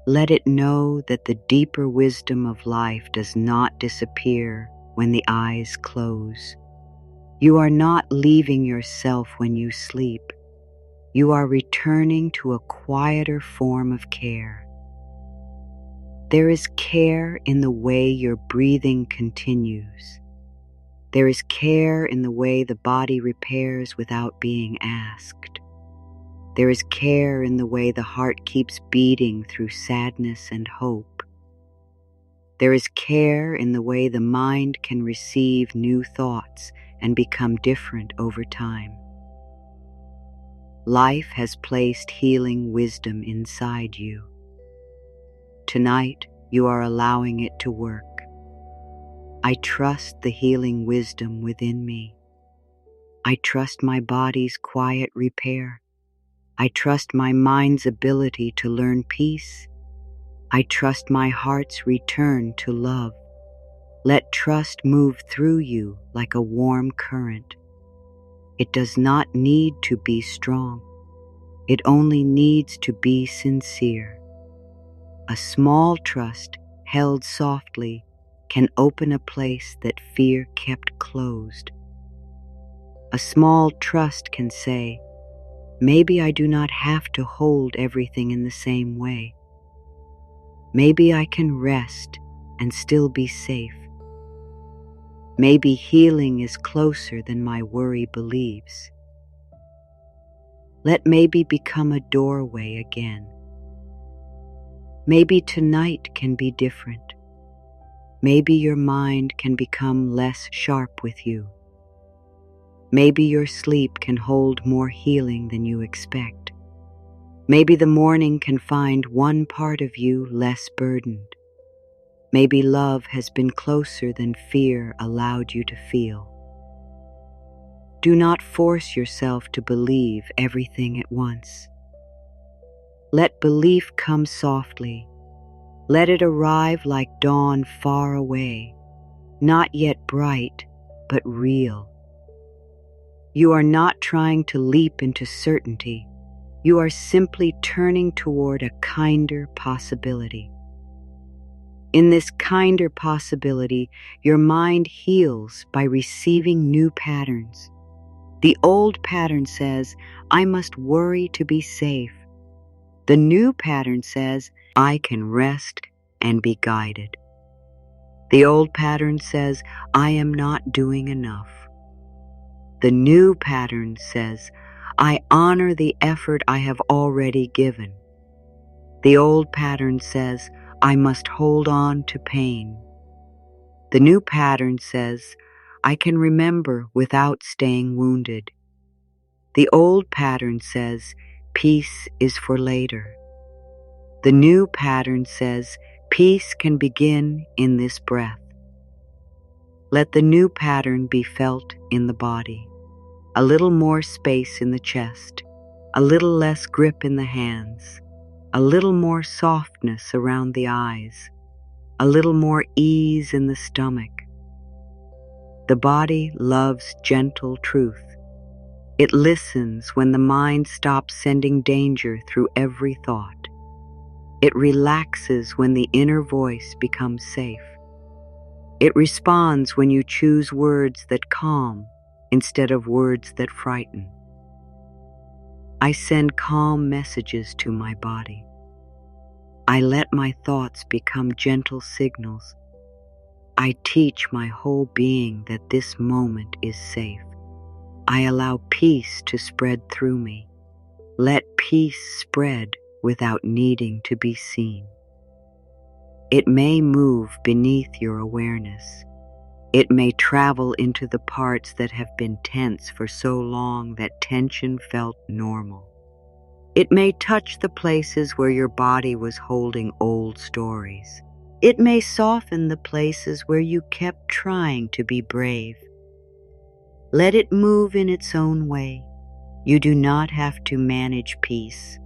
Let it know that the deeper wisdom of life does not disappear when the eyes close. You are not leaving yourself when you sleep. You are returning to a quieter form of care. There is care in the way your breathing continues. There is care in the way the body repairs without being asked. There is care in the way the heart keeps beating through sadness and hope. There is care in the way the mind can receive new thoughts and become different over time. Life has placed healing wisdom inside you. Tonight, you are allowing it to work. I trust the healing wisdom within me. I trust my body's quiet repair. I trust my mind's ability to learn peace. I trust my heart's return to love. Let trust move through you like a warm current. It does not need to be strong. It only needs to be sincere. A small trust held softly can open a place that fear kept closed. A small trust can say, maybe I do not have to hold everything in the same way. Maybe I can rest and still be safe. Maybe healing is closer than my worry believes. Let maybe become a doorway again. Maybe tonight can be different. Maybe your mind can become less sharp with you. Maybe your sleep can hold more healing than you expect. Maybe the morning can find one part of you less burdened. Maybe love has been closer than fear allowed you to feel. Do not force yourself to believe everything at once. Let belief come softly. Let it arrive like dawn far away, not yet bright, but real. You are not trying to leap into certainty. You are simply turning toward a kinder possibility. In this kinder possibility, your mind heals by receiving new patterns. The old pattern says, I must worry to be safe. The new pattern says, I can rest and be guided. The old pattern says, I am not doing enough. The new pattern says, I honor the effort I have already given. The old pattern says, I must hold on to pain. The new pattern says, I can remember without staying wounded. The old pattern says, peace is for later. The new pattern says, peace can begin in this breath. Let the new pattern be felt in the body. A little more space in the chest, a little less grip in the hands, a little more softness around the eyes, a little more ease in the stomach. The body loves gentle truth. It listens when the mind stops sending danger through every thought. It relaxes when the inner voice becomes safe. It responds when you choose words that calm instead of words that frighten. I send calm messages to my body. I let my thoughts become gentle signals. I teach my whole being that this moment is safe. I allow peace to spread through me. Let peace spread without needing to be seen. It may move beneath your awareness. It may travel into the parts that have been tense for so long that tension felt normal. It may touch the places where your body was holding old stories. It may soften the places where you kept trying to be brave. Let it move in its own way. You do not have to manage peace.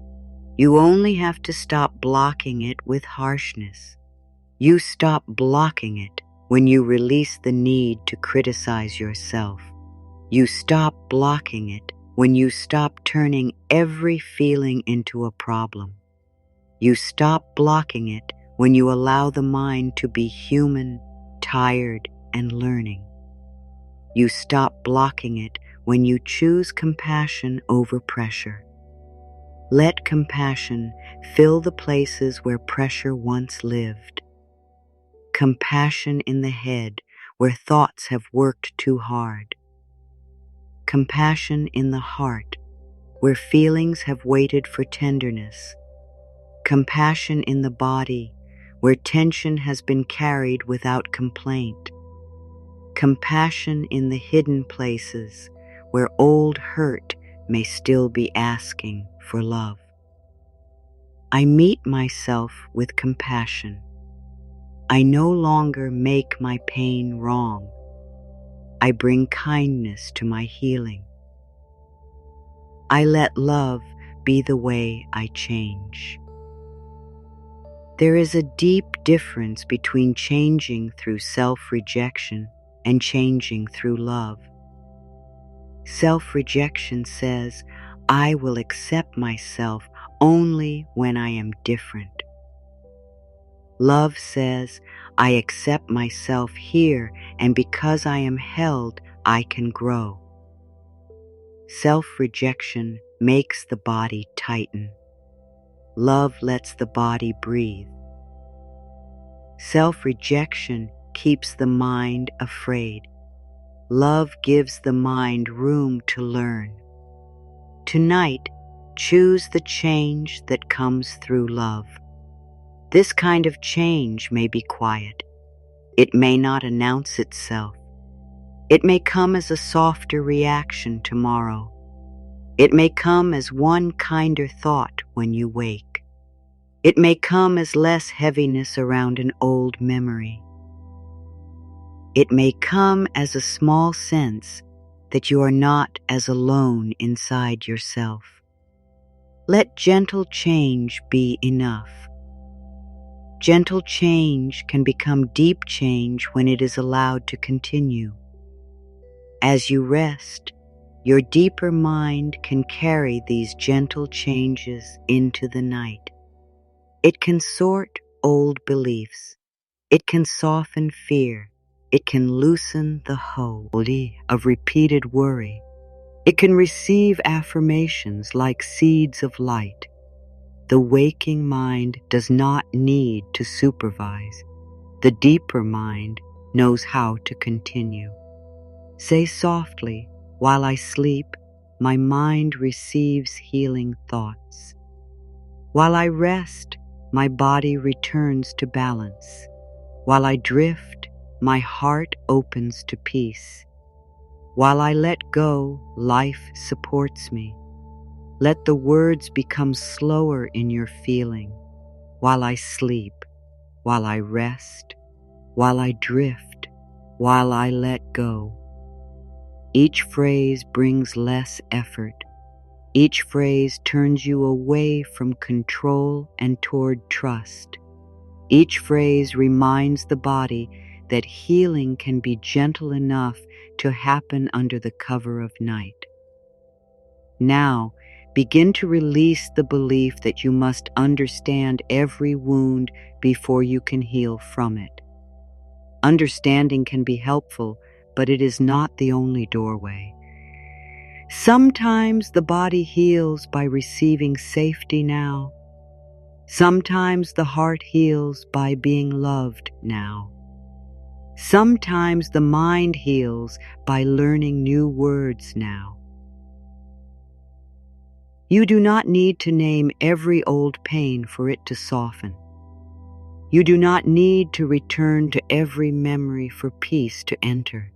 You only have to stop blocking it with harshness. You stop blocking it when you release the need to criticize yourself. You stop blocking it when you stop turning every feeling into a problem. You stop blocking it when you allow the mind to be human, tired, and learning. You stop blocking it when you choose compassion over pressure. Let compassion fill the places where pressure once lived. Compassion in the head where thoughts have worked too hard. Compassion in the heart where feelings have waited for tenderness. Compassion in the body where tension has been carried without complaint. Compassion in the hidden places where old hurt may still be asking for love. I meet myself with compassion. I no longer make my pain wrong. I bring kindness to my healing. I let love be the way I change. There is a deep difference between changing through self-rejection and changing through love. Self-rejection says, I will accept myself only when I am different. Love says, I accept myself here, and because I am held, I can grow. Self-rejection makes the body tighten. Love lets the body breathe. Self-rejection keeps the mind afraid. Love gives the mind room to learn. Tonight, choose the change that comes through love. This kind of change may be quiet. It may not announce itself. It may come as a softer reaction tomorrow. It may come as one kinder thought when you wake. It may come as less heaviness around an old memory. It may come as a small sense that you are not as alone inside yourself. Let gentle change be enough. Gentle change can become deep change when it is allowed to continue. As you rest, your deeper mind can carry these gentle changes into the night. It can sort old beliefs. It can soften fear. It can loosen the hold of repeated worry. It can receive affirmations like seeds of light. The waking mind does not need to supervise. The deeper mind knows how to continue. Say softly, while I sleep, my mind receives healing thoughts. While I rest, my body returns to balance. While I drift, my heart opens to peace. While I let go, life supports me. Let the words become slower in your feeling. While I sleep, while I rest, while I drift, while I let go. Each phrase brings less effort. Each phrase turns you away from control and toward trust. Each phrase reminds the body that healing can be gentle enough to happen under the cover of night. Now, begin to release the belief that you must understand every wound before you can heal from it. Understanding can be helpful, but it is not the only doorway. Sometimes the body heals by receiving safety now. Sometimes the heart heals by being loved now. Sometimes the mind heals by learning new words now. You do not need to name every old pain for it to soften. You do not need to return to every memory for peace to enter.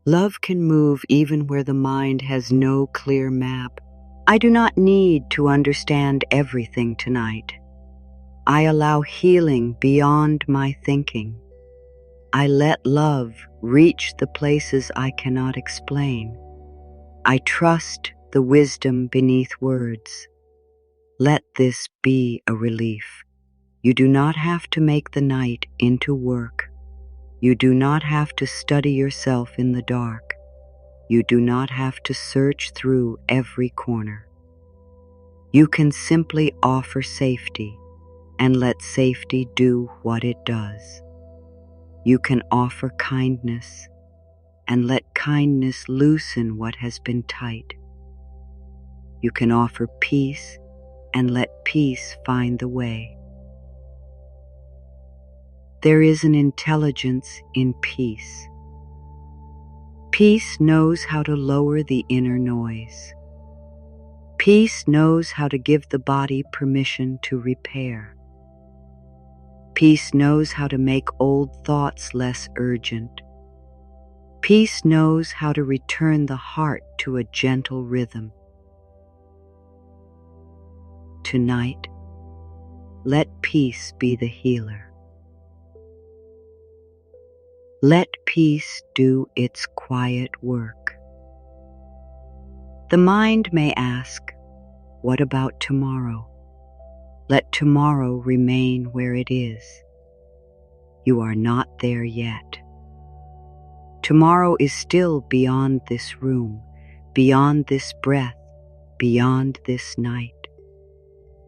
Love can move even where the mind has no clear map. I do not need to understand everything tonight. I allow healing beyond my thinking. I let love reach the places I cannot explain. I trust the wisdom beneath words. Let this be a relief. You do not have to make the night into work. You do not have to study yourself in the dark. You do not have to search through every corner. You can simply offer safety and let safety do what it does. You can offer kindness and let kindness loosen what has been tight. You can offer peace and let peace find the way. There is an intelligence in peace. Peace knows how to lower the inner noise. Peace knows how to give the body permission to repair. Peace knows how to make old thoughts less urgent. Peace knows how to return the heart to a gentle rhythm. Tonight, let peace be the healer. Let peace do its quiet work. The mind may ask, what about tomorrow? Let tomorrow remain where it is. You are not there yet. Tomorrow is still beyond this room, beyond this breath, beyond this night.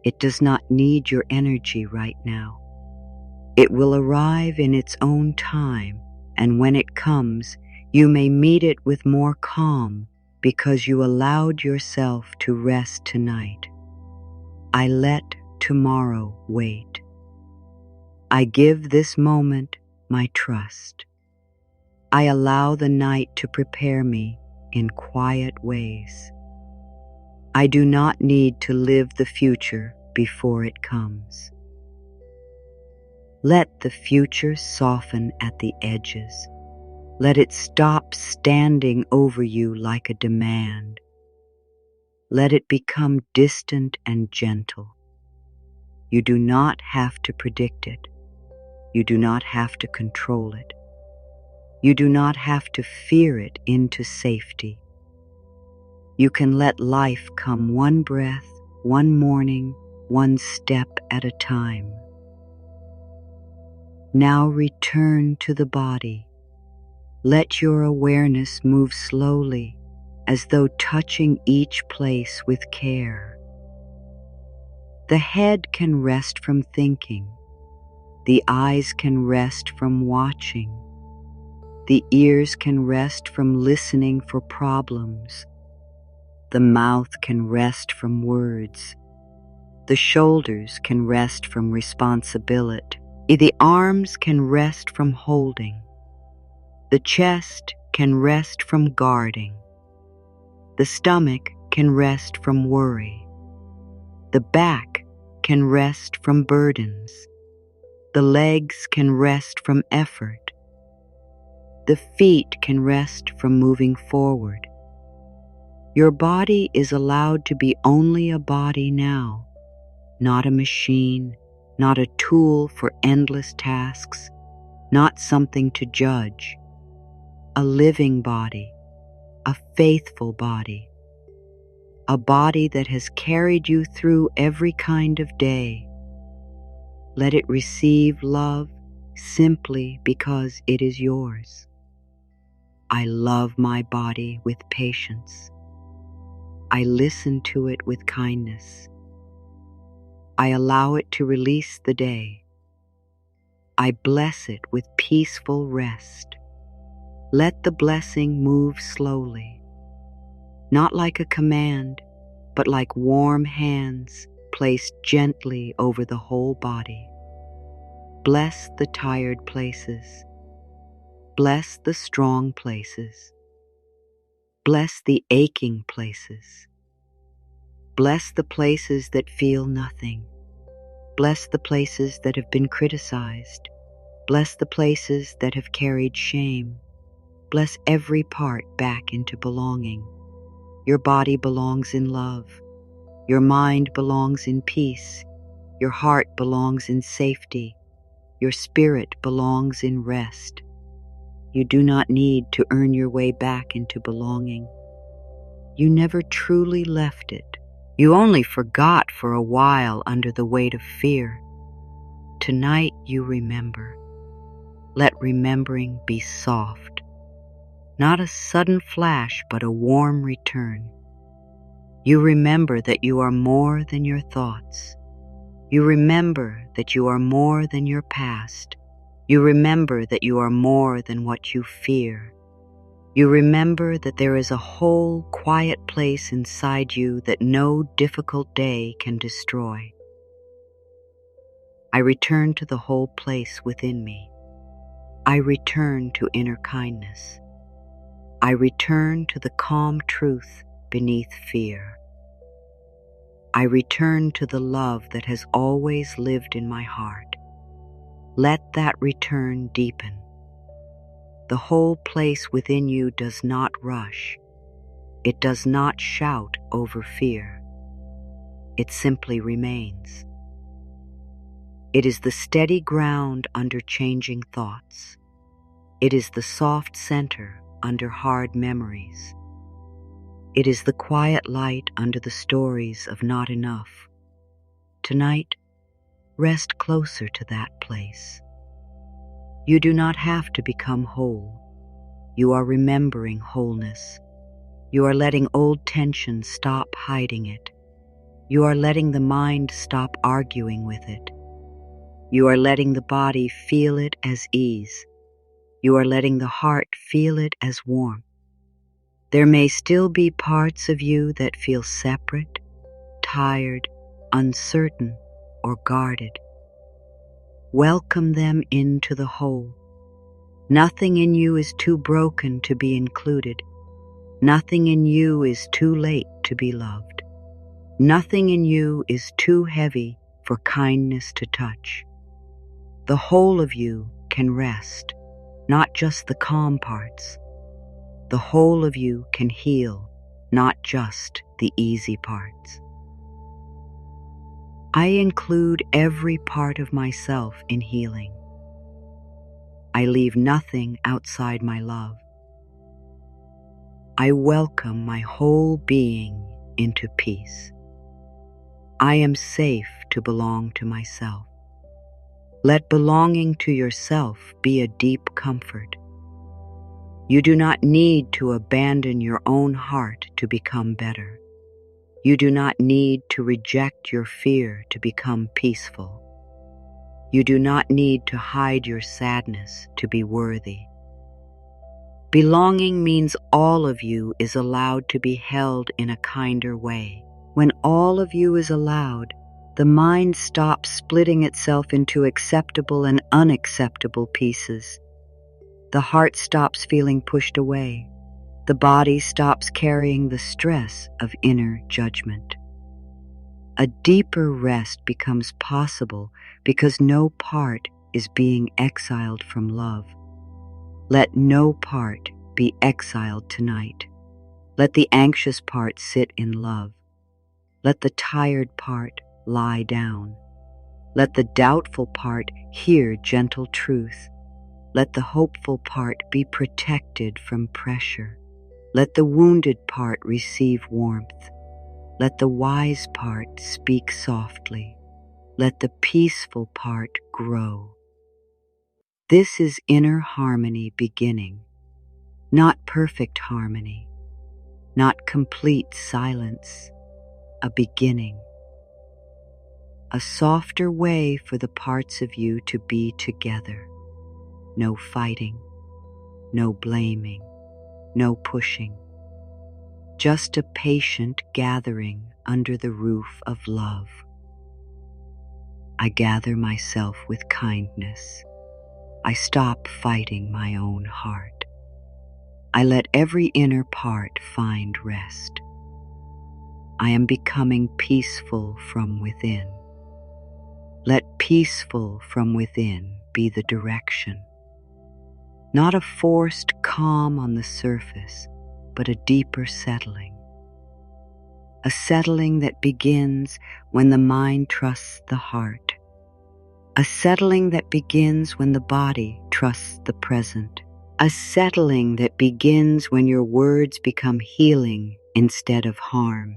It does not need your energy right now. It will arrive in its own time, and when it comes, you may meet it with more calm because you allowed yourself to rest tonight. I let tomorrow wait. I give this moment my trust. I allow the night to prepare me in quiet ways. I do not need to live the future before it comes. Let the future soften at the edges. Let it stop standing over you like a demand. Let it become distant and gentle. You do not have to predict it. You do not have to control it. You do not have to fear it into safety. You can let life come one breath, one morning, one step at a time. Now return to the body. Let your awareness move slowly, as though touching each place with care. The head can rest from thinking. The eyes can rest from watching. The ears can rest from listening for problems. The mouth can rest from words. The shoulders can rest from responsibility. The arms can rest from holding. The chest can rest from guarding. The stomach can rest from worry. The back can rest from burdens. The legs can rest from effort. The feet can rest from moving forward. Your body is allowed to be only a body now, not a machine, not a tool for endless tasks, not something to judge. A living body, a faithful body, a body that has carried you through every kind of day. Let it receive love simply because it is yours. I love my body with patience. I listen to it with kindness. I allow it to release the day. I bless it with peaceful rest. Let the blessing move slowly, not like a command, but like warm hands placed gently over the whole body. Bless the tired places. Bless the strong places. Bless the aching places. Bless the places that feel nothing. Bless the places that have been criticized. Bless the places that have carried shame. Bless every part back into belonging. Your body belongs in love. Your mind belongs in peace. Your heart belongs in safety. Your spirit belongs in rest. You do not need to earn your way back into belonging. You never truly left it. You only forgot for a while under the weight of fear. Tonight you remember. Let remembering be soft. Not a sudden flash, but a warm return. You remember that you are more than your thoughts. You remember that you are more than your past. You remember that you are more than what you fear. You remember that there is a whole quiet place inside you that no difficult day can destroy. I return to the whole place within me. I return to inner kindness. I return to the calm truth beneath fear. I return to the love that has always lived in my heart. Let that return deepen. The whole place within you does not rush. It does not shout over fear. It simply remains. It is the steady ground under changing thoughts. It is the soft center under hard memories. It is the quiet light under the stories of not enough. Tonight, rest closer to that place. You do not have to become whole. You are remembering wholeness. You are letting old tension stop hiding it. You are letting the mind stop arguing with it. You are letting the body feel it as ease. You are letting the heart feel it as warmth. There may still be parts of you that feel separate, tired, uncertain, or guarded. Welcome them into the whole. Nothing in you is too broken to be included. Nothing in you is too late to be loved. Nothing in you is too heavy for kindness to touch. The whole of you can rest, not just the calm parts. The whole of you can heal, not just the easy parts. I include every part of myself in healing. I leave nothing outside my love. I welcome my whole being into peace. I am safe to belong to myself. Let belonging to yourself be a deep comfort. You do not need to abandon your own heart to become better. You do not need to reject your fear to become peaceful. You do not need to hide your sadness to be worthy. Belonging means all of you is allowed to be held in a kinder way. When all of you is allowed, the mind stops splitting itself into acceptable and unacceptable pieces. The heart stops feeling pushed away. The body stops carrying the stress of inner judgment. A deeper rest becomes possible because no part is being exiled from love. Let no part be exiled tonight. Let the anxious part sit in love. Let the tired part lie down. Let the doubtful part hear gentle truth. Let the hopeful part be protected from pressure. Let the wounded part receive warmth. Let the wise part speak softly. Let the peaceful part grow. This is inner harmony beginning, not perfect harmony, not complete silence, a beginning. A softer way for the parts of you to be together. No fighting, no blaming, no pushing. Just a patient gathering under the roof of love. I gather myself with kindness. I stop fighting my own heart. I let every inner part find rest. I am becoming peaceful from within. Let peaceful from within be the direction. Not a forced calm on the surface, but a deeper settling. A settling that begins when the mind trusts the heart. A settling that begins when the body trusts the present. A settling that begins when your words become healing instead of harm.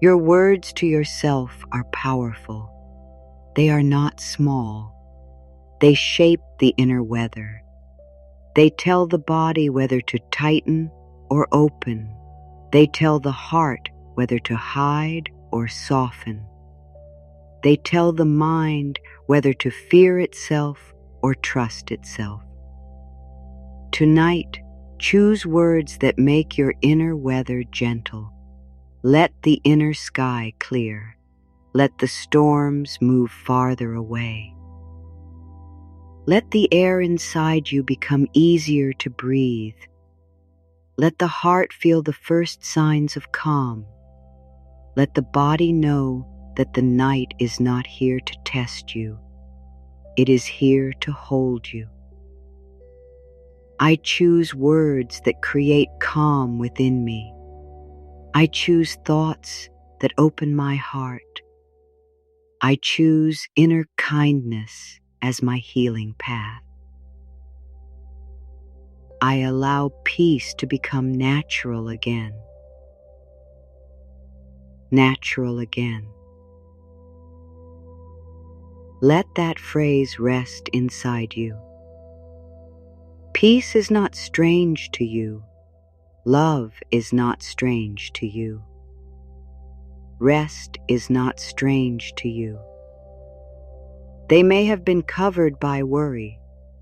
Your words to yourself are powerful. They are not small. They shape the inner weather. They tell the body whether to tighten or open. They tell the heart whether to hide or soften. They tell the mind whether to fear itself or trust itself. Tonight, choose words that make your inner weather gentle. Let the inner sky clear. Let the storms move farther away. Let the air inside you become easier to breathe. Let the heart feel the first signs of calm. Let the body know that the night is not here to test you. It is here to hold you. I choose words that create calm within me. I choose thoughts that open my heart. I choose inner kindness as my healing path. I allow peace to become natural again. Natural again. Let that phrase rest inside you. Peace is not strange to you. Love is not strange to you. Rest is not strange to you. They may have been covered by worry,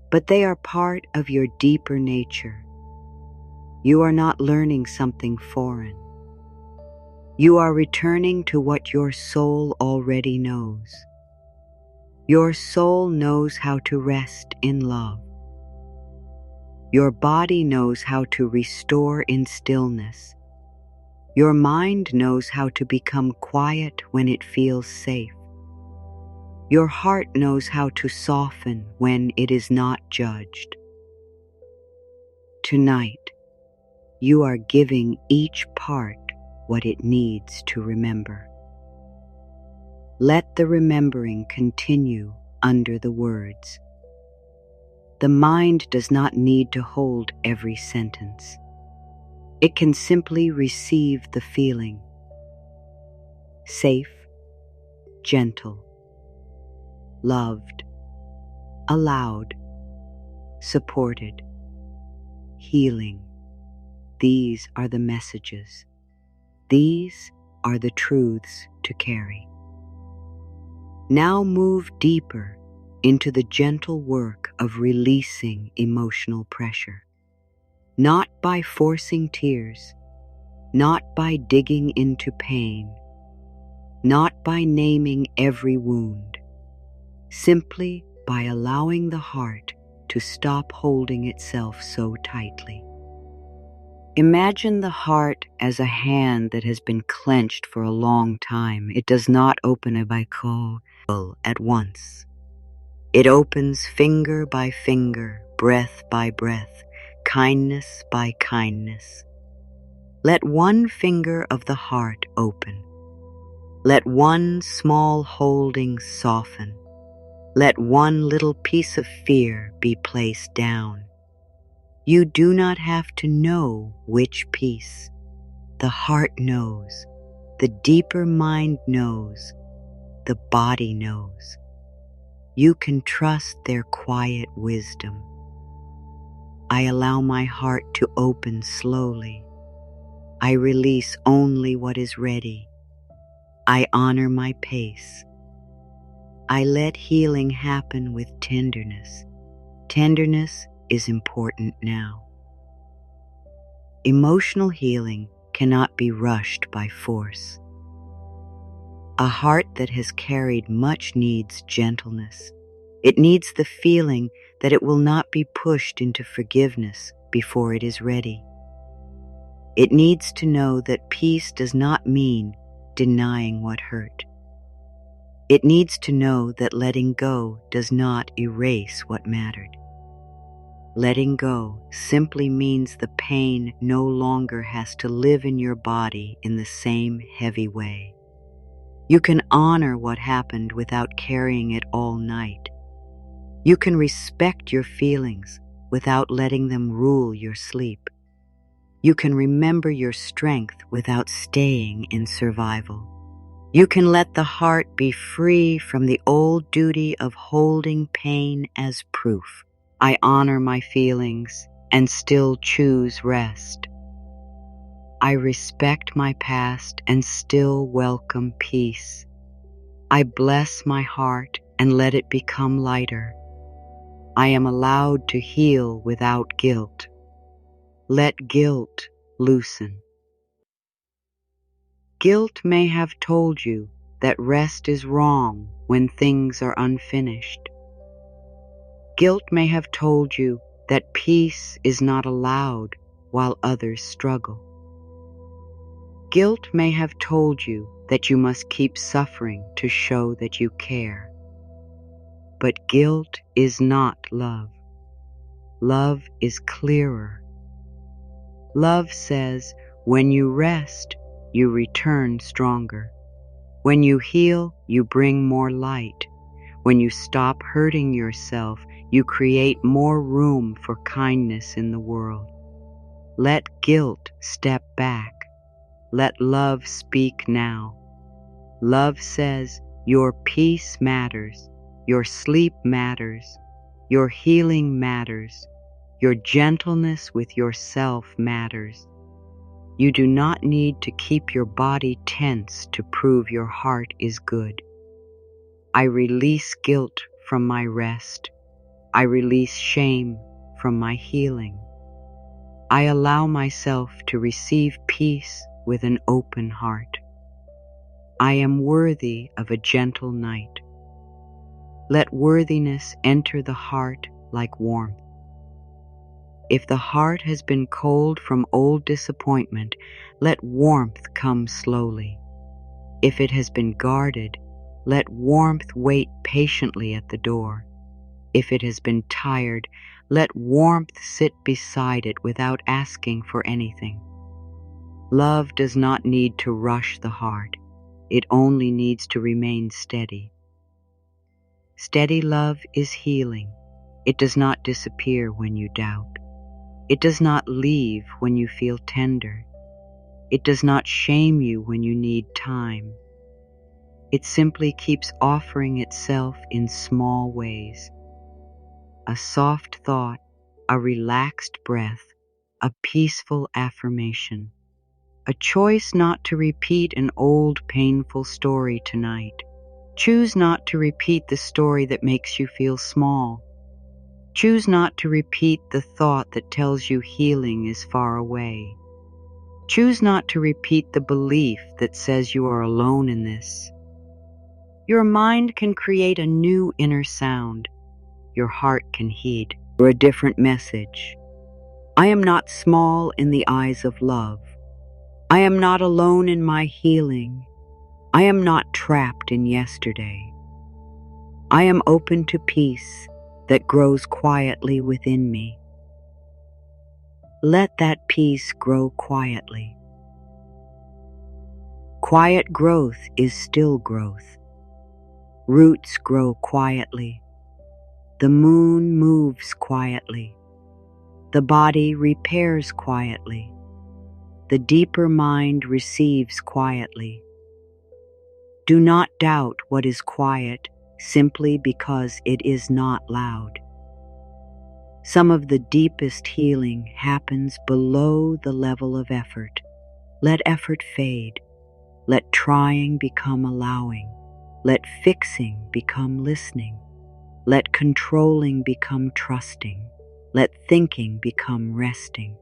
but they are part of your deeper nature. You are not learning something foreign. You are returning to what your soul already knows. Your soul knows how to rest in love. Your body knows how to restore in stillness. Your mind knows how to become quiet when it feels safe. Your heart knows how to soften when it is not judged. Tonight, you are giving each part what it needs to remember. Let the remembering continue under the words. The mind does not need to hold every sentence. It can simply receive the feeling. Safe, gentle, loved, allowed, supported, healing. These are the messages. These are the truths to carry. Now move deeper into the gentle work of releasing emotional pressure. Not by forcing tears, not by digging into pain, not by naming every wound, simply by allowing the heart to stop holding itself so tightly. Imagine the heart as a hand that has been clenched for a long time. It does not open a bicol at once. It opens finger by finger, breath by breath, kindness by kindness. Let one finger of the heart open. Let one small holding soften. Let one little piece of fear be placed down. You do not have to know which piece. The heart knows. The deeper mind knows. The body knows. You can trust their quiet wisdom. I allow my heart to open slowly. I release only what is ready. I honor my pace. I let healing happen with tenderness. Tenderness is important now. Emotional healing cannot be rushed by force. A heart that has carried much needs gentleness. It needs the feeling that it will not be pushed into forgiveness before it is ready. It needs to know that peace does not mean denying what hurt. It needs to know that letting go does not erase what mattered. Letting go simply means the pain no longer has to live in your body in the same heavy way. You can honor what happened without carrying it all night. You can respect your feelings without letting them rule your sleep. You can remember your strength without staying in survival. You can let the heart be free from the old duty of holding pain as proof. I honor my feelings and still choose rest. I respect my past and still welcome peace. I bless my heart and let it become lighter. I am allowed to heal without guilt. Let guilt loosen. Guilt may have told you that rest is wrong when things are unfinished. Guilt may have told you that peace is not allowed while others struggle. Guilt may have told you that you must keep suffering to show that you care. But guilt is not love. Love is clearer. Love says, when you rest, you return stronger. When you heal, you bring more light. When you stop hurting yourself, you create more room for kindness in the world. Let guilt step back. Let love speak now. Love says, your peace matters, your sleep matters, your healing matters, your gentleness with yourself matters. You do not need to keep your body tense to prove your heart is good. I release guilt from my rest. I release shame from my healing. I allow myself to receive peace with an open heart. I am worthy of a gentle night. Let worthiness enter the heart like warmth. If the heart has been cold from old disappointment, let warmth come slowly. If it has been guarded, let warmth wait patiently at the door. If it has been tired, let warmth sit beside it without asking for anything. Love does not need to rush the heart. It only needs to remain steady. Steady love is healing. It does not disappear when you doubt. It does not leave when you feel tender. It does not shame you when you need time. It simply keeps offering itself in small ways. A soft thought, a relaxed breath, a peaceful affirmation. A choice not to repeat an old painful story tonight. Choose not to repeat the story that makes you feel small. Choose not to repeat the thought that tells you healing is far away. Choose not to repeat the belief that says you are alone in this. Your mind can create a new inner sound. Your heart can heed or a different message. I am not small in the eyes of love. I am not alone in my healing. I am not trapped in yesterday. I am open to peace that grows quietly within me. Let that peace grow quietly. Quiet growth is still growth. Roots grow quietly. The moon moves quietly. The body repairs quietly. The deeper mind receives quietly. Do not doubt what is quiet simply because it is not loud. Some of the deepest healing happens below the level of effort. Let effort fade. Let trying become allowing. Let fixing become listening. Let controlling become trusting. Let thinking become resting.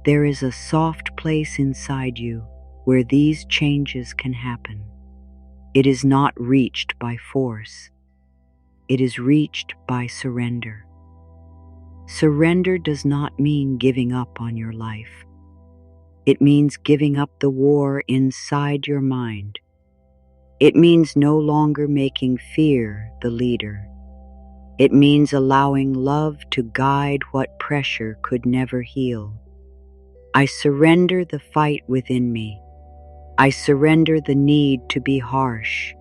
There is a soft place inside you where these changes can happen. It is not reached by force. It is reached by surrender. Surrender does not mean giving up on your life. It means giving up the war inside your mind. It means no longer making fear the leader. It means allowing love to guide what pressure could never heal. I surrender the fight within me. I surrender the need to be harsh.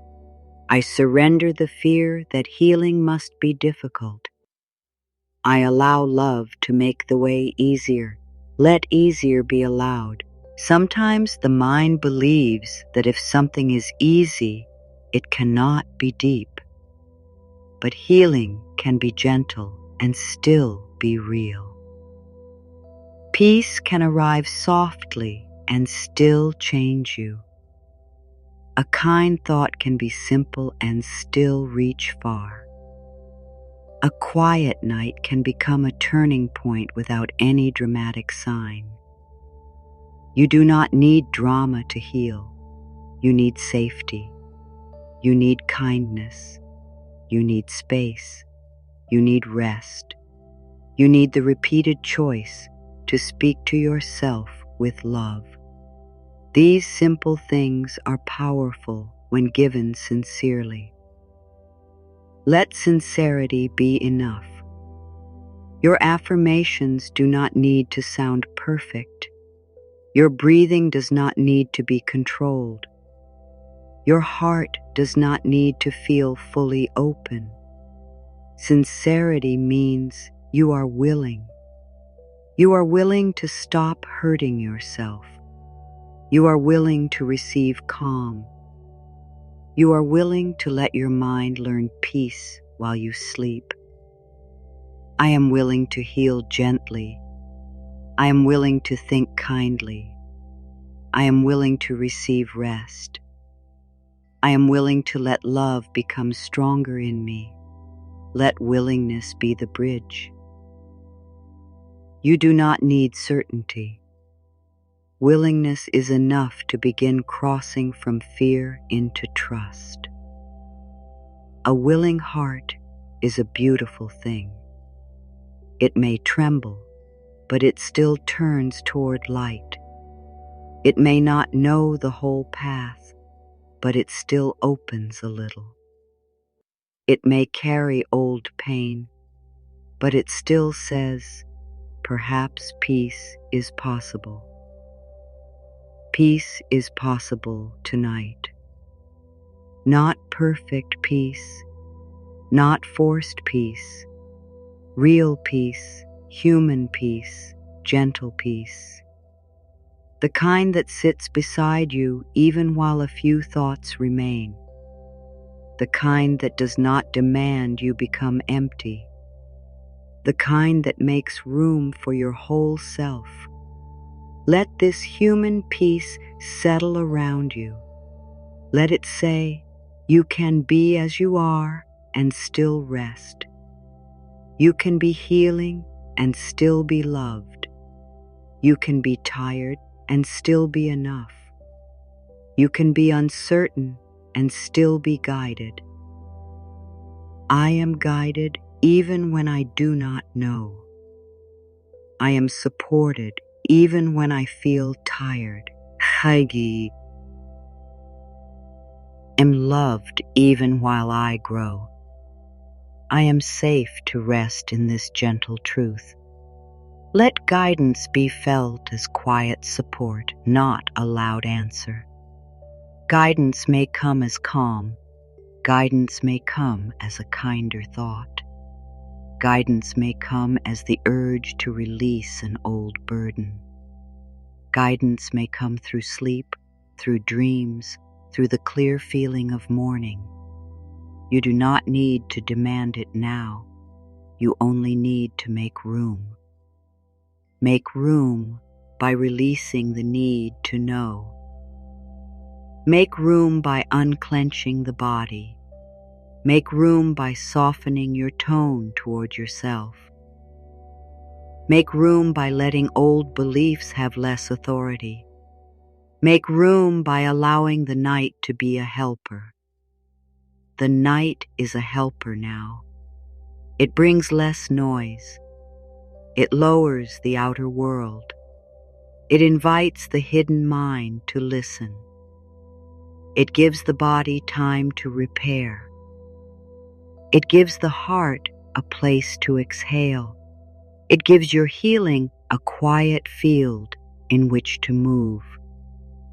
I surrender the fear that healing must be difficult. I allow love to make the way easier. Let easier be allowed. Sometimes the mind believes that if something is easy, it cannot be deep. But healing can be gentle and still be real. Peace can arrive softly and still change you. A kind thought can be simple and still reach far. A quiet night can become a turning point without any dramatic sign. You do not need drama to heal. You need safety. You need kindness. You need space. You need rest. You need the repeated choice to speak to yourself with love. These simple things are powerful when given sincerely. Let sincerity be enough. Your affirmations do not need to sound perfect. Your breathing does not need to be controlled. Your heart does not need to feel fully open. Sincerity means you are willing. You are willing to stop hurting yourself. You are willing to receive calm. You are willing to let your mind learn peace while you sleep. I am willing to heal gently. I am willing to think kindly. I am willing to receive rest. I am willing to let love become stronger in me. Let willingness be the bridge. You do not need certainty. Willingness is enough to begin crossing from fear into trust. A willing heart is a beautiful thing. It may tremble, but it still turns toward light. It may not know the whole path, but it still opens a little. It may carry old pain, but it still says, perhaps peace is possible. Peace is possible tonight. Not perfect peace, not forced peace, real peace, human peace, gentle peace. The kind that sits beside you even while a few thoughts remain. The kind that does not demand you become empty. The kind that makes room for your whole self. Let this human peace settle around you. Let it say, you can be as you are and still rest. You can be healing and still be loved. You can be tired and still be enough. You can be uncertain and still be guided. I am guided even when I do not know. I am supported even when I feel tired. I am loved even while I grow. I am safe to rest in this gentle truth. Let guidance be felt as quiet support, not a loud answer. Guidance may come as calm. Guidance may come as a kinder thought. Guidance may come as the urge to release an old burden. Guidance may come through sleep, through dreams, through the clear feeling of morning. You do not need to demand it now. You only need to make room. Make room by releasing the need to know. Make room by unclenching the body. Make room by softening your tone toward yourself. Make room by letting old beliefs have less authority. Make room by allowing the night to be a helper. The night is a helper now. It brings less noise. It lowers the outer world. It invites the hidden mind to listen. It gives the body time to repair. It gives the heart a place to exhale. It gives your healing a quiet field in which to move.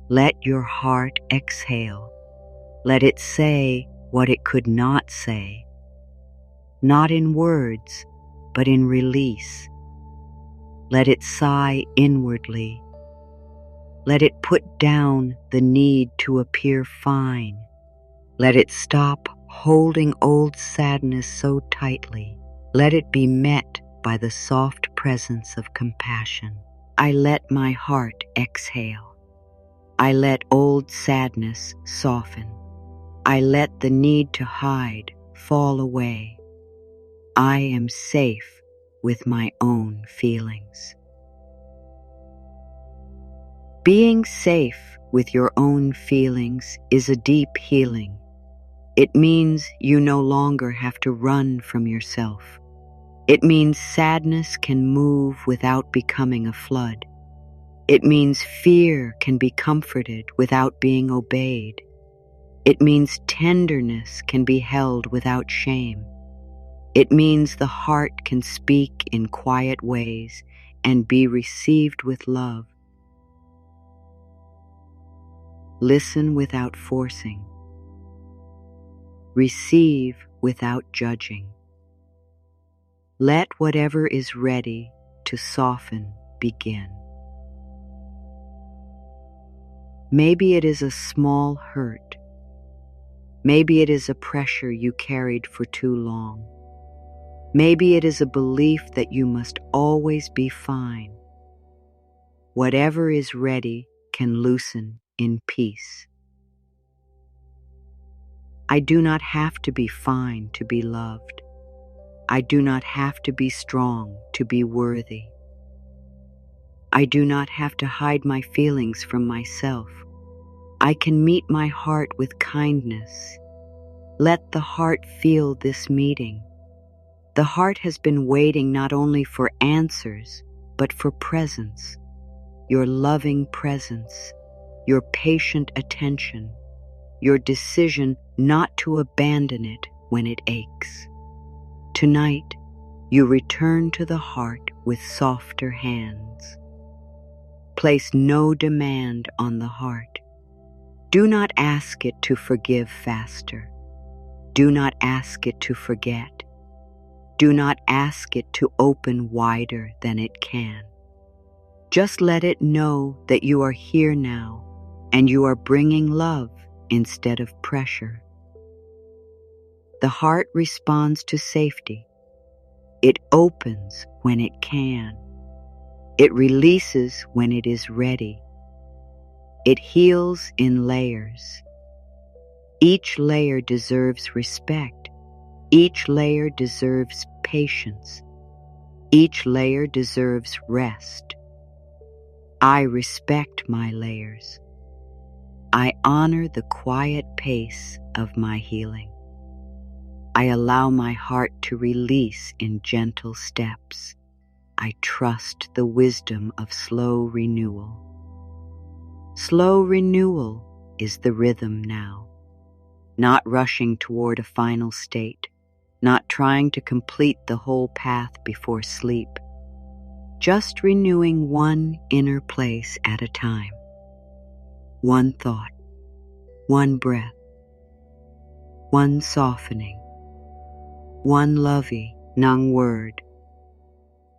Let your heart exhale. Let it say what it could not say, not in words, but in release. Let it sigh inwardly. Let it put down the need to appear fine. Let it stop holding old sadness so tightly. Let it be met by the soft presence of compassion. I let my heart exhale. I let old sadness soften. I let the need to hide fall away. I am safe with my own feelings. Being safe with your own feelings is a deep healing. It means you no longer have to run from yourself. It means sadness can move without becoming a flood. It means fear can be comforted without being obeyed. It means tenderness can be held without shame. It means the heart can speak in quiet ways and be received with love. Listen without forcing. Receive without judging. Let whatever is ready to soften begin. Maybe it is a small hurt. Maybe it is a pressure you carried for too long. Maybe it is a belief that you must always be fine. Whatever is ready can loosen in peace. I do not have to be fine to be loved. I do not have to be strong to be worthy. I do not have to hide my feelings from myself. I can meet my heart with kindness. Let the heart feel this meeting. The heart has been waiting not only for answers, but for presence, your loving presence, your patient attention, your decision not to abandon it when it aches. Tonight, you return to the heart with softer hands. Place no demand on the heart. Do not ask it to forgive faster. Do not ask it to forget. Do not ask it to open wider than it can. Just let it know that you are here now and you are bringing love instead of pressure. The heart responds to safety. It opens when it can. It releases when it is ready. It heals in layers. Each layer deserves respect. Each layer deserves patience. Each layer deserves rest. I respect my layers. I honor the quiet pace of my healing. I allow my heart to release in gentle steps. I trust the wisdom of slow renewal. Slow renewal is the rhythm now. Not rushing toward a final state, not trying to complete the whole path before sleep, just renewing one inner place at a time. One thought, one breath, one softening, one loving word.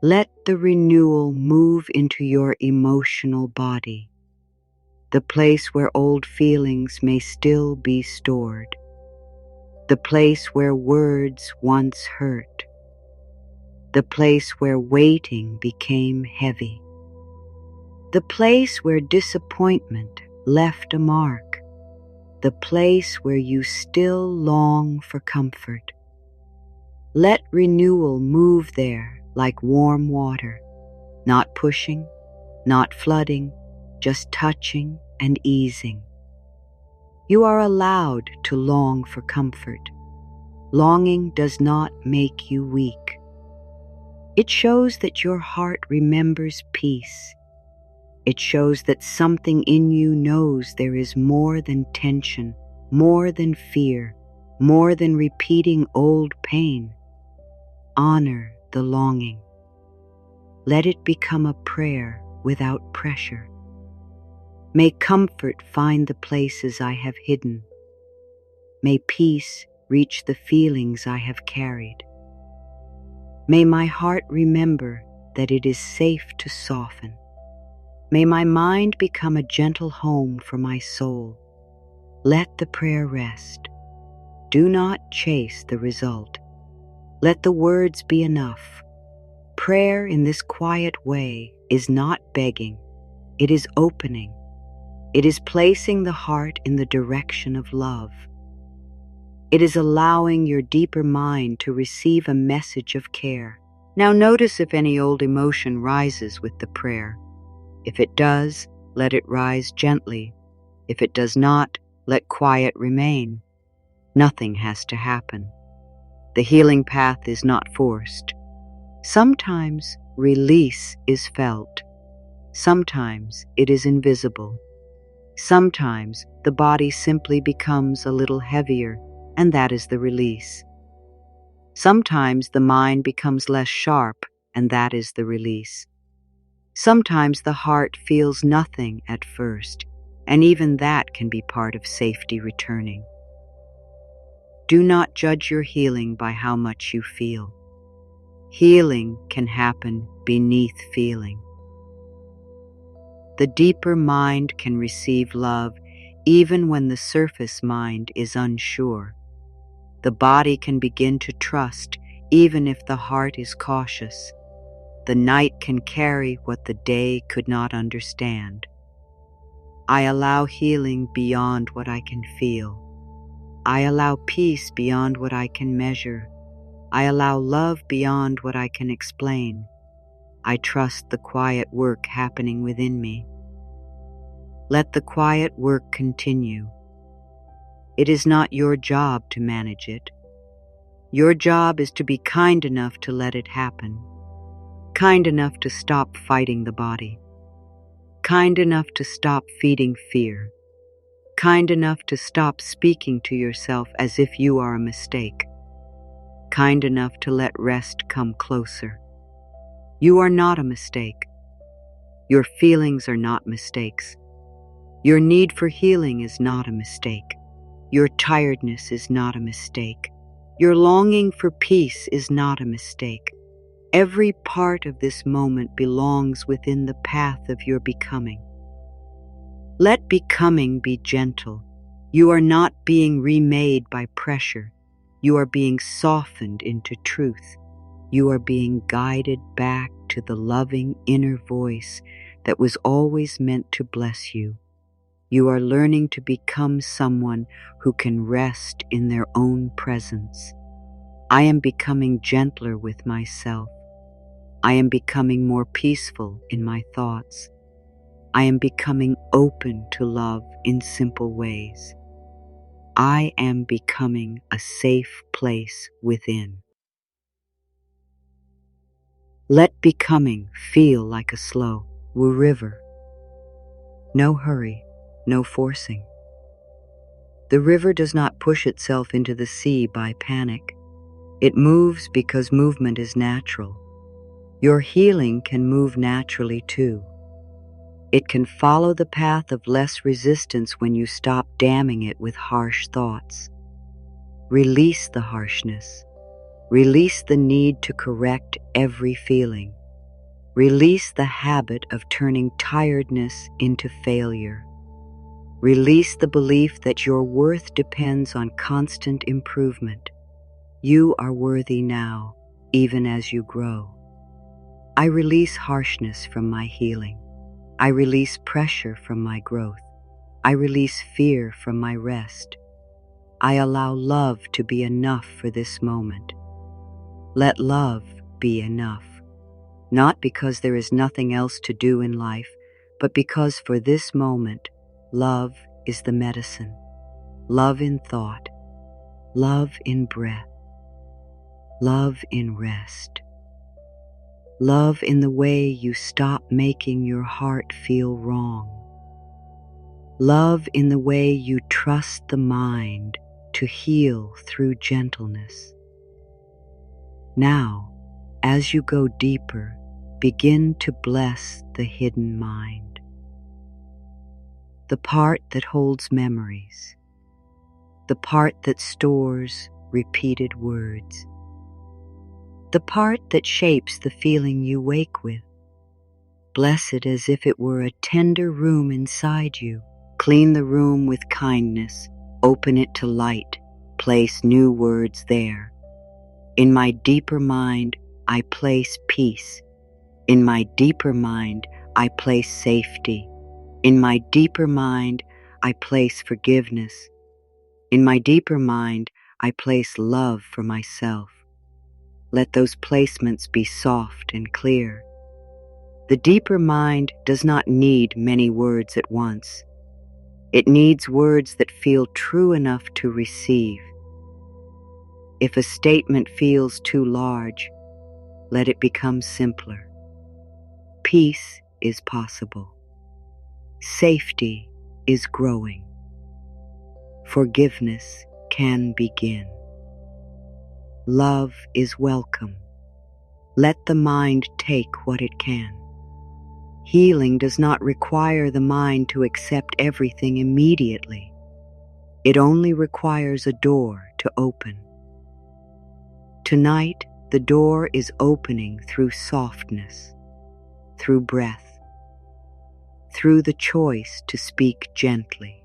Let the renewal move into your emotional body, the place where old feelings may still be stored, the place where words once hurt, the place where waiting became heavy, the place where disappointment left a mark, the place where you still long for comfort. Let renewal move there like warm water, not pushing, not flooding, just touching and easing. You are allowed to long for comfort. Longing does not make you weak. It shows that your heart remembers peace. It shows that something in you knows there is more than tension, more than fear, more than repeating old pain. Honor the longing. Let it become a prayer without pressure. May comfort find the places I have hidden. May peace reach the feelings I have carried. May my heart remember that it is safe to soften. May my mind become a gentle home for my soul. Let the prayer rest. Do not chase the result. Let the words be enough. Prayer in this quiet way is not begging. It is opening. It is placing the heart in the direction of love. It is allowing your deeper mind to receive a message of care. Now notice if any old emotion rises with the prayer. If it does, let it rise gently. If it does not, let quiet remain. Nothing has to happen. The healing path is not forced. Sometimes release is felt. Sometimes it is invisible. Sometimes the body simply becomes a little heavier, and that is the release. Sometimes the mind becomes less sharp, and that is the release. Sometimes the heart feels nothing at first, and even that can be part of safety returning. Do not judge your healing by how much you feel. Healing can happen beneath feeling. The deeper mind can receive love even when the surface mind is unsure. The body can begin to trust even if the heart is cautious. The night can carry what the day could not understand. I allow healing beyond what I can feel. I allow peace beyond what I can measure. I allow love beyond what I can explain. I trust the quiet work happening within me. Let the quiet work continue. It is not your job to manage it. Your job is to be kind enough to let it happen. Kind enough to stop fighting the body. Kind enough to stop feeding fear. Kind enough to stop speaking to yourself as if you are a mistake. Kind enough to let rest come closer. You are not a mistake. Your feelings are not mistakes. Your need for healing is not a mistake. Your tiredness is not a mistake. Your longing for peace is not a mistake. Every part of this moment belongs within the path of your becoming. Let becoming be gentle. You are not being remade by pressure. You are being softened into truth. You are being guided back to the loving inner voice that was always meant to bless you. You are learning to become someone who can rest in their own presence. I am becoming gentler with myself. I am becoming more peaceful in my thoughts. I am becoming open to love in simple ways. I am becoming a safe place within. Let becoming feel like a slow river. No hurry, no forcing. The river does not push itself into the sea by panic. It moves because movement is natural. Your healing can move naturally too. It can follow the path of less resistance when you stop damming it with harsh thoughts. Release the harshness. Release the need to correct every feeling. Release the habit of turning tiredness into failure. Release the belief that your worth depends on constant improvement. You are worthy now, even as you grow. I release harshness from my healing. I release pressure from my growth. I release fear from my rest. I allow love to be enough for this moment. Let love be enough, not because there is nothing else to do in life, but because for this moment, love is the medicine. Love in thought, love in breath, love in rest, Love in the way you stop making your heart feel wrong. Love in the way you trust the mind to heal through gentleness. Now, as you go deeper, begin to bless the hidden mind, the part that holds memories, the part that stores repeated words, the part that shapes the feeling you wake with. Bless it as if it were a tender room inside you. Clean the room with kindness, open it to light, place new words there. In my deeper mind, I place peace. In my deeper mind, I place safety. In my deeper mind, I place forgiveness. In my deeper mind, I place love for myself. Let those placements be soft and clear. The deeper mind does not need many words at once. It needs words that feel true enough to receive. If a statement feels too large, let it become simpler. Peace is possible. Safety is growing. Forgiveness can begin. Love is welcome. Let the mind take what it can. Healing does not require the mind to accept everything immediately. It only requires a door to open. Tonight, the door is opening through softness, through breath, through the choice to speak gently,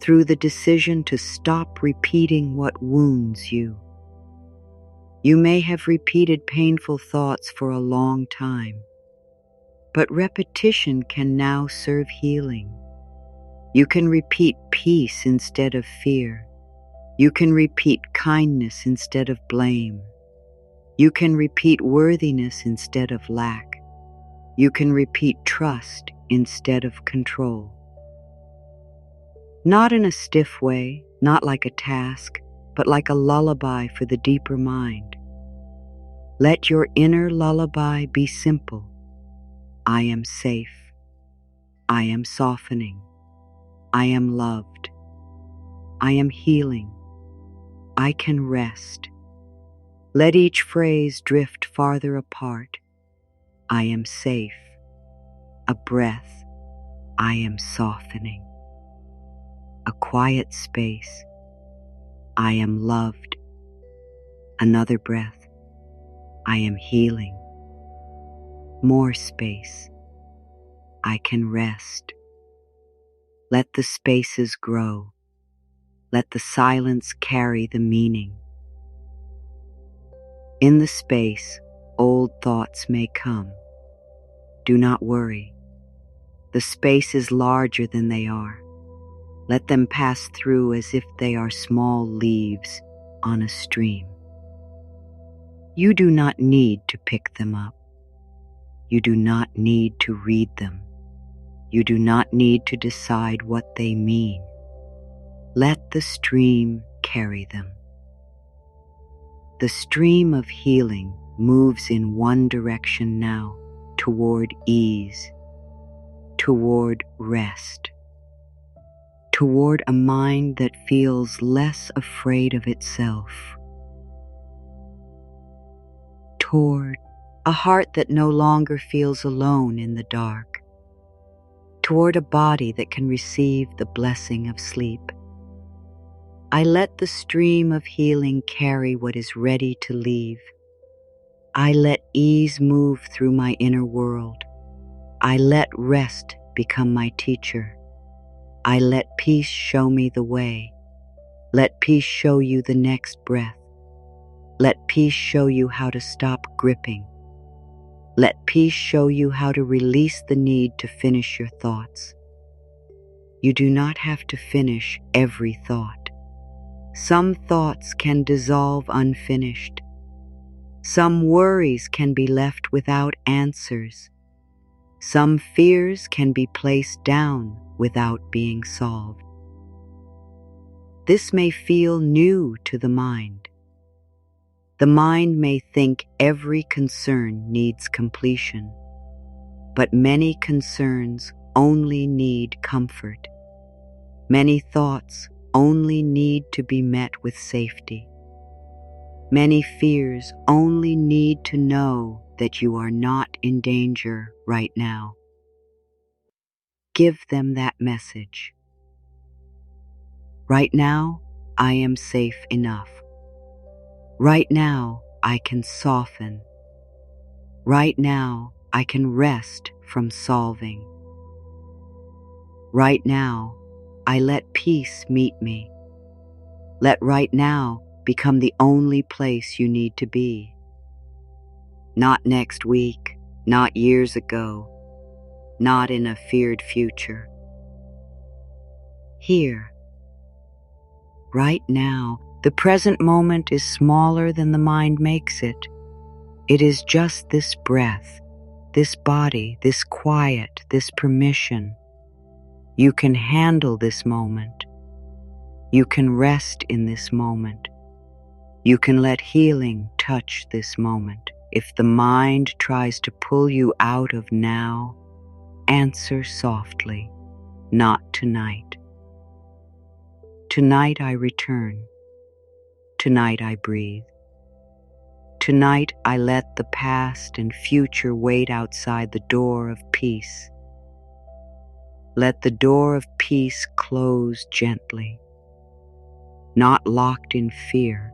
through the decision to stop repeating what wounds you. You may have repeated painful thoughts for a long time, but repetition can now serve healing. You can repeat peace instead of fear. You can repeat kindness instead of blame. You can repeat worthiness instead of lack. You can repeat trust instead of control. Not in a stiff way, not like a task, but like a lullaby for the deeper mind. Let your inner lullaby be simple. I am safe. I am softening. I am loved. I am healing. I can rest. Let each phrase drift farther apart. I am safe. A breath. I am softening. A quiet space. I am loved. Another breath. I am healing. More space. I can rest. Let the spaces grow. Let the silence carry the meaning. In the space, old thoughts may come. Do not worry. The space is larger than they are. Let them pass through as if they are small leaves on a stream. You do not need to pick them up. You do not need to read them. You do not need to decide what they mean. Let the stream carry them. The stream of healing moves in one direction now, toward ease, toward rest, toward a mind that feels less afraid of itself, toward a heart that no longer feels alone in the dark, toward a body that can receive the blessing of sleep. I let the stream of healing carry what is ready to leave. I let ease move through my inner world. I let rest become my teacher. I let peace show me the way. Let peace show you the next breath. Let peace show you how to stop gripping. Let peace show you how to release the need to finish your thoughts. You do not have to finish every thought. Some thoughts can dissolve unfinished. Some worries can be left without answers. Some fears can be placed down without being solved. This may feel new to the mind. The mind may think every concern needs completion, but many concerns only need comfort. Many thoughts only need to be met with safety. Many fears only need to know that you are not in danger right now. Give them that message. Right now, I am safe enough. Right now, I can soften. Right now, I can rest from solving. Right now, I let peace meet me. Let right now become the only place you need to be. Not next week, not years ago, not in a feared future. Here, right now, the present moment is smaller than the mind makes it. It is just this breath, this body, this quiet, this permission. You can handle this moment. You can rest in this moment. You can let healing touch this moment. If the mind tries to pull you out of now, answer softly, not tonight. Tonight I return. Tonight I breathe. Tonight I let the past and future wait outside the door of peace. Let the door of peace close gently, not locked in fear,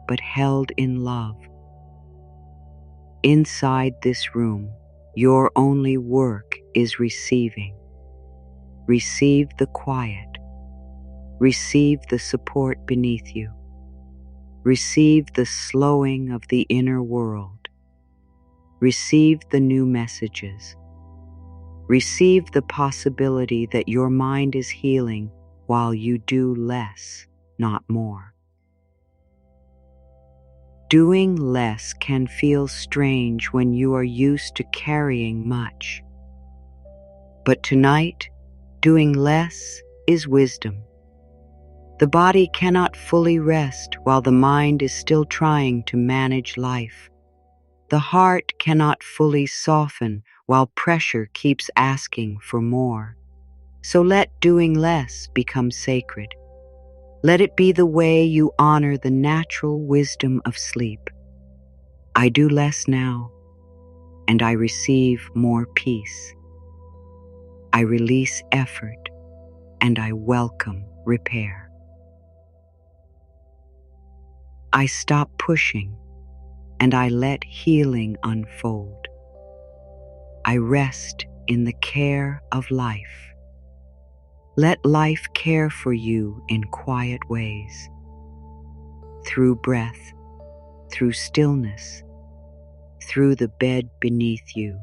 but held in love. Inside this room, your only work is receiving. Receive the quiet. Receive the support beneath you. Receive the slowing of the inner world. Receive the new messages. Receive the possibility that your mind is healing while you do less, not more. Doing less can feel strange when you are used to carrying much. But tonight, doing less is wisdom. The body cannot fully rest while the mind is still trying to manage life. The heart cannot fully soften while pressure keeps asking for more. So let doing less become sacred. Let it be the way you honor the natural wisdom of sleep. I do less now, and I receive more peace. I release effort, and I welcome repair. I stop pushing, and I let healing unfold. I rest in the care of life. Let life care for you in quiet ways. Through breath, through stillness, through the bed beneath you,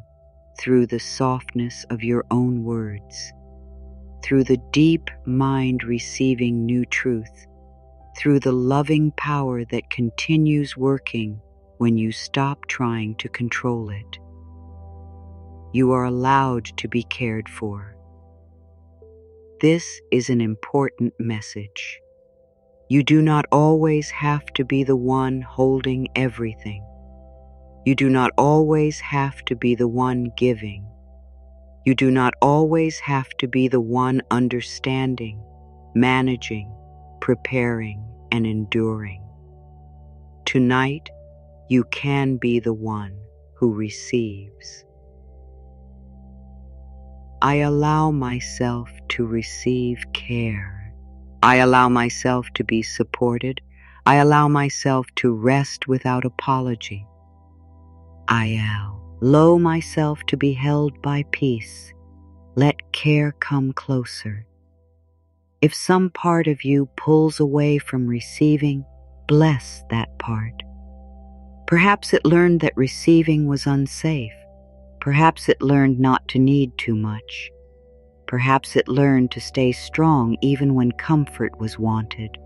through the softness of your own words, through the deep mind receiving new truth, through the loving power that continues working when you stop trying to control it. You are allowed to be cared for. This is an important message. You do not always have to be the one holding everything. You do not always have to be the one giving. You do not always have to be the one understanding, managing, preparing, and enduring. Tonight, you can be the one who receives. I allow myself to receive care. I allow myself to be supported. I allow myself to rest without apology. I allow myself to be held by peace. Let care come closer. If some part of you pulls away from receiving, bless that part. Perhaps it learned that receiving was unsafe. Perhaps it learned not to need too much. Perhaps it learned to stay strong even when comfort was wanted.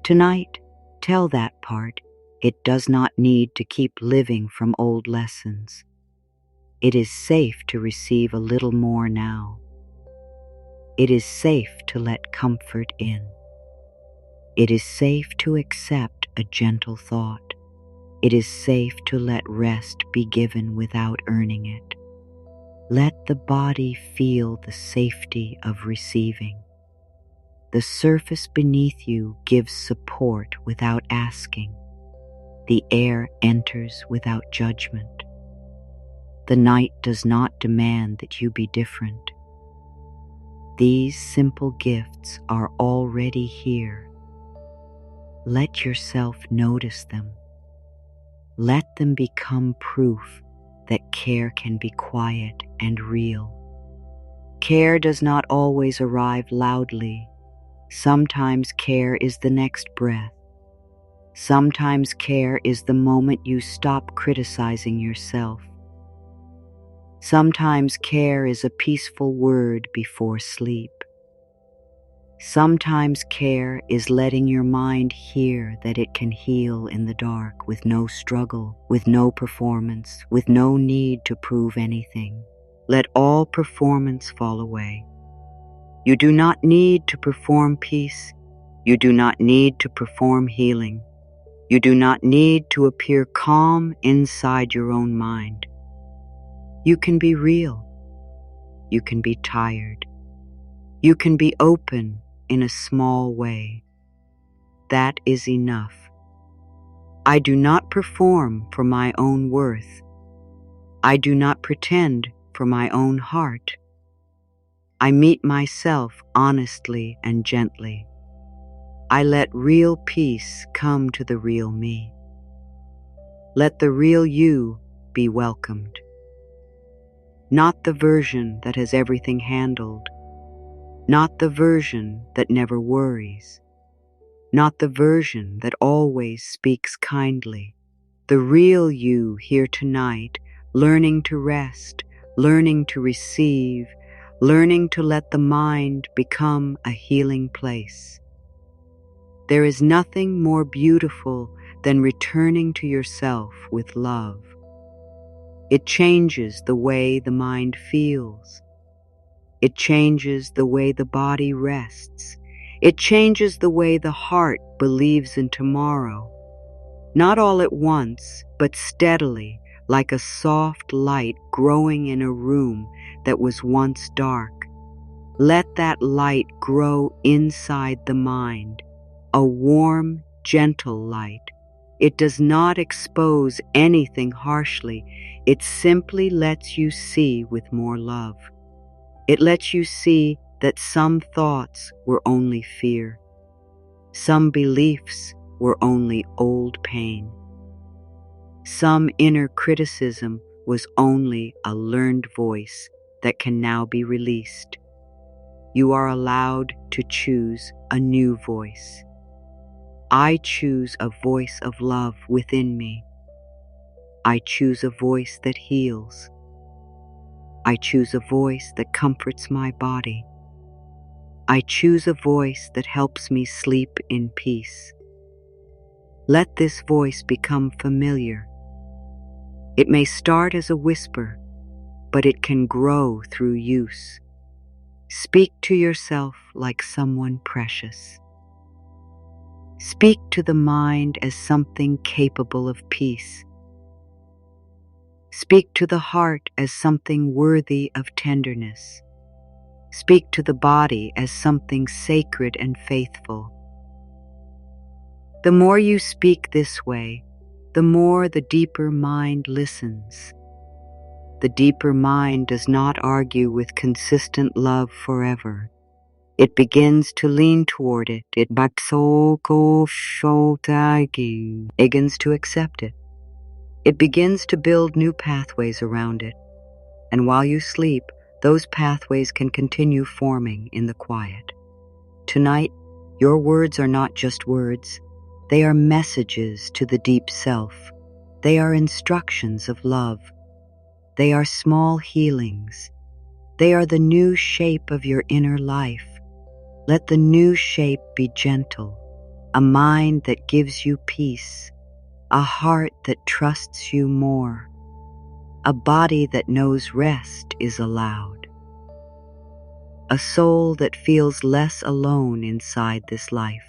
Tonight, tell that part it does not need to keep living from old lessons. It is safe to receive a little more now. It is safe to let comfort in. It is safe to accept a gentle thought. It is safe to let rest be given without earning it. Let the body feel the safety of receiving. The surface beneath you gives support without asking. The air enters without judgment. The night does not demand that you be different. These simple gifts are already here. Let yourself notice them. Let them become proof that care can be quiet and real. Care does not always arrive loudly. Sometimes care is the next breath. Sometimes care is the moment you stop criticizing yourself. Sometimes care is a peaceful word before sleep. Sometimes care is letting your mind hear that it can heal in the dark with no struggle, with no performance, with no need to prove anything. Let all performance fall away. You do not need to perform peace. You do not need to perform healing. You do not need to appear calm inside your own mind. You can be real. You can be tired. You can be open in a small way. That is enough. I do not perform for my own worth. I do not pretend for my own heart. I meet myself honestly and gently. I let real peace come to the real me. Let the real you be welcomed. Not the version that has everything handled. Not the version that never worries. Not the version that always speaks kindly. The real you here tonight, learning to rest, learning to receive, learning to let the mind become a healing place. There is nothing more beautiful than returning to yourself with love. It changes the way the mind feels. It changes the way the body rests. It changes the way the heart believes in tomorrow. Not all at once, but steadily, like a soft light growing in a room that was once dark. Let that light grow inside the mind, a warm, gentle light. It does not expose anything harshly. It simply lets you see with more love. It lets you see that some thoughts were only fear. Some beliefs were only old pain. Some inner criticism was only a learned voice that can now be released. You are allowed to choose a new voice. I choose a voice of love within me. I choose a voice that heals. I choose a voice that comforts my body. I choose a voice that helps me sleep in peace. Let this voice become familiar. It may start as a whisper, but it can grow through use. Speak to yourself like someone precious. Speak to the mind as something capable of peace. Speak to the heart as something worthy of tenderness. Speak to the body as something sacred and faithful. The more you speak this way, the more the deeper mind listens. The deeper mind does not argue with consistent love forever. It begins to lean toward it. It begins to accept it. It begins to build new pathways around it. And while you sleep, those pathways can continue forming in the quiet. Tonight, your words are not just words. They are messages to the deep self. They are instructions of love. They are small healings. They are the new shape of your inner life. Let the new shape be gentle, a mind that gives you peace, a heart that trusts you more, a body that knows rest is allowed, a soul that feels less alone inside this life.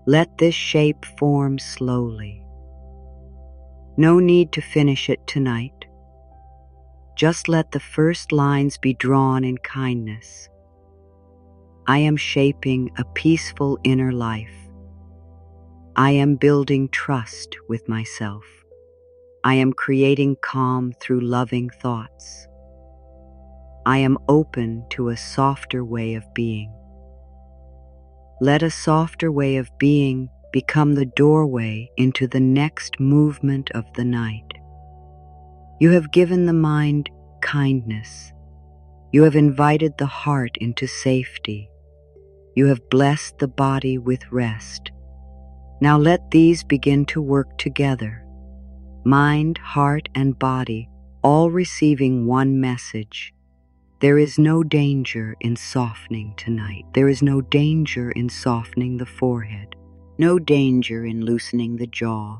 Let this shape form slowly. No need to finish it tonight. Just let the first lines be drawn in kindness. I am shaping a peaceful inner life. I am building trust with myself. I am creating calm through loving thoughts. I am open to a softer way of being. Let a softer way of being become the doorway into the next movement of the night. You have given the mind kindness. You have invited the heart into safety. You have blessed the body with rest. Now let these begin to work together. Mind, heart, and body all receiving one message. There is no danger in softening tonight. There is no danger in softening the forehead. No danger in loosening the jaw.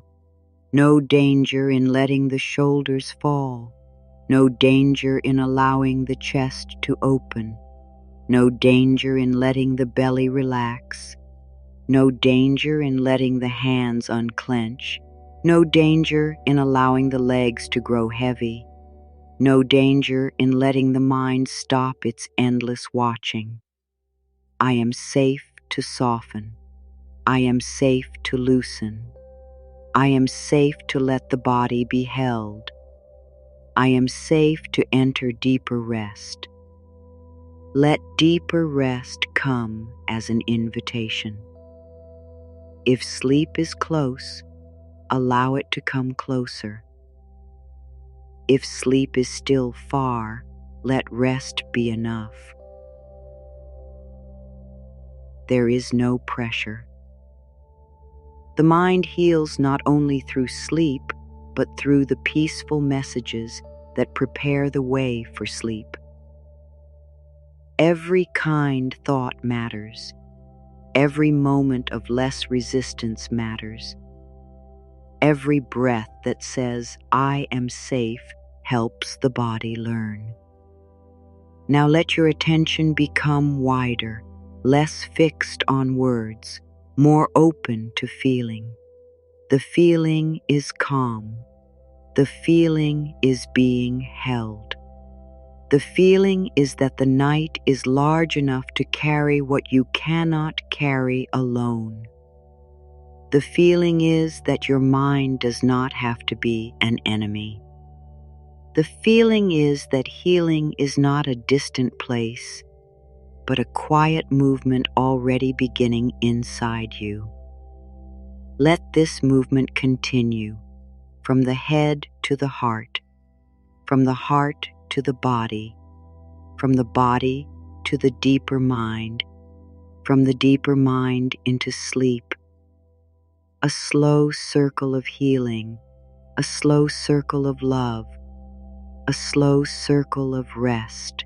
No danger in letting the shoulders fall. No danger in allowing the chest to open. No danger in letting the belly relax. No danger in letting the hands unclench. No danger in allowing the legs to grow heavy. No danger in letting the mind stop its endless watching. I am safe to soften. I am safe to loosen. I am safe to let the body be held. I am safe to enter deeper rest. Let deeper rest come as an invitation. If sleep is close, allow it to come closer. If sleep is still far, let rest be enough. There is no pressure. The mind heals not only through sleep, but through the peaceful messages that prepare the way for sleep. Every kind thought matters. Every moment of less resistance matters. Every breath that says, I am safe, helps the body learn. Now let your attention become wider, less fixed on words, more open to feeling. The feeling is calm. The feeling is being held. The feeling is that the night is large enough to carry what you cannot carry alone. The feeling is that your mind does not have to be an enemy. The feeling is that healing is not a distant place, but a quiet movement already beginning inside you. Let this movement continue from the head to the heart, from the heart to the body, from the body to the deeper mind, from the deeper mind into sleep. A slow circle of healing, a slow circle of love, a slow circle of rest.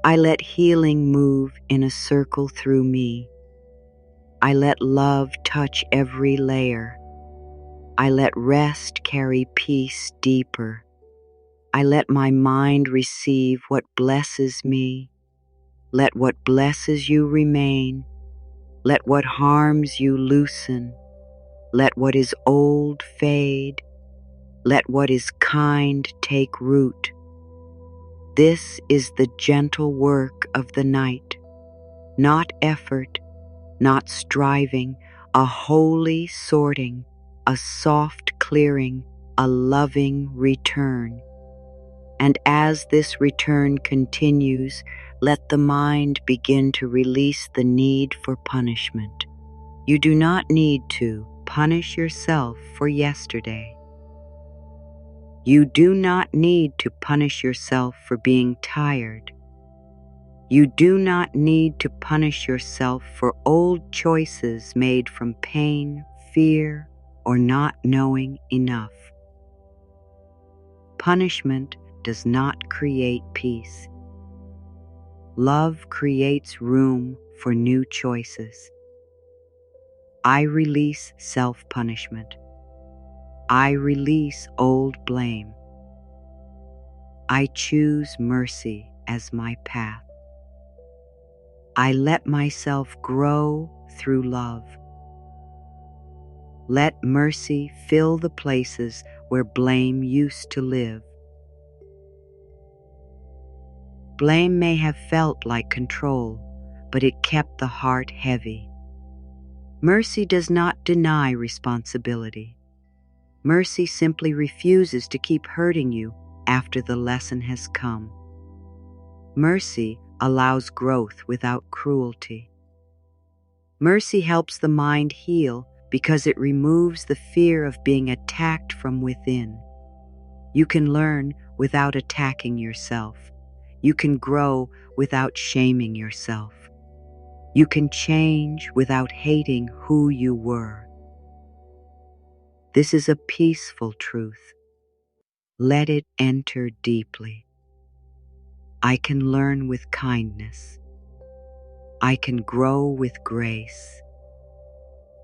I let healing move in a circle through me. I let love touch every layer. I let rest carry peace deeper. I let my mind receive what blesses me. Let what blesses you remain. Let what harms you loosen. Let what is old fade. Let what is kind take root. This is the gentle work of the night, not effort, not striving, a holy sorting, a soft clearing, a loving return. And as this return continues, let the mind begin to release the need for punishment. You do not need to punish yourself for yesterday. You do not need to punish yourself for being tired. You do not need to punish yourself for old choices made from pain, fear, or not knowing enough. Punishment does not create peace. Love creates room for new choices. I release self-punishment. I release old blame. I choose mercy as my path. I let myself grow through love. Let mercy fill the places where blame used to live. Blame may have felt like control, but it kept the heart heavy. Mercy does not deny responsibility. Mercy simply refuses to keep hurting you after the lesson has come. Mercy allows growth without cruelty. Mercy helps the mind heal because it removes the fear of being attacked from within. You can learn without attacking yourself. You can grow without shaming yourself. You can change without hating who you were. This is a peaceful truth. Let it enter deeply. I can learn with kindness. I can grow with grace.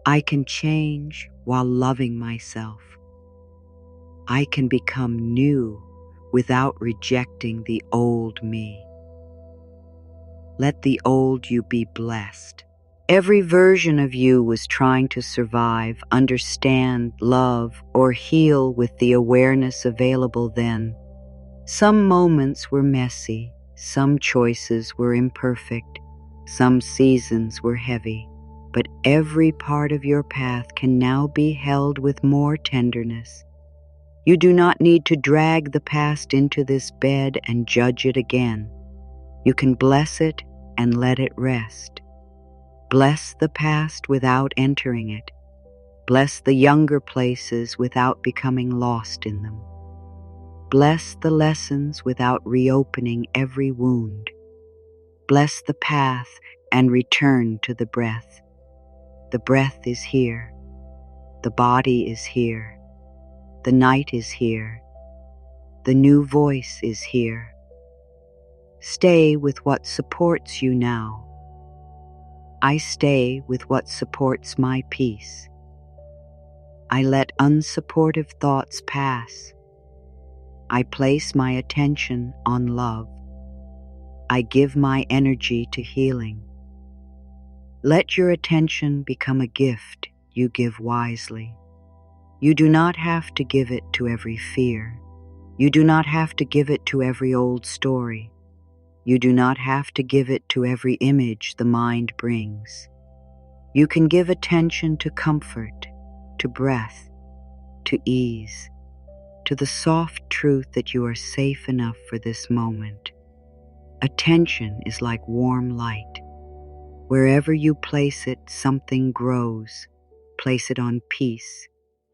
I can change while loving myself. I can become new without rejecting the old me. Let the old you be blessed. Every version of you was trying to survive, understand, love, or heal with the awareness available then. Some moments were messy, some choices were imperfect, some seasons were heavy, but every part of your path can now be held with more tenderness. You do not need to drag the past into this bed and judge it again. You can bless it and let it rest. Bless the past without entering it. Bless the younger places without becoming lost in them. Bless the lessons without reopening every wound. Bless the path and return to the breath. The breath is here. The body is here. The night is here. The new voice is here. Stay with what supports you now. I stay with what supports my peace. I let unsupportive thoughts pass. I place my attention on love. I give my energy to healing. Let your attention become a gift you give wisely. You do not have to give it to every fear. You do not have to give it to every old story. You do not have to give it to every image the mind brings. You can give attention to comfort, to breath, to ease, to the soft truth that you are safe enough for this moment. Attention is like warm light. Wherever you place it, something grows. Place it on peace.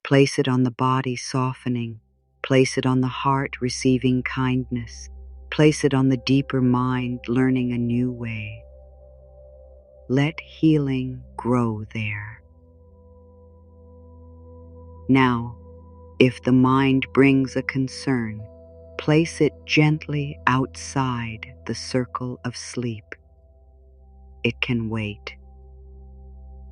Place it on the body softening. Place it on the heart receiving kindness. Place it on the deeper mind learning a new way. Let healing grow there. Now, if the mind brings a concern, place it gently outside the circle of sleep. It can wait.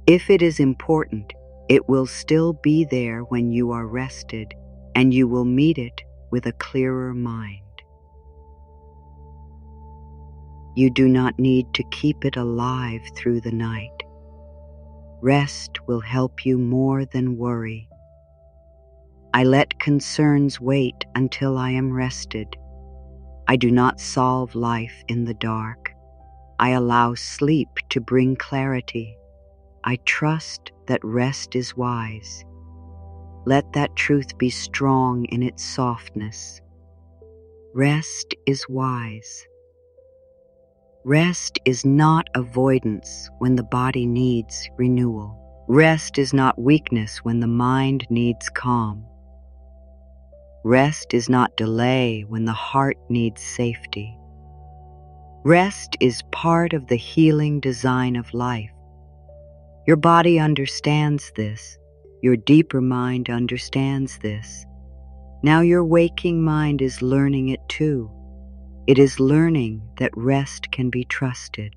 If it is important, it will still be there when you are rested, and you will meet it with a clearer mind. You do not need to keep it alive through the night. Rest will help you more than worry. I let concerns wait until I am rested. I do not solve life in the dark. I allow sleep to bring clarity. I trust that rest is wise. Let that truth be strong in its softness. Rest is wise. Rest is not avoidance when the body needs renewal. Rest is not weakness when the mind needs calm. Rest is not delay when the heart needs safety. Rest is part of the healing design of life. Your body understands this. Your deeper mind understands this. Now your waking mind is learning it too. It is learning that rest can be trusted.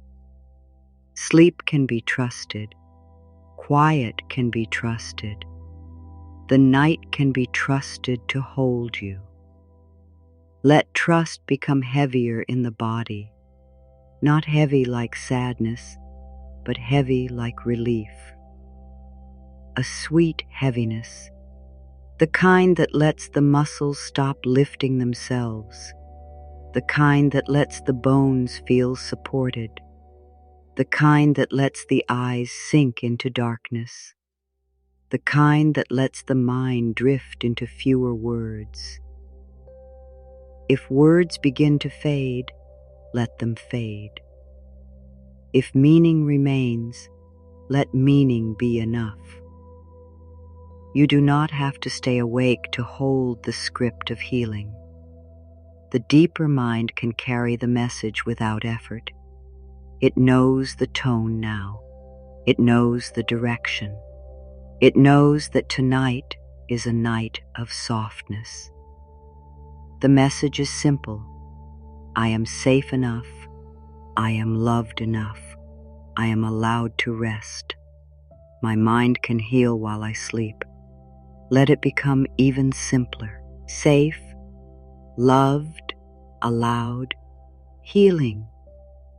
Sleep can be trusted. Quiet can be trusted. The night can be trusted to hold you. Let trust become heavier in the body, not heavy like sadness, but heavy like relief. a sweet heaviness, the kind that lets the muscles stop lifting themselves, the kind that lets the bones feel supported, the kind that lets the eyes sink into darkness, the kind that lets the mind drift into fewer words. If words begin to fade, let them fade. If meaning remains, let meaning be enough. You do not have to stay awake to hold the script of healing. The deeper mind can carry the message without effort. It knows the tone now. It knows the direction. It knows that tonight is a night of softness. The message is simple. I am safe enough. I am loved enough. I am allowed to rest. My mind can heal while I sleep. Let it become even simpler. Safe, loved, allowed, healing,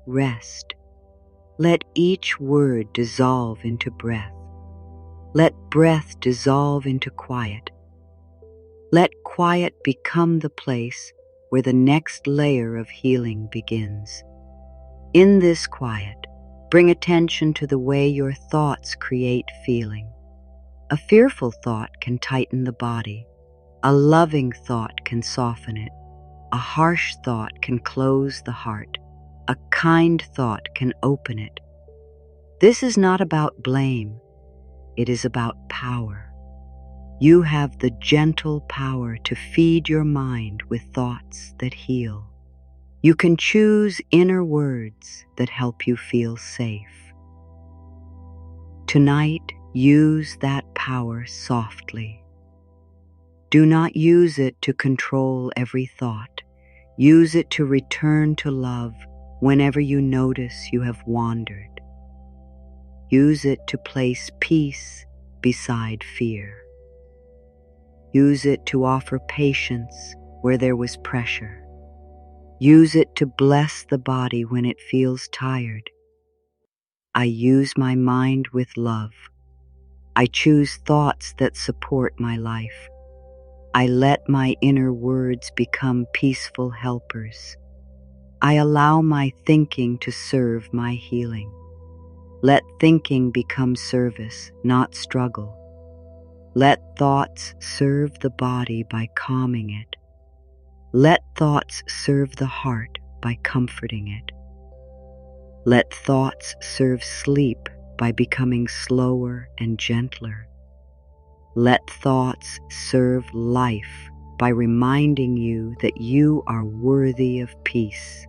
rest. Let each word dissolve into breath. Let breath dissolve into quiet. Let quiet become the place where the next layer of healing begins. In this quiet, bring attention to the way your thoughts create feeling. A fearful thought can tighten the body. A loving thought can soften it. A harsh thought can close the heart. A kind thought can open it. This is not about blame. It is about power. You have the gentle power to feed your mind with thoughts that heal. You can choose inner words that help you feel safe. Tonight, use that power softly. Do not use it to control every thought. Use it to return to love whenever you notice you have wandered. Use it to place peace beside fear. Use it to offer patience where there was pressure. Use it to bless the body when it feels tired. I use my mind with love. I choose thoughts that support my life. I let my inner words become peaceful helpers. I allow my thinking to serve my healing. Let thinking become service, not struggle. Let thoughts serve the body by calming it. Let thoughts serve the heart by comforting it. Let thoughts serve sleep by becoming slower and gentler. Let thoughts serve life by reminding you that you are worthy of peace.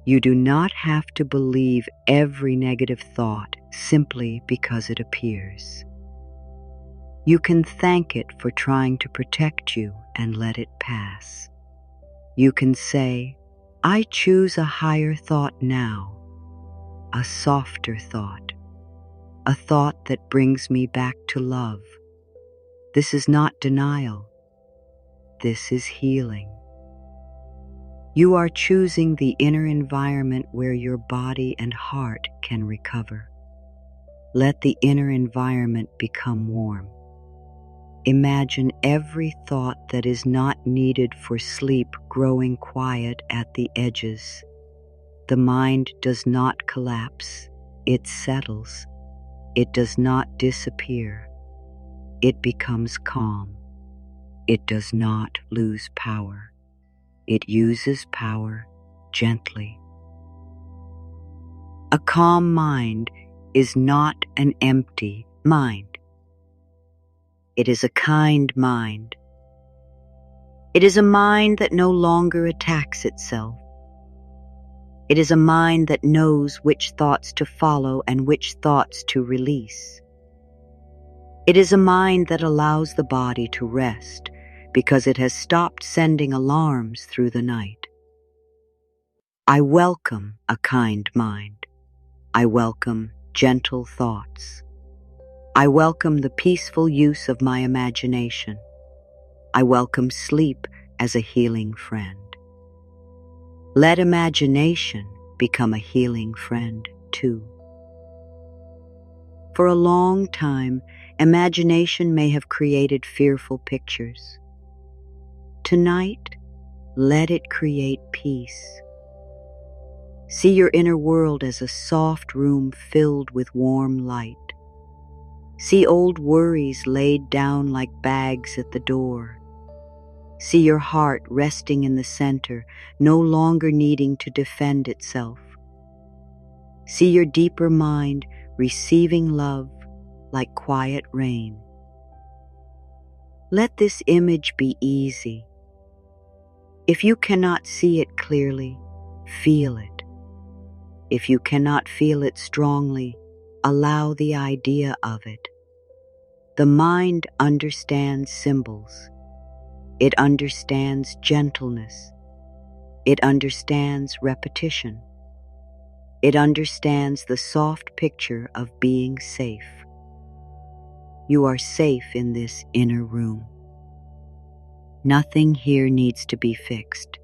You do not have to believe every negative thought simply because it appears. You can thank it for trying to protect you and let it pass. You can say, I choose a higher thought now, a softer thought, a thought that brings me back to love. This is not denial. This is healing. You are choosing the inner environment where your body and heart can recover. Let the inner environment become warm. Imagine every thought that is not needed for sleep growing quiet at the edges. The mind does not collapse. It settles. It does not disappear. It becomes calm. It does not lose power. It uses power gently. A calm mind is not an empty mind. It is a kind mind. It is a mind that no longer attacks itself. It is a mind that knows which thoughts to follow and which thoughts to release. It is a mind that allows the body to rest because it has stopped sending alarms through the night. I welcome a kind mind. I welcome gentle thoughts. I welcome the peaceful use of my imagination. I welcome sleep as a healing friend. Let imagination become a healing friend too. For a long time, imagination may have created fearful pictures. Tonight, let it create peace. See your inner world as a soft room filled with warm light. See old worries laid down like bags at the door. See your heart resting in the center, no longer needing to defend itself. See your deeper mind receiving love like quiet rain. Let this image be easy. If you cannot see it clearly, feel it. If you cannot feel it strongly, allow the idea of it. The mind understands symbols. It understands gentleness. It understands repetition. It understands the soft picture of being safe. You are safe in this inner room. Nothing here needs to be fixed.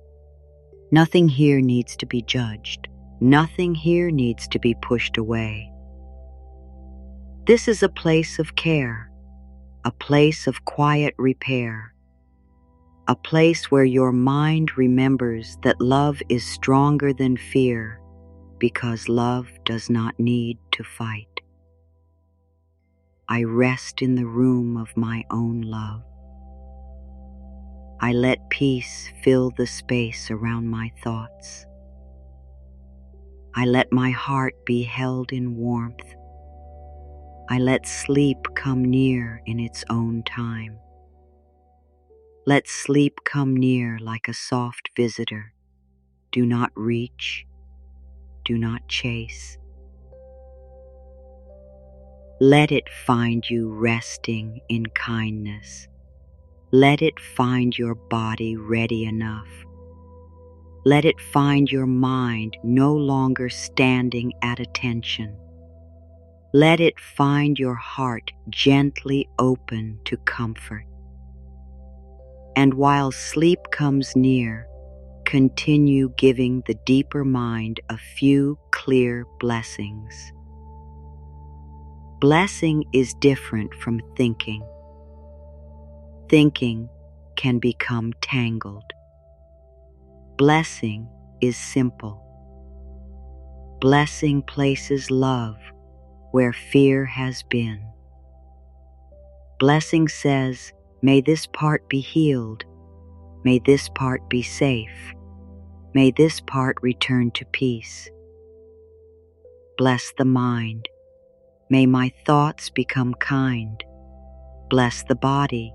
Nothing here needs to be judged. Nothing here needs to be pushed away. This is a place of care, a place of quiet repair, a place where your mind remembers that love is stronger than fear because love does not need to fight. I rest in the room of my own love. I let peace fill the space around my thoughts. I let my heart be held in warmth. I let sleep come near in its own time. Let sleep come near like a soft visitor. Do not reach. Do not chase. Let it find you resting in kindness. Let it find your body ready enough. Let it find your mind no longer standing at attention. Let it find your heart gently open to comfort. And while sleep comes near, continue giving the deeper mind a few clear blessings. Blessing is different from thinking. Thinking can become tangled. Blessing is simple. Blessing places love where fear has been. Blessing says, may this part be healed. May this part be safe. May this part return to peace. Bless the mind. May my thoughts become kind. Bless the body.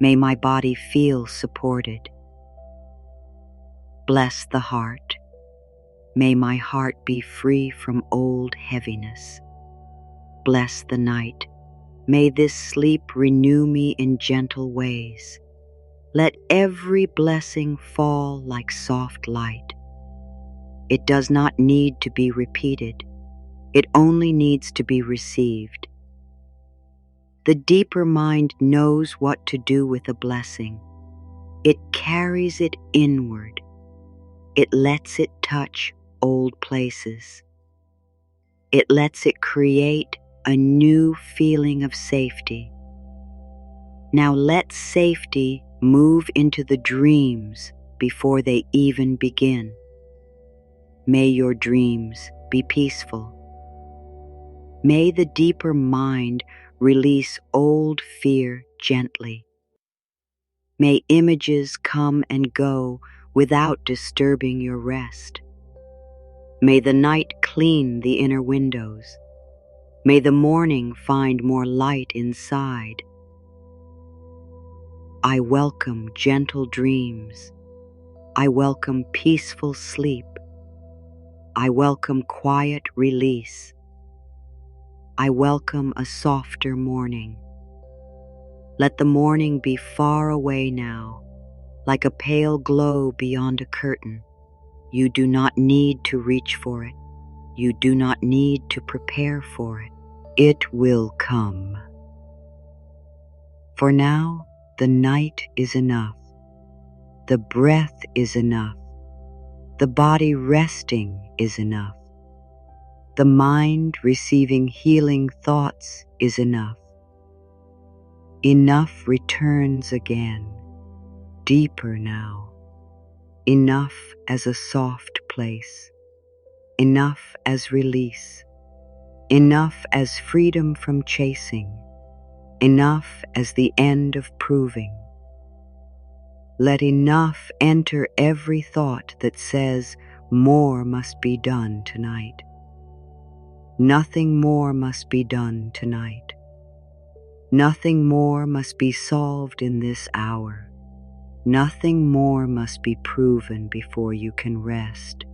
May my body feel supported. Bless the heart. May my heart be free from old heaviness. Bless the night. May this sleep renew me in gentle ways. Let every blessing fall like soft light. It does not need to be repeated. It only needs to be received. The deeper mind knows what to do with a blessing. It carries it inward. It lets it touch old places. It lets it create a new feeling of safety. Now let safety move into the dreams before they even begin. May your dreams be peaceful. May the deeper mind release old fear gently. May images come and go without disturbing your rest. May the night clean the inner windows. May the morning find more light inside. I welcome gentle dreams. I welcome peaceful sleep. I welcome quiet release. I welcome a softer morning. Let the morning be far away now, like a pale glow beyond a curtain. You do not need to reach for it. You do not need to prepare for it. It will come. For now, the night is enough. The breath is enough. The body resting is enough. The mind receiving healing thoughts is enough. Enough returns again, deeper now. Enough as a soft place. Enough as release. Enough as freedom from chasing. Enough as the end of proving. Let enough enter every thought that says more must be done tonight. Nothing more must be done tonight. Nothing more must be solved in this hour. Nothing more must be proven before you can rest.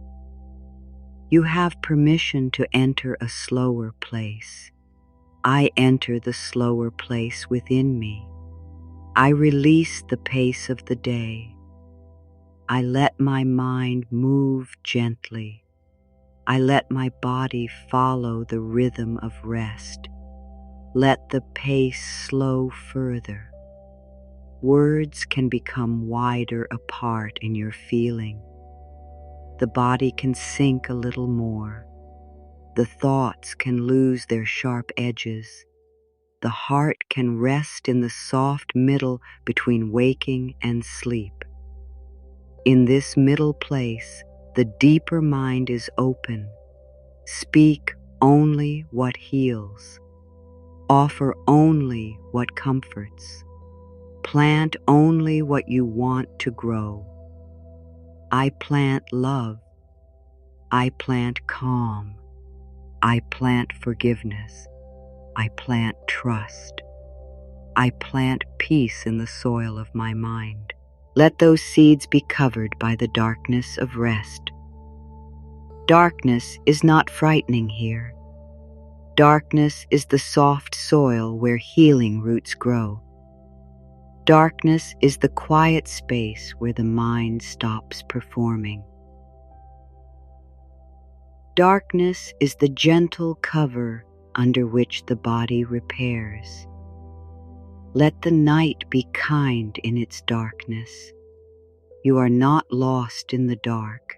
You have permission to enter a slower place. I enter the slower place within me. I release the pace of the day. I let my mind move gently. I let my body follow the rhythm of rest. Let the pace slow further. Words can become wider apart in your feeling. The body can sink a little more. The thoughts can lose their sharp edges. The heart can rest in the soft middle between waking and sleep. In this middle place, the deeper mind is open. Speak only what heals. Offer only what comforts. Plant only what you want to grow. I plant love. I plant calm. I plant forgiveness. I plant trust. I plant peace in the soil of my mind. Let those seeds be covered by the darkness of rest. Darkness is not frightening here. Darkness is the soft soil where healing roots grow. Darkness is the quiet space where the mind stops performing. Darkness is the gentle cover under which the body repairs. Let the night be kind in its darkness. You are not lost in the dark.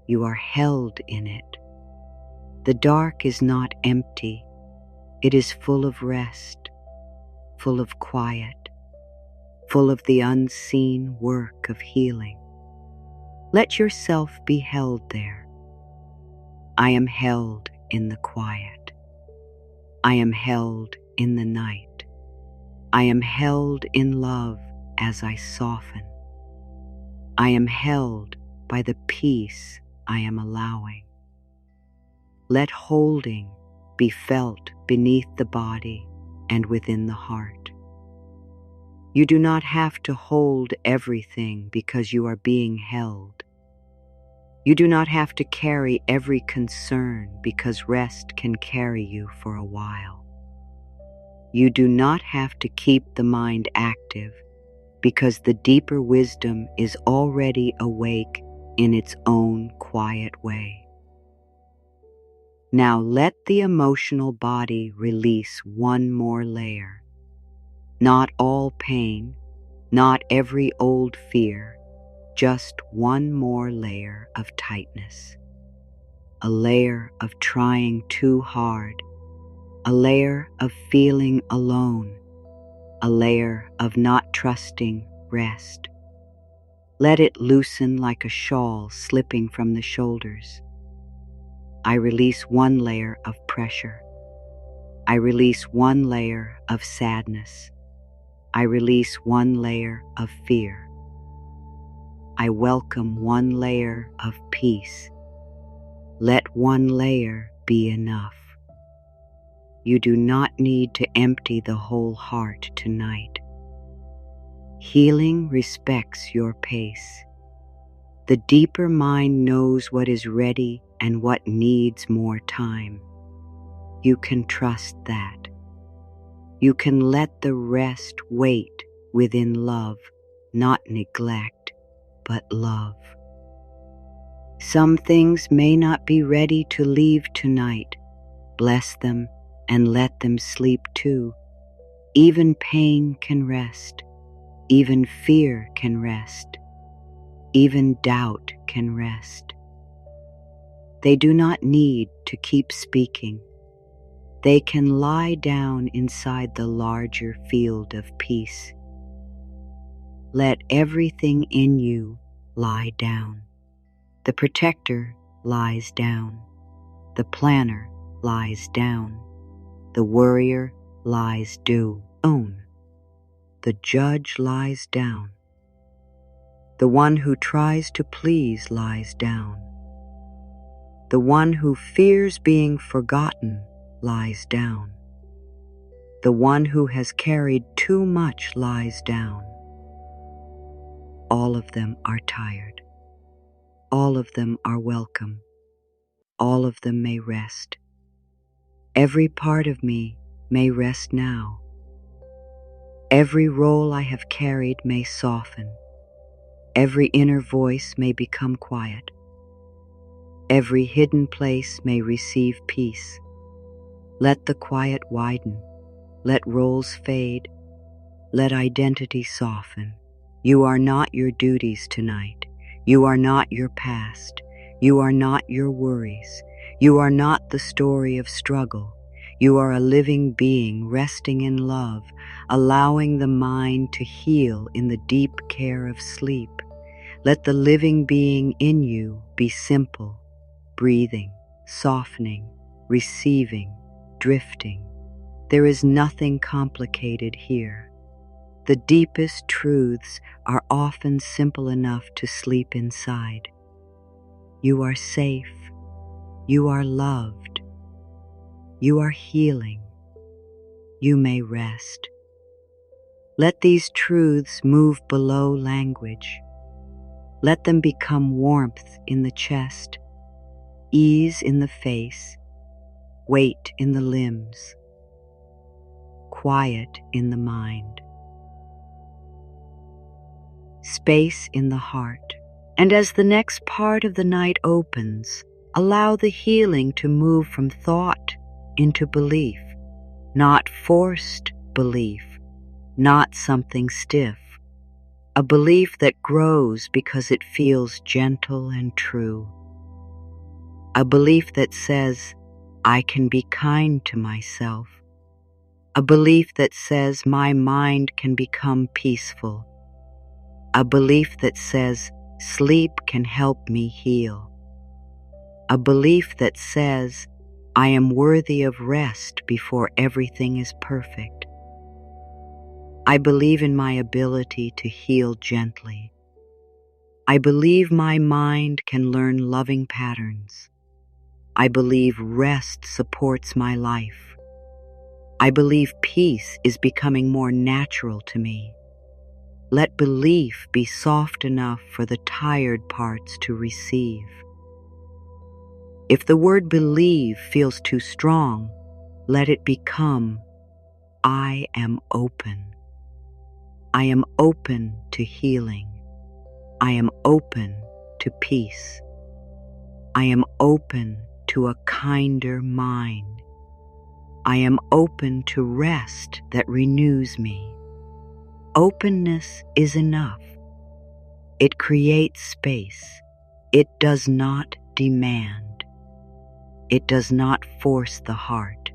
You are held in it. The dark is not empty. It is full of rest, full of quiet, full of the unseen work of healing. Let yourself be held there. I am held in the quiet. I am held in the night. I am held in love as I soften. I am held by the peace I am allowing. Let holding be felt beneath the body and within the heart. You do not have to hold everything because you are being held. You do not have to carry every concern because rest can carry you for a while. You do not have to keep the mind active because the deeper wisdom is already awake in its own quiet way. Now let the emotional body release one more layer. Not all pain, not every old fear, just one more layer of tightness. A layer of trying too hard. A layer of feeling alone. A layer of not trusting rest. Let it loosen like a shawl slipping from the shoulders. I release one layer of pressure. I release one layer of sadness. I release one layer of fear. I welcome one layer of peace. Let one layer be enough. You do not need to empty the whole heart tonight. Healing respects your pace. The deeper mind knows what is ready and what needs more time. You can trust that. You can let the rest wait within love, not neglect, but love. Some things may not be ready to leave tonight. Bless them and let them sleep too. Even pain can rest. Even fear can rest. Even doubt can rest. They do not need to keep speaking. They can lie down inside the larger field of peace. Let everything in you lie down. The protector lies down. The planner lies down. The worrier lies down. The judge lies down. The one who tries to please lies down. The one who fears being forgotten lies down. The one who has carried too much lies down. All of them are tired. All of them are welcome. All of them may rest. Every part of me may rest now. Every role I have carried may soften. Every inner voice may become quiet. Every hidden place may receive peace. Let the quiet widen. Let roles fade. Let identity soften. You are not your duties tonight. You are not your past. You are not your worries. You are not the story of struggle. You are a living being resting in love, allowing the mind to heal in the deep care of sleep. Let the living being in you be simple, breathing, softening, receiving, drifting. There is nothing complicated here. The deepest truths are often simple enough to sleep inside. You are safe. You are loved. You are healing. You may rest. Let these truths move below language. Let them become warmth in the chest, ease in the face, weight in the limbs, quiet in the mind, space in the heart. And as the next part of the night opens, allow the healing to move from thought into belief, not forced belief, not something stiff, a belief that grows because it feels gentle and true, a belief that says, I can be kind to myself, a belief that says my mind can become peaceful, a belief that says sleep can help me heal, a belief that says I am worthy of rest before everything is perfect. I believe in my ability to heal gently. I believe my mind can learn loving patterns. I believe rest supports my life. I believe peace is becoming more natural to me. Let belief be soft enough for the tired parts to receive. If the word believe feels too strong, let it become, I am open. I am open to healing. I am open to peace. I am open to a kinder mind. I am open to rest that renews me. Openness is enough. It creates space. It does not demand. It does not force the heart.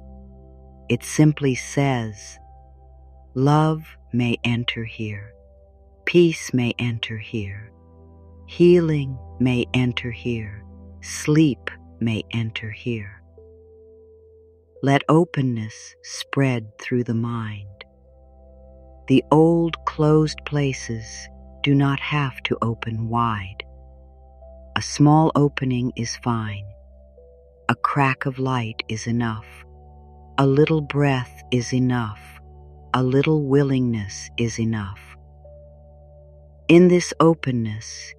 It simply says, love may enter here. Peace may enter here. Healing may enter here. Sleep may enter here. Let openness spread through the mind. The old closed places do not have to open wide. A small opening is fine. A crack of light is enough. A little breath is enough. A little willingness is enough. In this openness,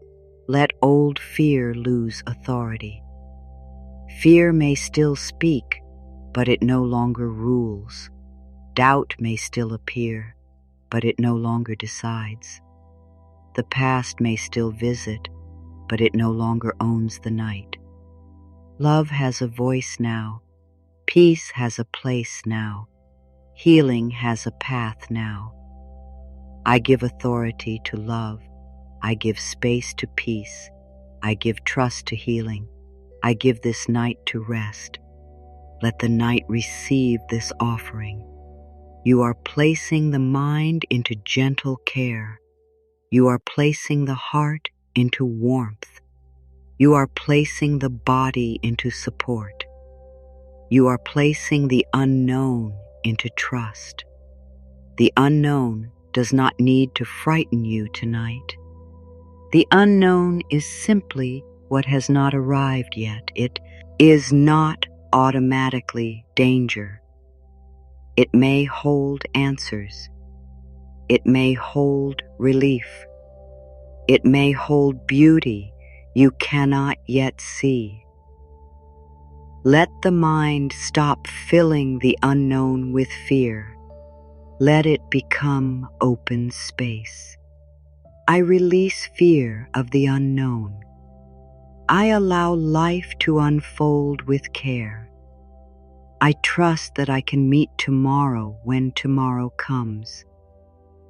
let old fear lose authority. Fear may still speak, but it no longer rules. Doubt may still appear, but it no longer decides. The past may still visit, but it no longer owns the night. Love has a voice now. Peace has a place now. Healing has a path now. I give authority to love. I give space to peace. I give trust to healing. I give this night to rest. Let the night receive this offering. You are placing the mind into gentle care. You are placing the heart into warmth. You are placing the body into support. You are placing the unknown into trust. The unknown does not need to frighten you tonight. The unknown is simply what has not arrived yet. It is not automatically danger. It may hold answers. It may hold relief. It may hold beauty you cannot yet see. Let the mind stop filling the unknown with fear. Let it become open space. I release fear of the unknown. I allow life to unfold with care. I trust that I can meet tomorrow when tomorrow comes.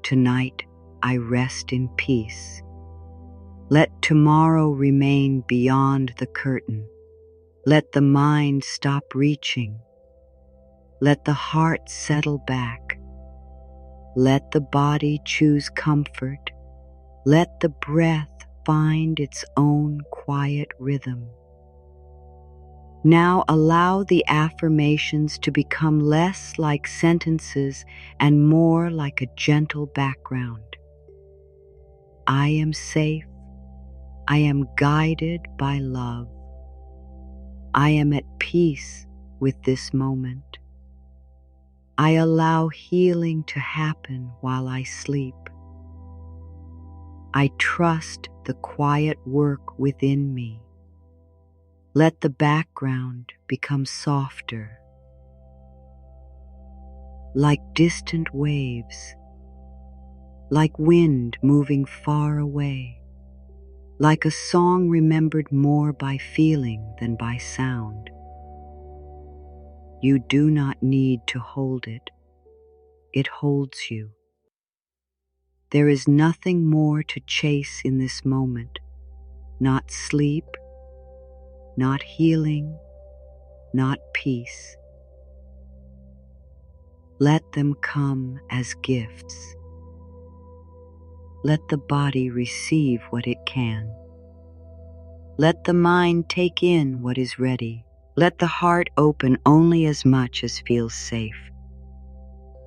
Tonight, I rest in peace. Let tomorrow remain beyond the curtain. Let the mind stop reaching. Let the heart settle back. Let the body choose comfort. Let the breath find its own quiet rhythm. Now allow the affirmations to become less like sentences and more like a gentle background. I am safe. I am guided by love. I am at peace with this moment. I allow healing to happen while I sleep. I trust the quiet work within me. Let the background become softer, like distant waves, like wind moving far away, like a song remembered more by feeling than by sound. You do not need to hold it. It holds you. There is nothing more to chase in this moment, not sleep, not healing, not peace. Let them come as gifts. Let the body receive what it can. Let the mind take in what is ready. Let the heart open only as much as feels safe.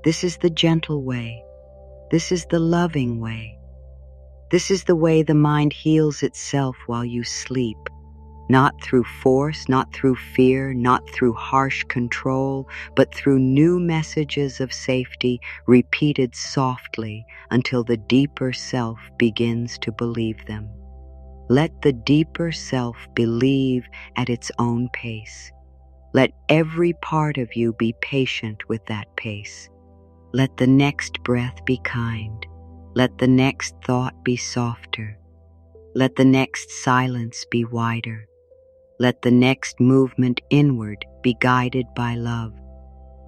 This is the gentle way. This is the loving way. This is the way the mind heals itself while you sleep. Not through force, not through fear, not through harsh control, but through new messages of safety repeated softly until the deeper self begins to believe them. Let the deeper self believe at its own pace. Let every part of you be patient with that pace. Let the next breath be kind. Let the next thought be softer. Let the next silence be wider. Let the next movement inward be guided by love.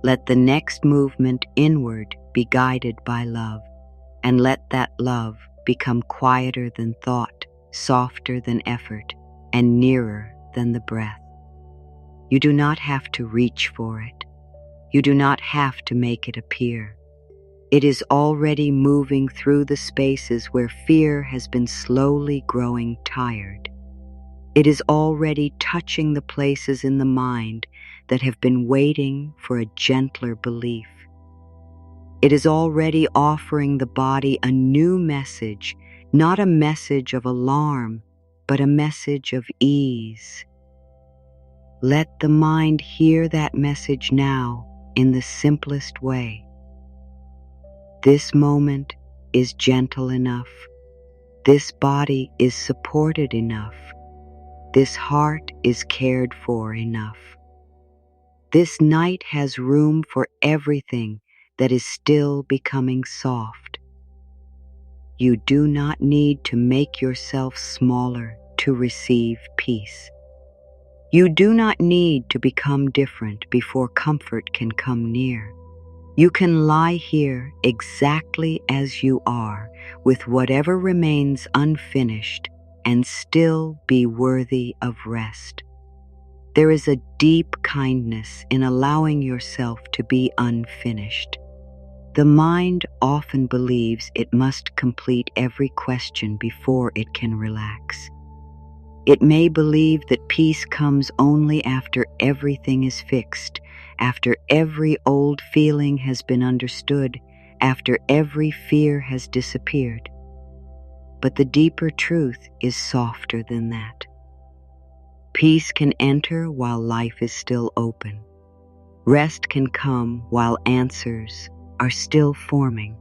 Let the next movement inward be guided by love. And let that love become quieter than thought, softer than effort, and nearer than the breath. You do not have to reach for it. You do not have to make it appear. It is already moving through the spaces where fear has been slowly growing tired. It is already touching the places in the mind that have been waiting for a gentler belief. It is already offering the body a new message, not a message of alarm, but a message of ease. Let the mind hear that message now in the simplest way. This moment is gentle enough. This body is supported enough. This heart is cared for enough. This night has room for everything that is still becoming soft. You do not need to make yourself smaller to receive peace. You do not need to become different before comfort can come near. You can lie here exactly as you are, with whatever remains unfinished, and still be worthy of rest. There is a deep kindness in allowing yourself to be unfinished. The mind often believes it must complete every question before it can relax. It may believe that peace comes only after everything is fixed, after every old feeling has been understood, after every fear has disappeared. But the deeper truth is softer than that. Peace can enter while life is still open. Rest can come while answers are still forming.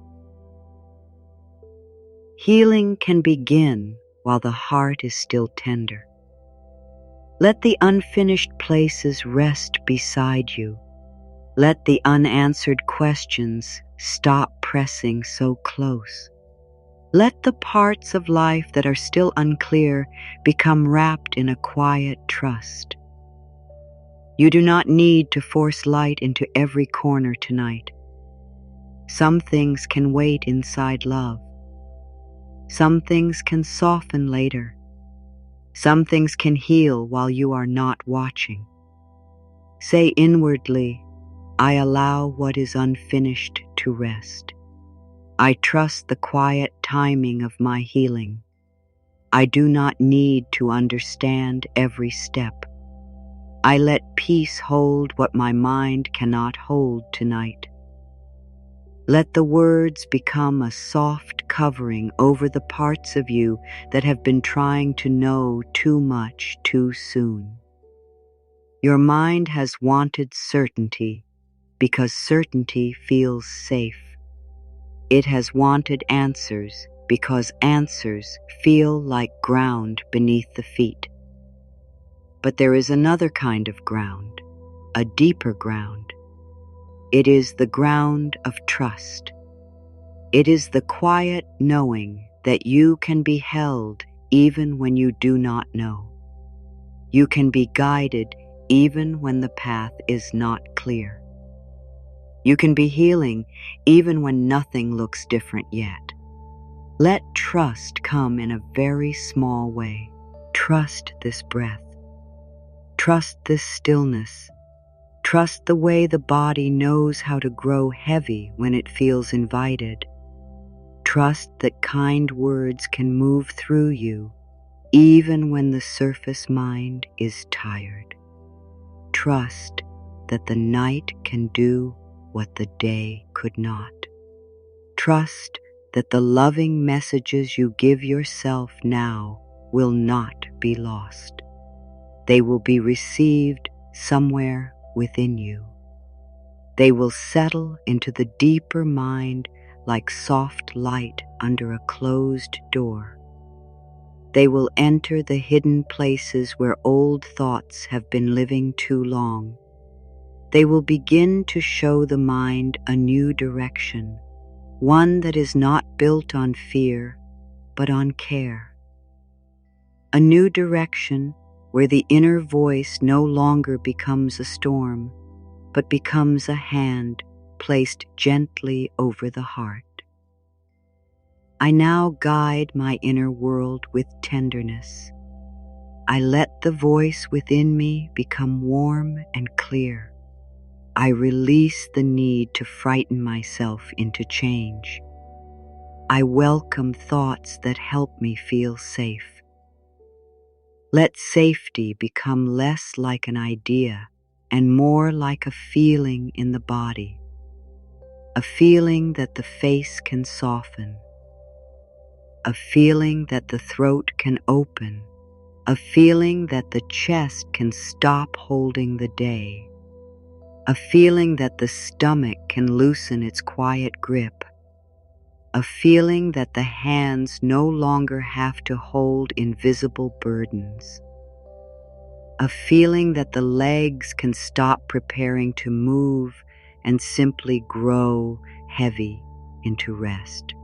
Healing can begin while the heart is still tender. Let the unfinished places rest beside you. Let the unanswered questions stop pressing so close. Let the parts of life that are still unclear become wrapped in a quiet trust. You do not need to force light into every corner tonight. Some things can wait inside love. Some things can soften later. Some things can heal while you are not watching. Say inwardly, I allow what is unfinished to rest. I trust the quiet timing of my healing. I do not need to understand every step. I let peace hold what my mind cannot hold tonight. Let the words become a soft covering over the parts of you that have been trying to know too much too soon. Your mind has wanted certainty because certainty feels safe. It has wanted answers because answers feel like ground beneath the feet. But there is another kind of ground, a deeper ground. It is the ground of trust. It is the quiet knowing that you can be held even when you do not know. You can be guided even when the path is not clear. You can be healing even when nothing looks different yet. Let trust come in a very small way. Trust this breath. Trust this stillness. Trust the way the body knows how to grow heavy when it feels invited. Trust that kind words can move through you even when the surface mind is tired. Trust that the night can do what the day could not. Trust that the loving messages you give yourself now will not be lost. They will be received somewhere within you. They will settle into the deeper mind like soft light under a closed door. They will enter the hidden places where old thoughts have been living too long. They will begin to show the mind a new direction, one that is not built on fear, but on care. A new direction where the inner voice no longer becomes a storm, but becomes a hand placed gently over the heart. I now guide my inner world with tenderness. I let the voice within me become warm and clear. I release the need to frighten myself into change. I welcome thoughts that help me feel safe. Let safety become less like an idea and more like a feeling in the body, a feeling that the face can soften, a feeling that the throat can open, a feeling that the chest can stop holding the day, a feeling that the stomach can loosen its quiet grip, a feeling that the hands no longer have to hold invisible burdens, a feeling that the legs can stop preparing to move and simply grow heavy into rest.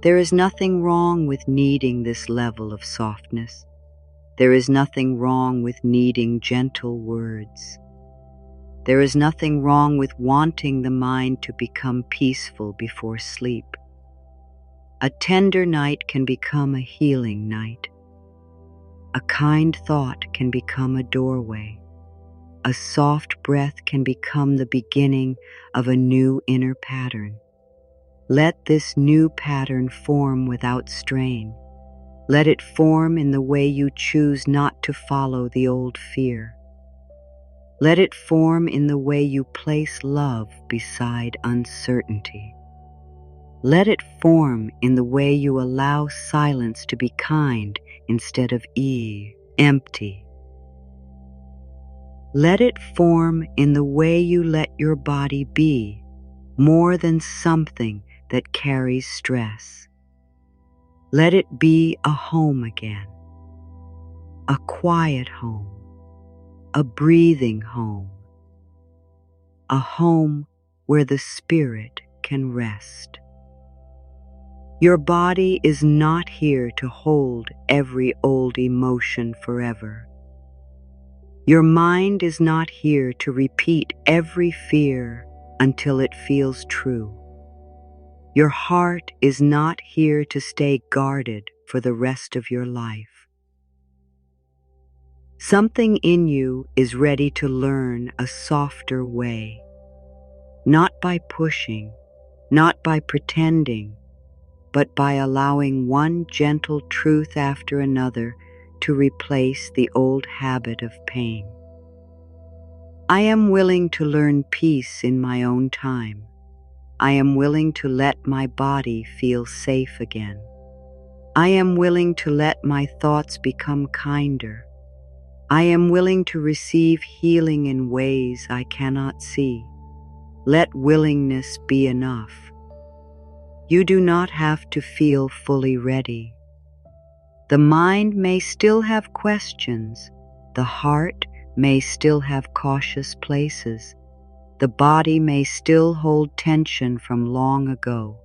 There is nothing wrong with needing this level of softness. There is nothing wrong with needing gentle words. There is nothing wrong with wanting the mind to become peaceful before sleep. A tender night can become a healing night. A kind thought can become a doorway. A soft breath can become the beginning of a new inner pattern. Let this new pattern form without strain. Let it form in the way you choose not to follow the old fear. Let it form in the way you place love beside uncertainty. Let it form in the way you allow silence to be kind instead of empty. Let it form in the way you let your body be more than something that carries stress. Let it be a home again, a quiet home, a breathing home, a home where the spirit can rest. Your body is not here to hold every old emotion forever. Your mind is not here to repeat every fear until it feels true. Your heart is not here to stay guarded for the rest of your life. Something in you is ready to learn a softer way, not by pushing, not by pretending, but by allowing one gentle truth after another to replace the old habit of pain. I am willing to learn peace in my own time. I am willing to let my body feel safe again. I am willing to let my thoughts become kinder. I am willing to receive healing in ways I cannot see. Let willingness be enough. You do not have to feel fully ready. The mind may still have questions. The heart may still have cautious places. The body may still hold tension from long ago.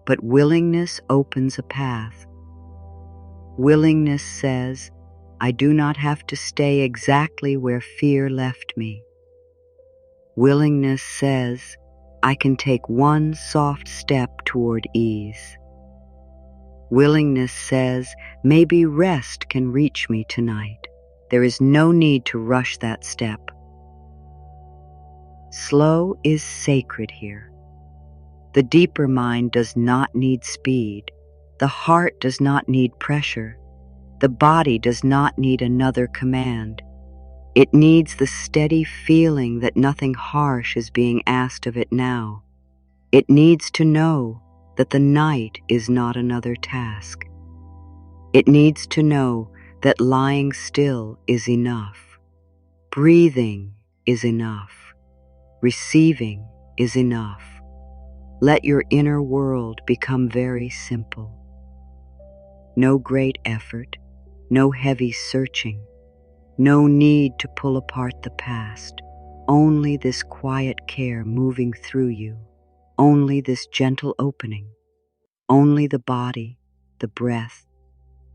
But willingness opens a path. Willingness says, I do not have to stay exactly where fear left me. Willingness says, I can take one soft step toward ease. Willingness says, maybe rest can reach me tonight. There is no need to rush that step. Slow is sacred here. The deeper mind does not need speed. The heart does not need pressure. The body does not need another command. It needs the steady feeling that nothing harsh is being asked of it now. It needs to know that the night is not another task. It needs to know that lying still is enough. Breathing is enough. Receiving is enough. Let your inner world become very simple. No great effort, no heavy searching, no need to pull apart the past, only this quiet care moving through you, only this gentle opening, only the body, the breath,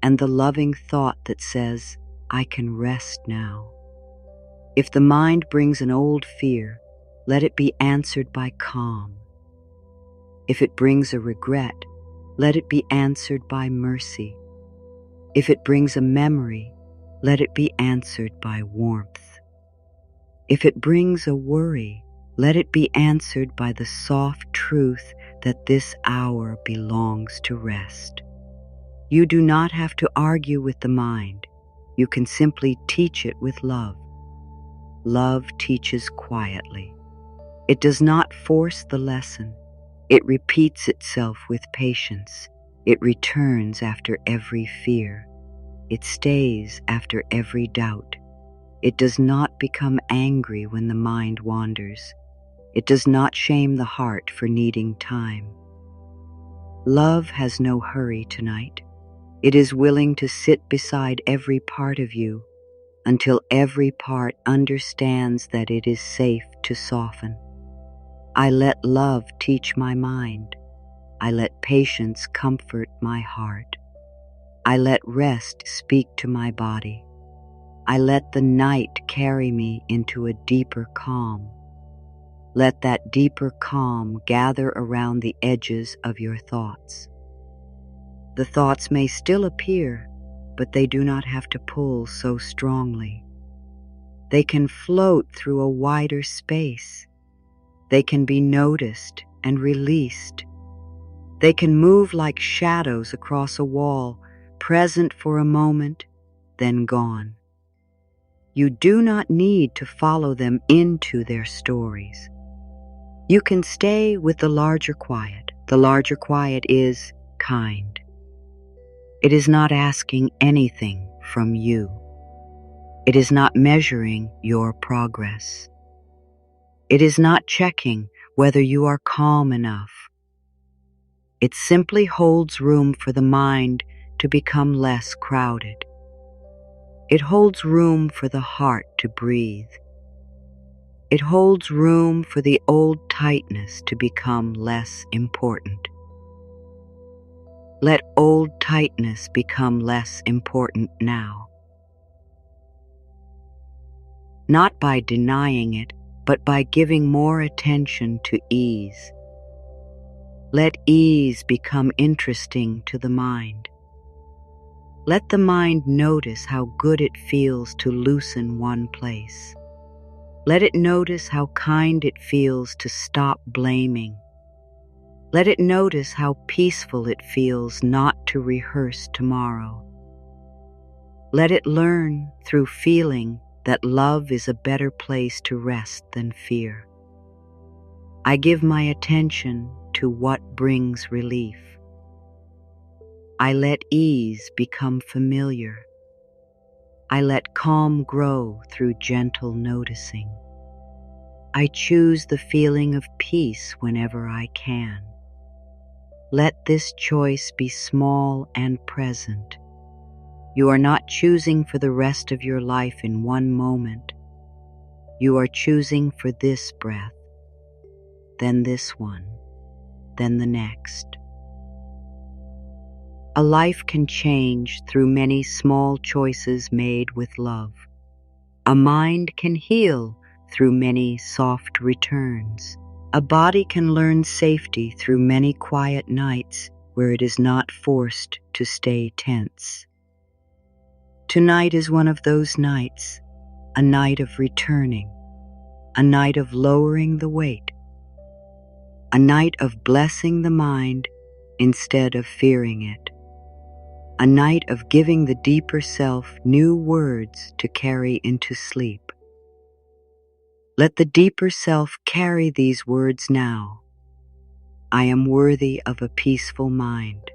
and the loving thought that says, I can rest now. If the mind brings an old fear, let it be answered by calm. If it brings a regret, let it be answered by mercy. If it brings a memory, let it be answered by warmth. If it brings a worry, let it be answered by the soft truth that this hour belongs to rest. You do not have to argue with the mind. You can simply teach it with love. Love teaches quietly. It does not force the lesson. It repeats itself with patience. It returns after every fear. It stays after every doubt. It does not become angry when the mind wanders. It does not shame the heart for needing time. Love has no hurry tonight. It is willing to sit beside every part of you until every part understands that it is safe to soften. I let love teach my mind. I let patience comfort my heart. I let rest speak to my body. I let the night carry me into a deeper calm. Let that deeper calm gather around the edges of your thoughts. The thoughts may still appear, but they do not have to pull so strongly. They can float through a wider space. They can be noticed and released. They can move like shadows across a wall, present for a moment, then gone. You do not need to follow them into their stories. You can stay with the larger quiet. The larger quiet is kind. It is not asking anything from you. It is not measuring your progress. It is not checking whether you are calm enough. It simply holds room for the mind to become less crowded. It holds room for the heart to breathe. It holds room for the old tightness to become less important. Let old tightness become less important now. Not by denying it, but by giving more attention to ease. Let ease become interesting to the mind. Let the mind notice how good it feels to loosen one place. Let it notice how kind it feels to stop blaming. Let it notice how peaceful it feels not to rehearse tomorrow. Let it learn through feeling that love is a better place to rest than fear. I give my attention to what brings relief. I let ease become familiar. I let calm grow through gentle noticing. I choose the feeling of peace whenever I can. Let this choice be small and present. You are not choosing for the rest of your life in one moment. You are choosing for this breath, then this one, then the next. A life can change through many small choices made with love. A mind can heal through many soft returns. A body can learn safety through many quiet nights where it is not forced to stay tense. Tonight is one of those nights, a night of returning, a night of lowering the weight, a night of blessing the mind instead of fearing it, a night of giving the deeper self new words to carry into sleep. Let the deeper self carry these words now. I am worthy of a peaceful mind.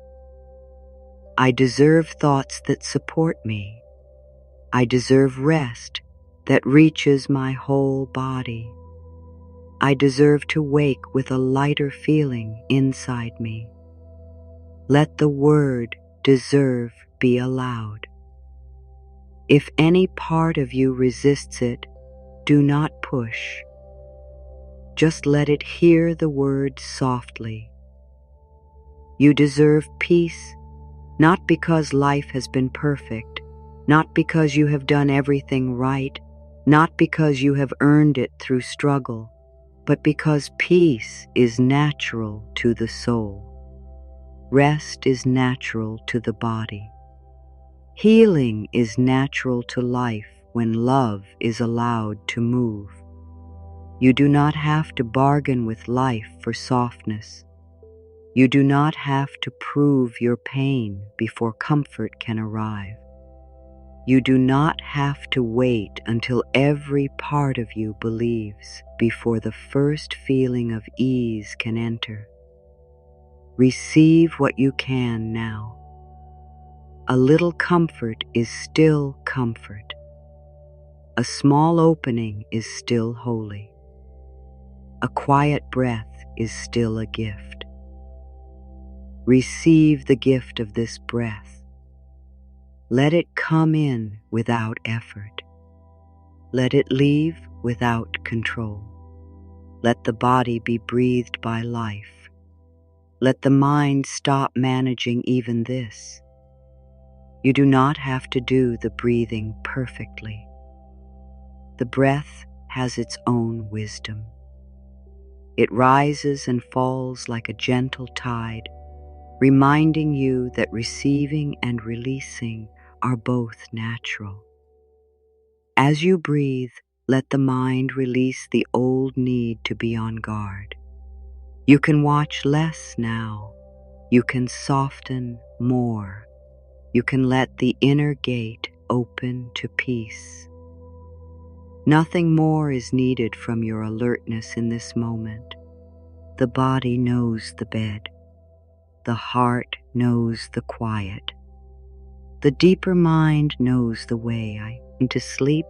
I deserve thoughts that support me. I deserve rest that reaches my whole body. I deserve to wake with a lighter feeling inside me. Let the word deserve be allowed. If any part of you resists it, do not push. Just let it hear the word softly. You deserve peace, not because life has been perfect, not because you have done everything right, not because you have earned it through struggle, but because peace is natural to the soul. Rest is natural to the body. Healing is natural to life when love is allowed to move. You do not have to bargain with life for softness. You do not have to prove your pain before comfort can arrive. You do not have to wait until every part of you believes before the first feeling of ease can enter. Receive what you can now. A little comfort is still comfort. A small opening is still holy. A quiet breath is still a gift. Receive the gift of this breath. Let it come in without effort. Let it leave without control. Let the body be breathed by life. Let the mind stop managing even this. You do not have to do the breathing perfectly. The breath has its own wisdom. It rises and falls like a gentle tide, reminding you that receiving and releasing are both natural. As you breathe, let the mind release the old need to be on guard. You can watch less now. You can soften more. You can let the inner gate open to peace. Nothing more is needed from your alertness in this moment. The body knows the bed. The heart knows the quiet. The deeper mind knows the way. I am to sleep.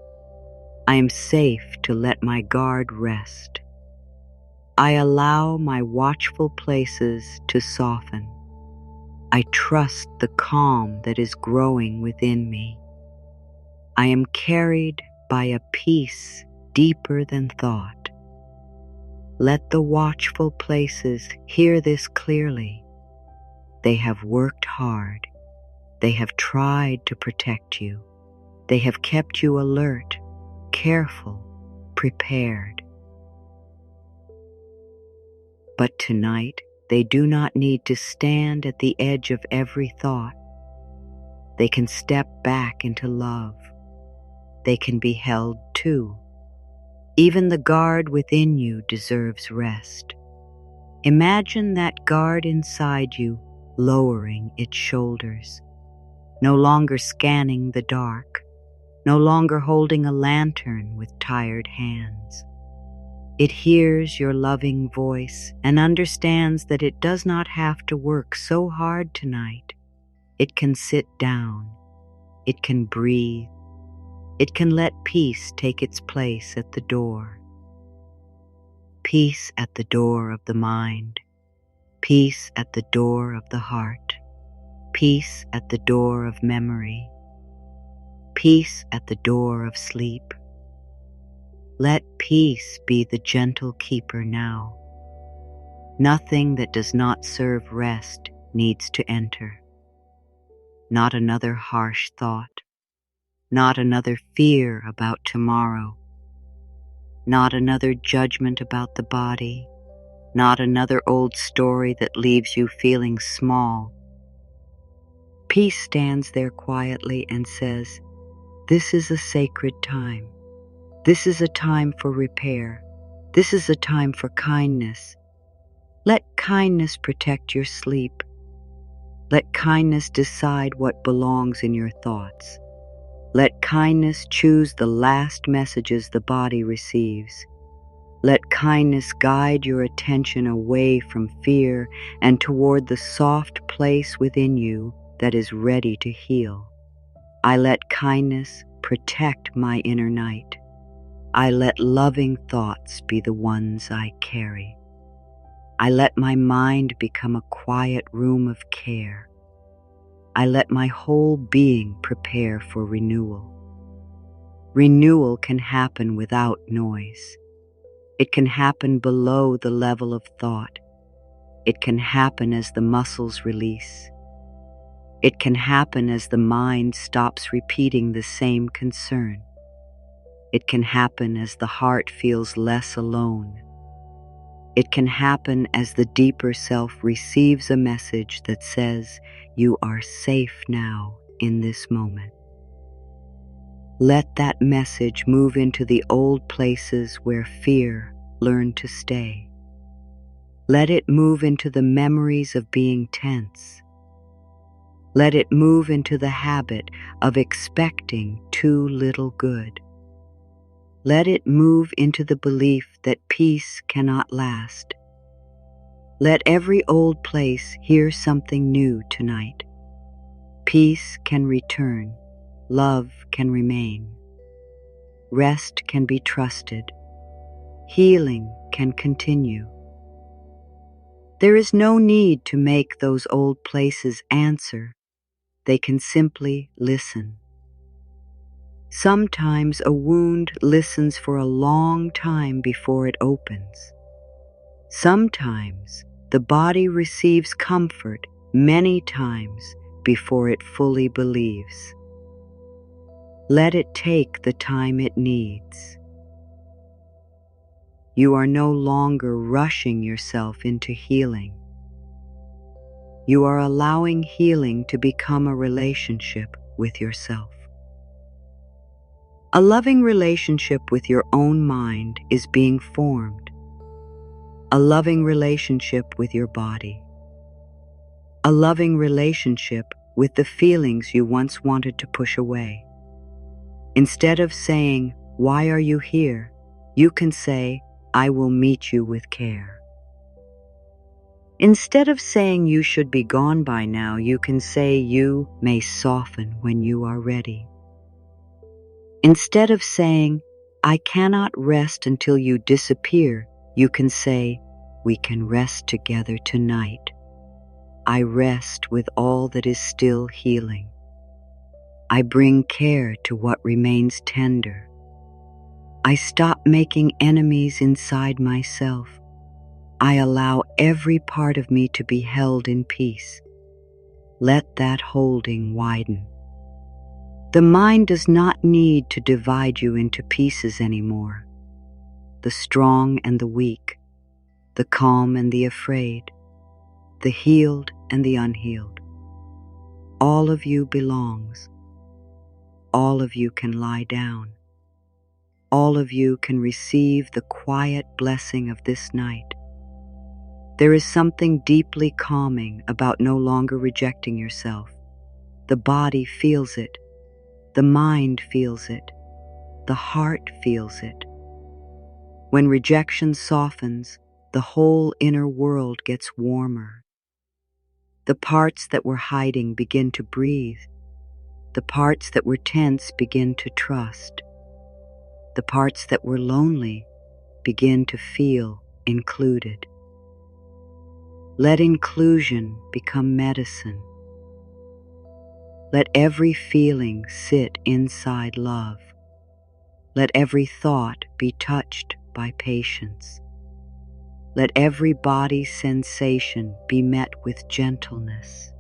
I am safe to let my guard rest. I allow my watchful places to soften. I trust the calm that is growing within me. I am carried by a peace deeper than thought. Let the watchful places hear this clearly. They have worked hard. They have tried to protect you. They have kept you alert, careful, prepared. But tonight, they do not need to stand at the edge of every thought. They can step back into love. They can be held too. Even the guard within you deserves rest. Imagine that guard inside you lowering its shoulders, no longer scanning the dark, no longer holding a lantern with tired hands. It hears your loving voice and understands that it does not have to work so hard tonight. It can sit down. It can breathe. It can let peace take its place at the door. Peace at the door of the mind. Peace at the door of the heart. Peace at the door of memory. Peace at the door of sleep. Let peace be the gentle keeper now. Nothing that does not serve rest needs to enter. Not another harsh thought. Not another fear about tomorrow. Not another judgment about the body. Not another old story that leaves you feeling small. Peace stands there quietly and says, "This is a sacred time. This is a time for repair. This is a time for kindness. Let kindness protect your sleep. Let kindness decide what belongs in your thoughts. Let kindness choose the last messages the body receives. Let kindness guide your attention away from fear and toward the soft place within you that is ready to heal. I let kindness protect my inner night. I let loving thoughts be the ones I carry. I let my mind become a quiet room of care. I let my whole being prepare for renewal. Renewal can happen without noise. It can happen below the level of thought. It can happen as the muscles release. It can happen as the mind stops repeating the same concern. It can happen as the heart feels less alone. It can happen as the deeper self receives a message that says, "You are safe now in this moment." Let that message move into the old places where fear learned to stay. Let it move into the memories of being tense. Let it move into the habit of expecting too little good. Let it move into the belief that peace cannot last. Let every old place hear something new tonight. Peace can return. Love can remain. Rest can be trusted. Healing can continue. There is no need to make those old places answer. They can simply listen. Sometimes a wound listens for a long time before it opens. Sometimes the body receives comfort many times before it fully believes. Let it take the time it needs. You are no longer rushing yourself into healing. You are allowing healing to become a relationship with yourself. A loving relationship with your own mind is being formed. A loving relationship with your body. A loving relationship with the feelings you once wanted to push away. Instead of saying, "Why are you here?" you can say, "I will meet you with care." Instead of saying you should be gone by now, you can say you may soften when you are ready. Instead of saying, "I cannot rest until you disappear," you can say, "We can rest together tonight. I rest with all that is still healing. I bring care to what remains tender. I stop making enemies inside myself. I allow every part of me to be held in peace. Let that holding widen." The mind does not need to divide you into pieces anymore. The strong and the weak, the calm and the afraid, the healed and the unhealed. All of you belongs. All of you can lie down. All of you can receive the quiet blessing of this night. There is something deeply calming about no longer rejecting yourself. The body feels it. The mind feels it. The heart feels it. When rejection softens, the whole inner world gets warmer. The parts that were hiding begin to breathe. The parts that were tense begin to trust. The parts that were lonely begin to feel included. Let inclusion become medicine. Let every feeling sit inside love. Let every thought be touched by patience. Let every body sensation be met with gentleness.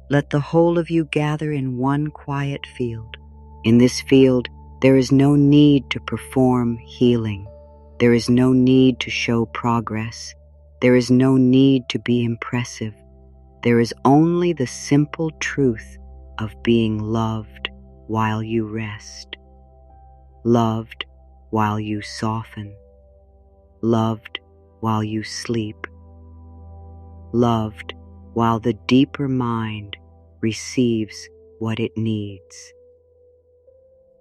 Let the whole of you gather in one quiet field. In this field, there is no need to perform healing. There is no need to show progress. There is no need to be impressive. There is only the simple truth of being loved while you rest. Loved while you soften. Loved while you sleep. Loved while the deeper mind receives what it needs.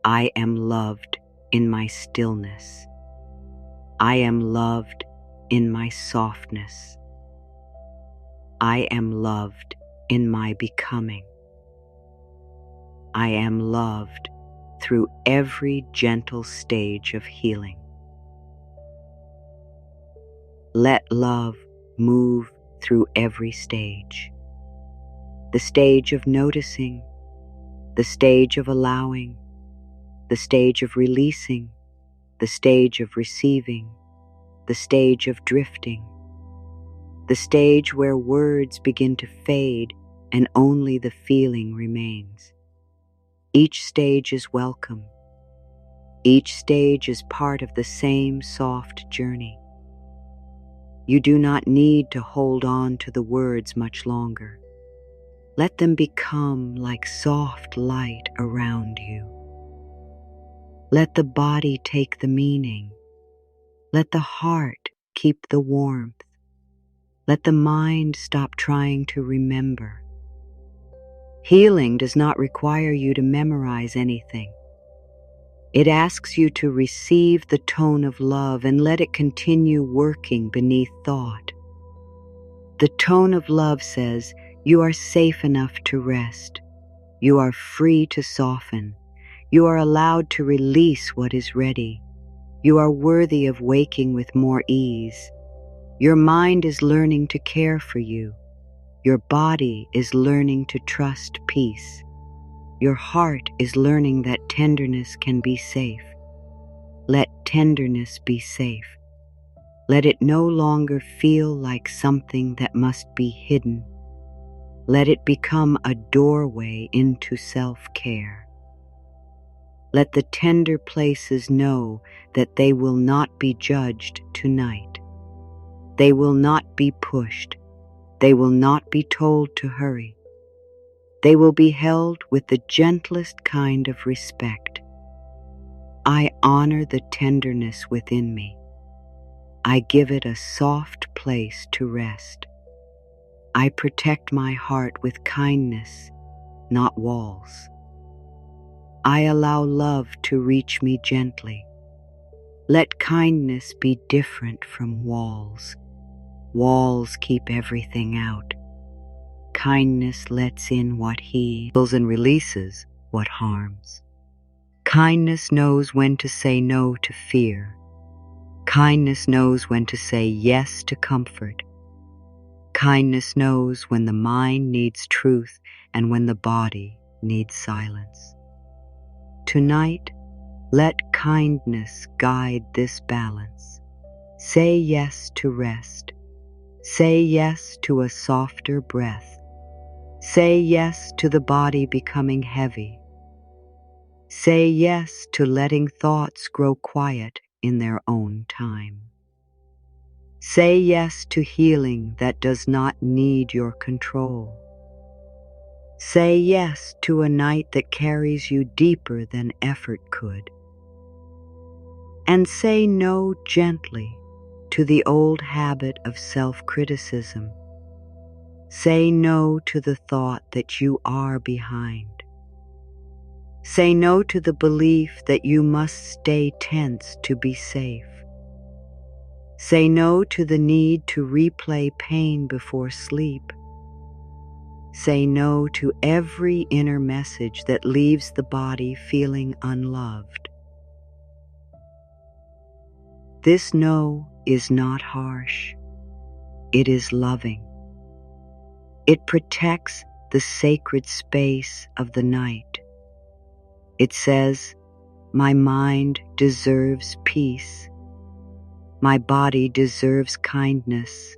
I am loved in my stillness. I am loved in my softness. I am loved in my becoming. I am loved through every gentle stage of healing. Let love move through every stage. The stage of noticing, the stage of allowing, the stage of releasing, the stage of receiving, the stage of drifting, the stage where words begin to fade and only the feeling remains. Each stage is welcome. Each stage is part of the same soft journey. You do not need to hold on to the words much longer. Let them become like soft light around you. Let the body take the meaning. Let the heart keep the warmth. Let the mind stop trying to remember. Healing does not require you to memorize anything. It asks you to receive the tone of love and let it continue working beneath thought. The tone of love says, you are safe enough to rest. You are free to soften. You are allowed to release what is ready. You are worthy of waking with more ease. Your mind is learning to care for you. Your body is learning to trust peace. Your heart is learning that tenderness can be safe. Let tenderness be safe. Let it no longer feel like something that must be hidden. Let it become a doorway into self-care. Let the tender places know that they will not be judged tonight. They will not be pushed. They will not be told to hurry. They will be held with the gentlest kind of respect. I honor the tenderness within me. I give it a soft place to rest. I protect my heart with kindness, not walls. I allow love to reach me gently. Let kindness be different from walls. Walls keep everything out. Kindness lets in what heals and releases what harms. Kindness knows when to say no to fear. Kindness knows when to say yes to comfort. Kindness knows when the mind needs truth and when the body needs silence. Tonight, let kindness guide this balance. Say yes to rest. Say yes to a softer breath. Say yes to the body becoming heavy. Say yes to letting thoughts grow quiet in their own time. Say yes to healing that does not need your control. Say yes to a night that carries you deeper than effort could. And say no gently to the old habit of self-criticism. Say no to the thought that you are behind. Say no to the belief that you must stay tense to be safe. Say no to the need to replay pain before sleep. Say no to every inner message that leaves the body feeling unloved. This no is not harsh. It is loving. It protects the sacred space of the night. It says, my mind deserves peace. My body deserves kindness.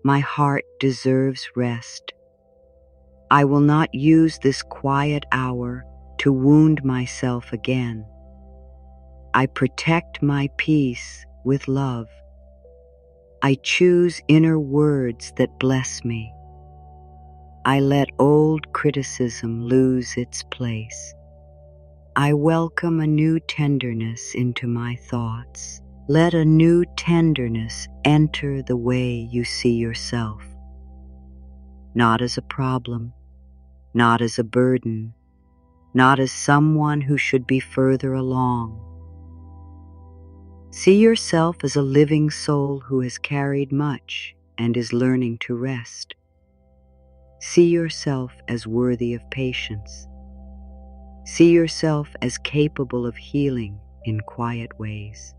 My heart deserves rest. I will not use this quiet hour to wound myself again. I protect my peace with love. I choose inner words that bless me. I let old criticism lose its place. I welcome a new tenderness into my thoughts. Let a new tenderness enter the way you see yourself. Not as a problem, not as a burden, not as someone who should be further along. See yourself as a living soul who has carried much and is learning to rest. See yourself as worthy of patience. See yourself as capable of healing in quiet ways.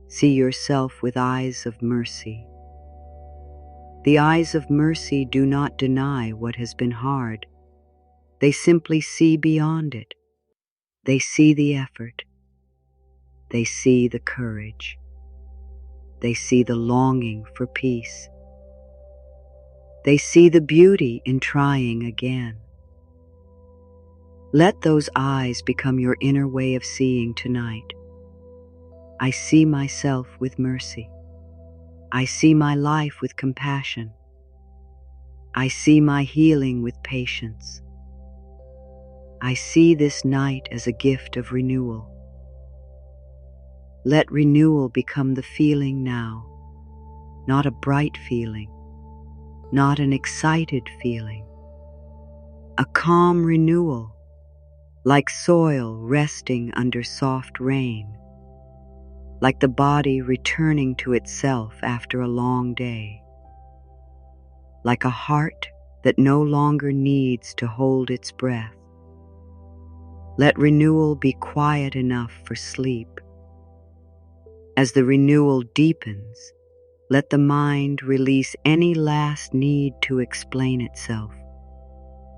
See yourself with eyes of mercy. The eyes of mercy do not deny what has been hard. They simply see beyond it. They see the effort. They see the courage. They see the longing for peace. They see the beauty in trying again. Let those eyes become your inner way of seeing tonight. I see myself with mercy. I see my life with compassion. I see my healing with patience. I see this night as a gift of renewal. Let renewal become the feeling now, not a bright feeling, not an excited feeling. A calm renewal, like soil resting under soft rain, like the body returning to itself after a long day, like a heart that no longer needs to hold its breath. Let renewal be quiet enough for sleep. As the renewal deepens, let the mind release any last need to explain itself.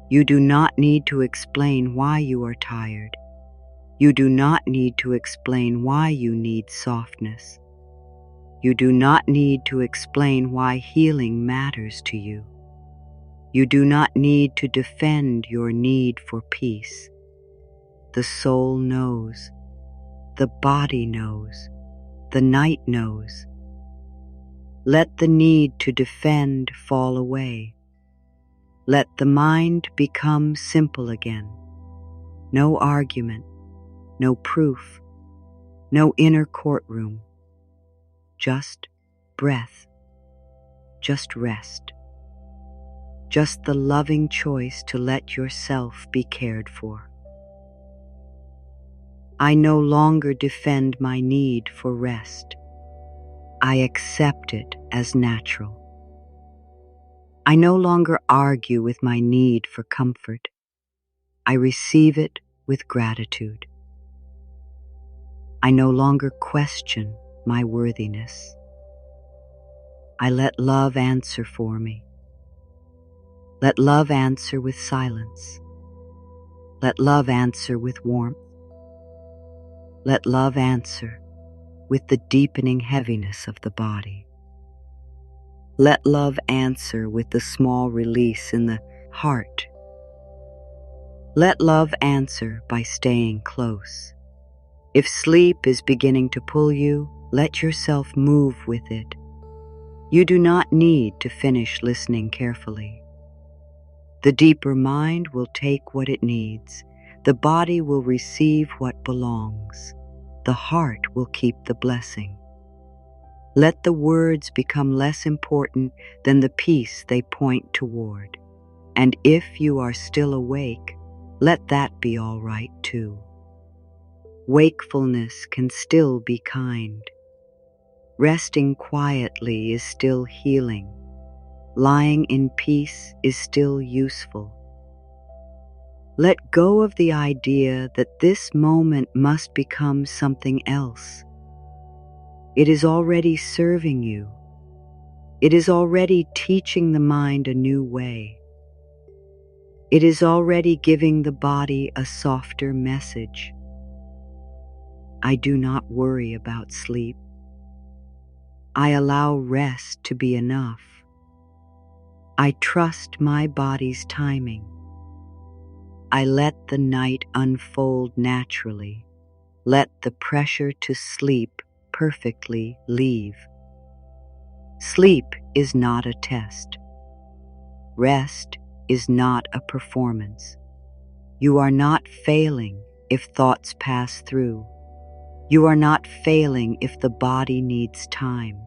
You do not need to explain why you are tired. You do not need to explain why you need softness. You do not need to explain why healing matters to you. You do not need to defend your need for peace. The soul knows. The body knows. The night knows. Let the need to defend fall away. Let the mind become simple again. No argument, no proof, no inner courtroom. Just breath, just rest. Just the loving choice to let yourself be cared for. I no longer defend my need for rest. I accept it as natural. I no longer argue with my need for comfort. I receive it with gratitude. I no longer question my worthiness. I let love answer for me. Let love answer with silence. Let love answer with warmth. Let love answer with the deepening heaviness of the body. Let love answer with the small release in the heart. Let love answer by staying close. If sleep is beginning to pull you, let yourself move with it. You do not need to finish listening carefully. The deeper mind will take what it needs. The body will receive what belongs. The heart will keep the blessing. Let the words become less important than the peace they point toward. And if you are still awake, let that be all right too. Wakefulness can still be kind. Resting quietly is still healing. Lying in peace is still useful. Let go of the idea that this moment must become something else. It is already serving you. It is already teaching the mind a new way. It is already giving the body a softer message. I do not worry about sleep. I allow rest to be enough. I trust my body's timing. I let the night unfold naturally. Let the pressure to sleep perfectly leave. Sleep is not a test. Rest is not a performance. You are not failing if thoughts pass through. You are not failing if the body needs time.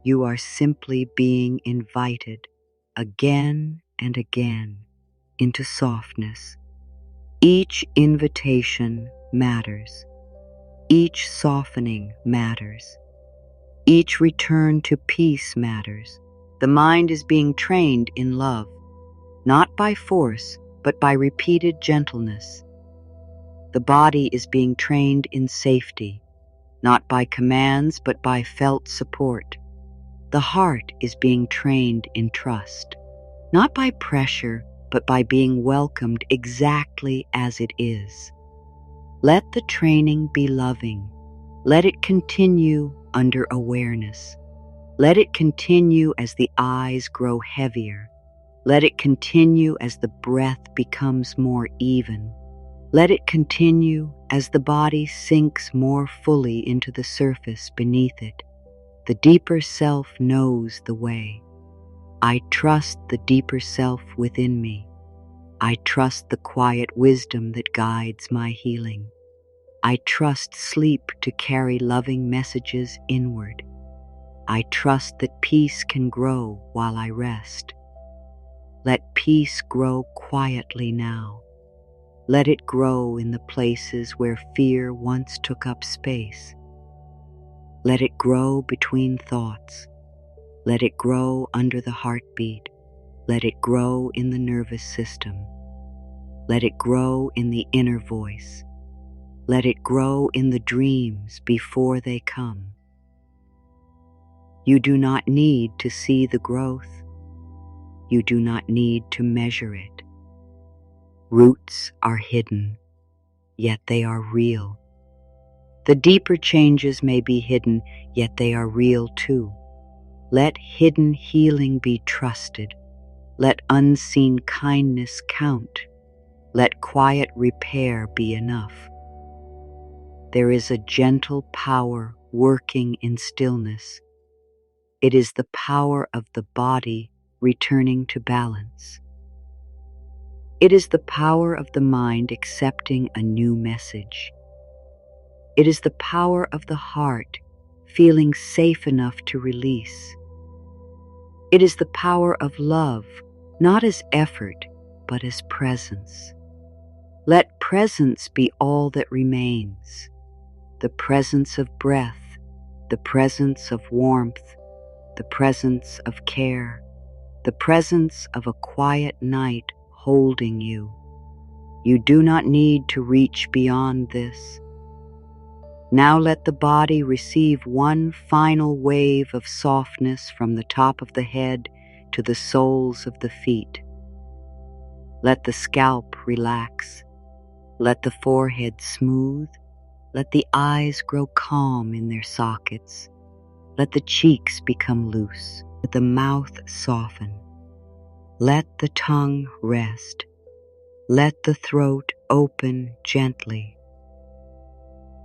You are simply being invited again and again into softness. Each invitation matters. Each softening matters. Each return to peace matters. The mind is being trained in love, not by force, but by repeated gentleness. The body is being trained in safety, not by commands, but by felt support. The heart is being trained in trust, not by pressure, but by being welcomed exactly as it is. Let the training be loving. Let it continue under awareness. Let it continue as the eyes grow heavier. Let it continue as the breath becomes more even. Let it continue as the body sinks more fully into the surface beneath it. The deeper self knows the way. I trust the deeper self within me. I trust the quiet wisdom that guides my healing. I trust sleep to carry loving messages inward. I trust that peace can grow while I rest. Let peace grow quietly now. Let it grow in the places where fear once took up space. Let it grow between thoughts. Let it grow under the heartbeat. Let it grow in the nervous system. Let it grow in the inner voice. Let it grow in the dreams before they come. You do not need to see the growth. You do not need to measure it. Roots are hidden, yet they are real. The deeper changes may be hidden, yet they are real too. Let hidden healing be trusted. Let unseen kindness count. Let quiet repair be enough. There is a gentle power working in stillness. It is the power of the body returning to balance. It is the power of the mind accepting a new message. It is the power of the heart feeling safe enough to release. It is the power of love, not as effort, but as presence. Let presence be all that remains. The presence of breath, the presence of warmth, the presence of care, the presence of a quiet night holding you. You do not need to reach beyond this. Now let the body receive one final wave of softness from the top of the head to the soles of the feet. Let the scalp relax. Let the forehead smooth. Let the eyes grow calm in their sockets. Let the cheeks become loose. Let the mouth soften. Let the tongue rest. Let the throat open gently.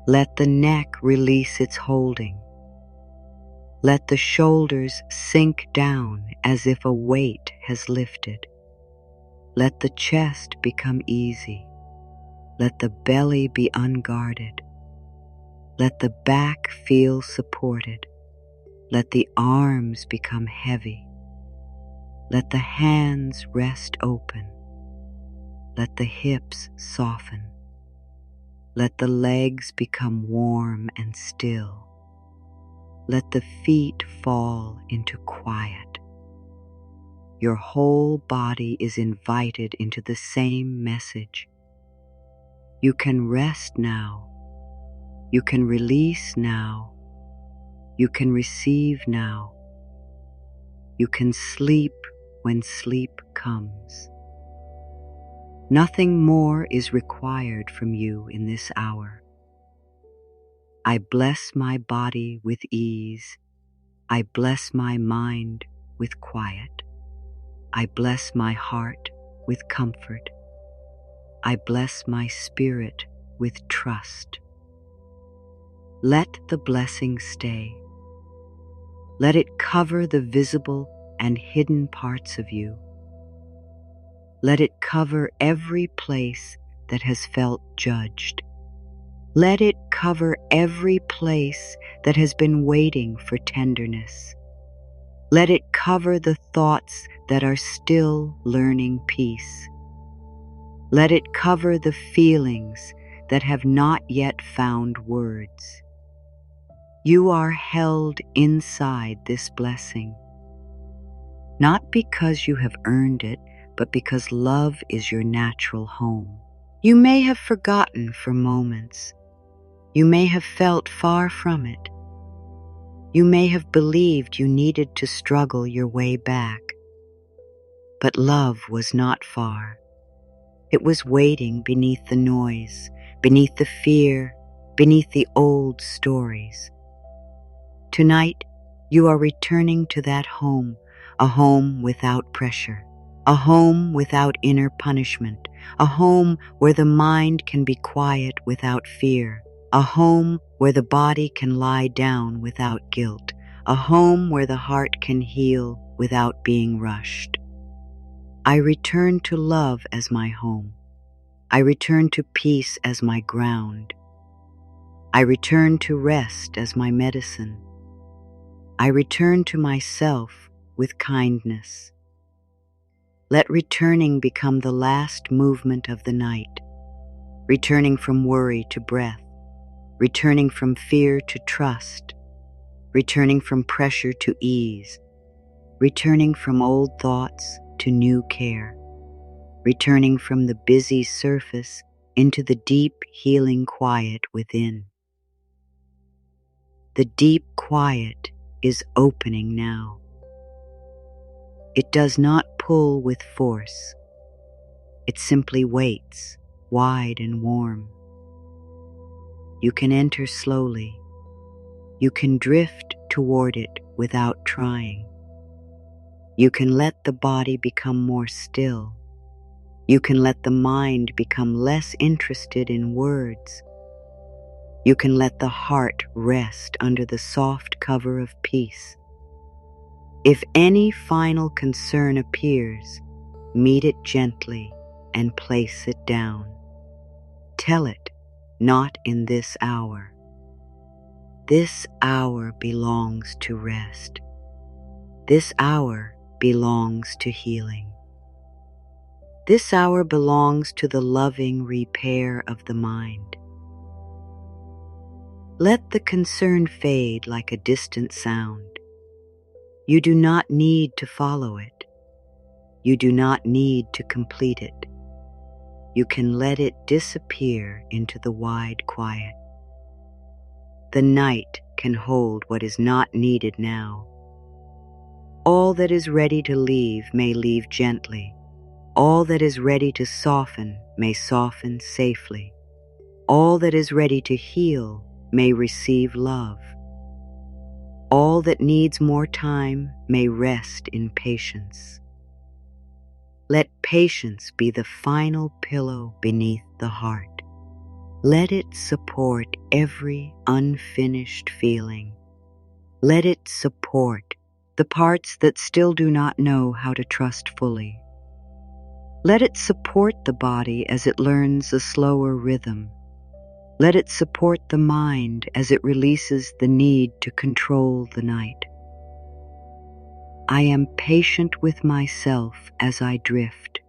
Let the neck release its holding. Let the shoulders sink down as if a weight has lifted. Let the chest become easy. Let the belly be unguarded. Let the back feel supported. Let the arms become heavy. Let the hands rest open. Let the hips soften. Let the legs become warm and still. Let the feet fall into quiet. Your whole body is invited into the same message. You can rest now. You can release now. You can receive now. You can sleep when sleep comes. Nothing more is required from you in this hour. I bless my body with ease. I bless my mind with quiet. I bless my heart with comfort. I bless my spirit with trust. Let the blessing stay. Let it cover the visible and hidden parts of you. Let it cover every place that has felt judged. Let it cover every place that has been waiting for tenderness. Let it cover the thoughts that are still learning peace. Let it cover the feelings that have not yet found words. You are held inside this blessing, not because you have earned it, but because love is your natural home. You may have forgotten for moments. You may have felt far from it. You may have believed you needed to struggle your way back. But love was not far. It was waiting beneath the noise, beneath the fear, beneath the old stories. Tonight, you are returning to that home, a home without pressure, a home without inner punishment, a home where the mind can be quiet without fear, a home where the body can lie down without guilt, a home where the heart can heal without being rushed. I return to love as my home. I return to peace as my ground. I return to rest as my medicine. I return to myself with kindness. Let returning become the last movement of the night, returning from worry to breath, returning from fear to trust, returning from pressure to ease, returning from old thoughts to new care, returning from the busy surface into the deep healing quiet within. The deep quiet is opening now. It does not pull with force. It simply waits, wide and warm. You can enter slowly. You can drift toward it without trying. You can let the body become more still. You can let the mind become less interested in words. You can let the heart rest under the soft cover of peace. If any final concern appears, meet it gently, and place it down. Tell it, not in this hour. This hour belongs to rest. This hour belongs to healing. This hour belongs to the loving repair of the mind. Let the concern fade like a distant sound. You do not need to follow it. You do not need to complete it. You can let it disappear into the wide quiet. The night can hold what is not needed now. All that is ready to leave may leave gently. All that is ready to soften may soften safely. All that is ready to heal may receive love. All that needs more time may rest in patience. Let patience be the final pillow beneath the heart. Let it support every unfinished feeling. Let it support the parts that still do not know how to trust fully. Let it support the body as it learns a slower rhythm. Let it support the mind as it releases the need to control the night. I am patient with myself as I drift.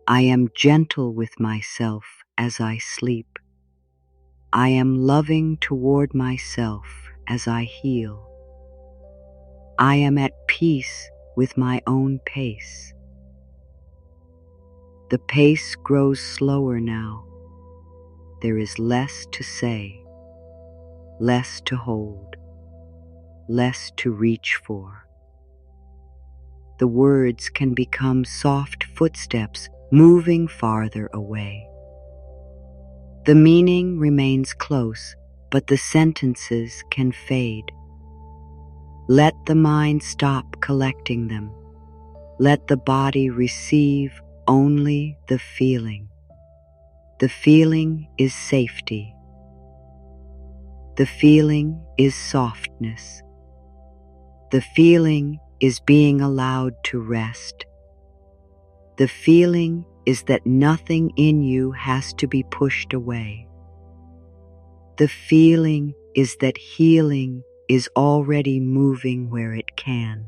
I am gentle with myself as I sleep. I am loving toward myself as I heal. I am at peace with my own pace. The pace grows slower now. There is less to say, less to hold, less to reach for. The words can become soft footsteps moving farther away. The meaning remains close, but the sentences can fade. Let the mind stop collecting them. Let the body receive only the feeling. The feeling is safety. The feeling is softness. The feeling is being allowed to rest. The feeling is that nothing in you has to be pushed away. The feeling is that healing is already moving where it can.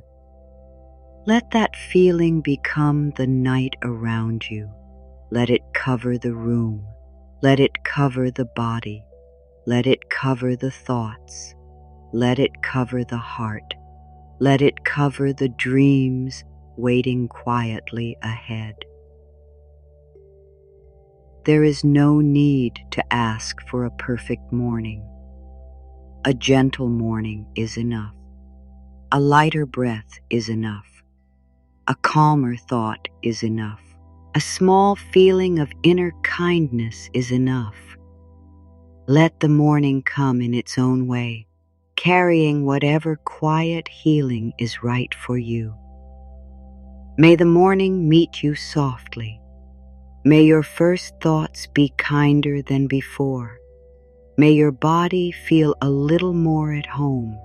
Let that feeling become the night around you. Let it cover the room. Let it cover the body. Let it cover the thoughts. Let it cover the heart. Let it cover the dreams waiting quietly ahead. There is no need to ask for a perfect morning. A gentle morning is enough. A lighter breath is enough. A calmer thought is enough. A small feeling of inner kindness is enough. Let the morning come in its own way, carrying whatever quiet healing is right for you. May the morning meet you softly. May your first thoughts be kinder than before. May your body feel a little more at home.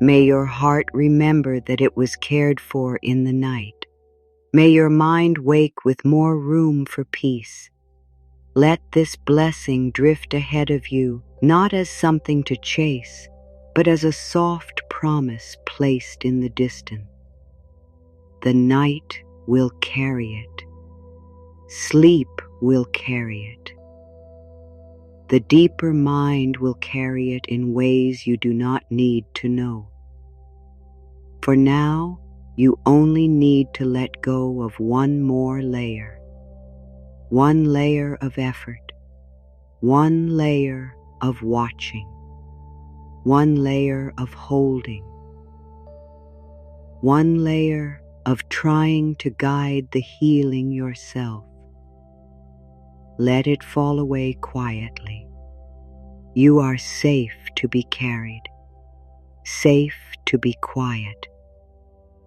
May your heart remember that it was cared for in the night. May your mind wake with more room for peace. Let this blessing drift ahead of you, not as something to chase, but as a soft promise placed in the distance. The night will carry it. Sleep will carry it. The deeper mind will carry it in ways you do not need to know. For now, you only need to let go of one more layer. One layer of effort. One layer of watching. One layer of holding. One layer of trying to guide the healing yourself. Let it fall away quietly. You are safe to be carried, safe to be quiet,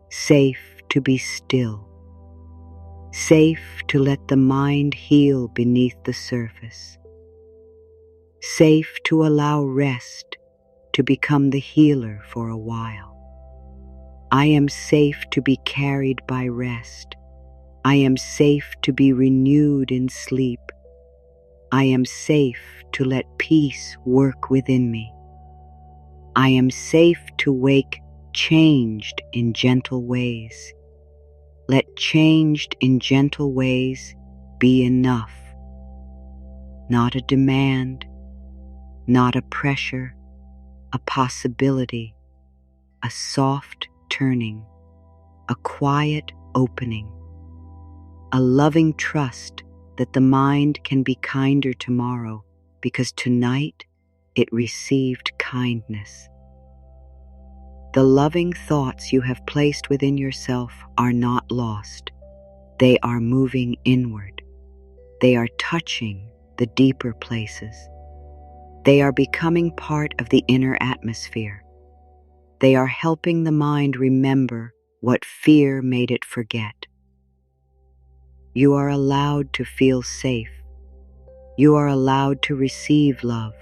safe to be still, safe to let the mind heal beneath the surface, safe to allow rest to become the healer for a while. I am safe to be carried by rest. I am safe to be renewed in sleep. I am safe to let peace work within me. I am safe to wake changed in gentle ways. Let changed in gentle ways be enough. Not a demand, not a pressure, a possibility, a soft turning, a quiet opening, a loving trust that the mind can be kinder tomorrow because tonight it received kindness. The loving thoughts you have placed within yourself are not lost. They are moving inward. They are touching the deeper places. They are becoming part of the inner atmosphere. They are helping the mind remember what fear made it forget. You are allowed to feel safe. You are allowed to receive love.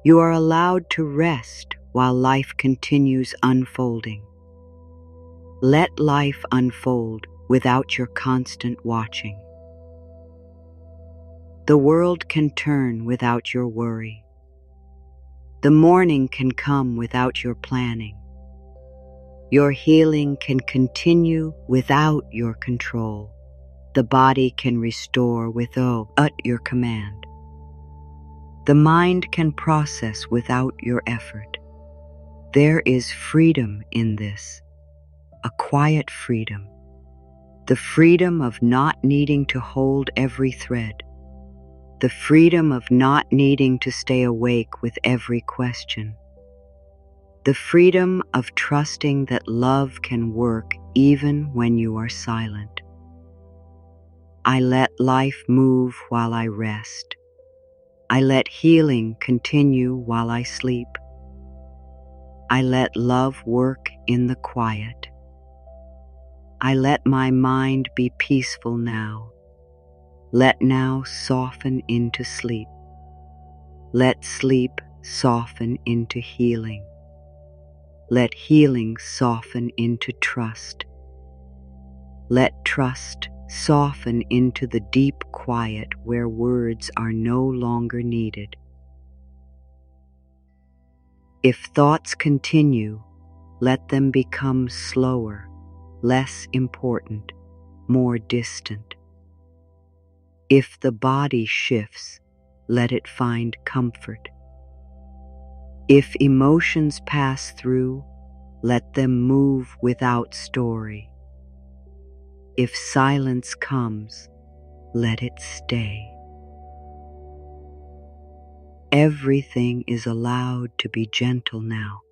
You are allowed to rest while life continues unfolding. Let life unfold without your constant watching. The world can turn without your worry. The morning can come without your planning. Your healing can continue without your control. The body can restore without your command. The mind can process without your effort. There is freedom in this, a quiet freedom, the freedom of not needing to hold every thread, the freedom of not needing to stay awake with every question, the freedom of trusting that love can work even when you are silent. I let life move while I rest. I let healing continue while I sleep. I let love work in the quiet. I let my mind be peaceful now. Let now soften into sleep. Let sleep soften into healing. Let healing soften into trust. Let trust soften into the deep quiet where words are no longer needed. If thoughts continue, let them become slower, less important, more distant. If the body shifts, let it find comfort. If emotions pass through, let them move without story. If silence comes, let it stay. Everything is allowed to be gentle now.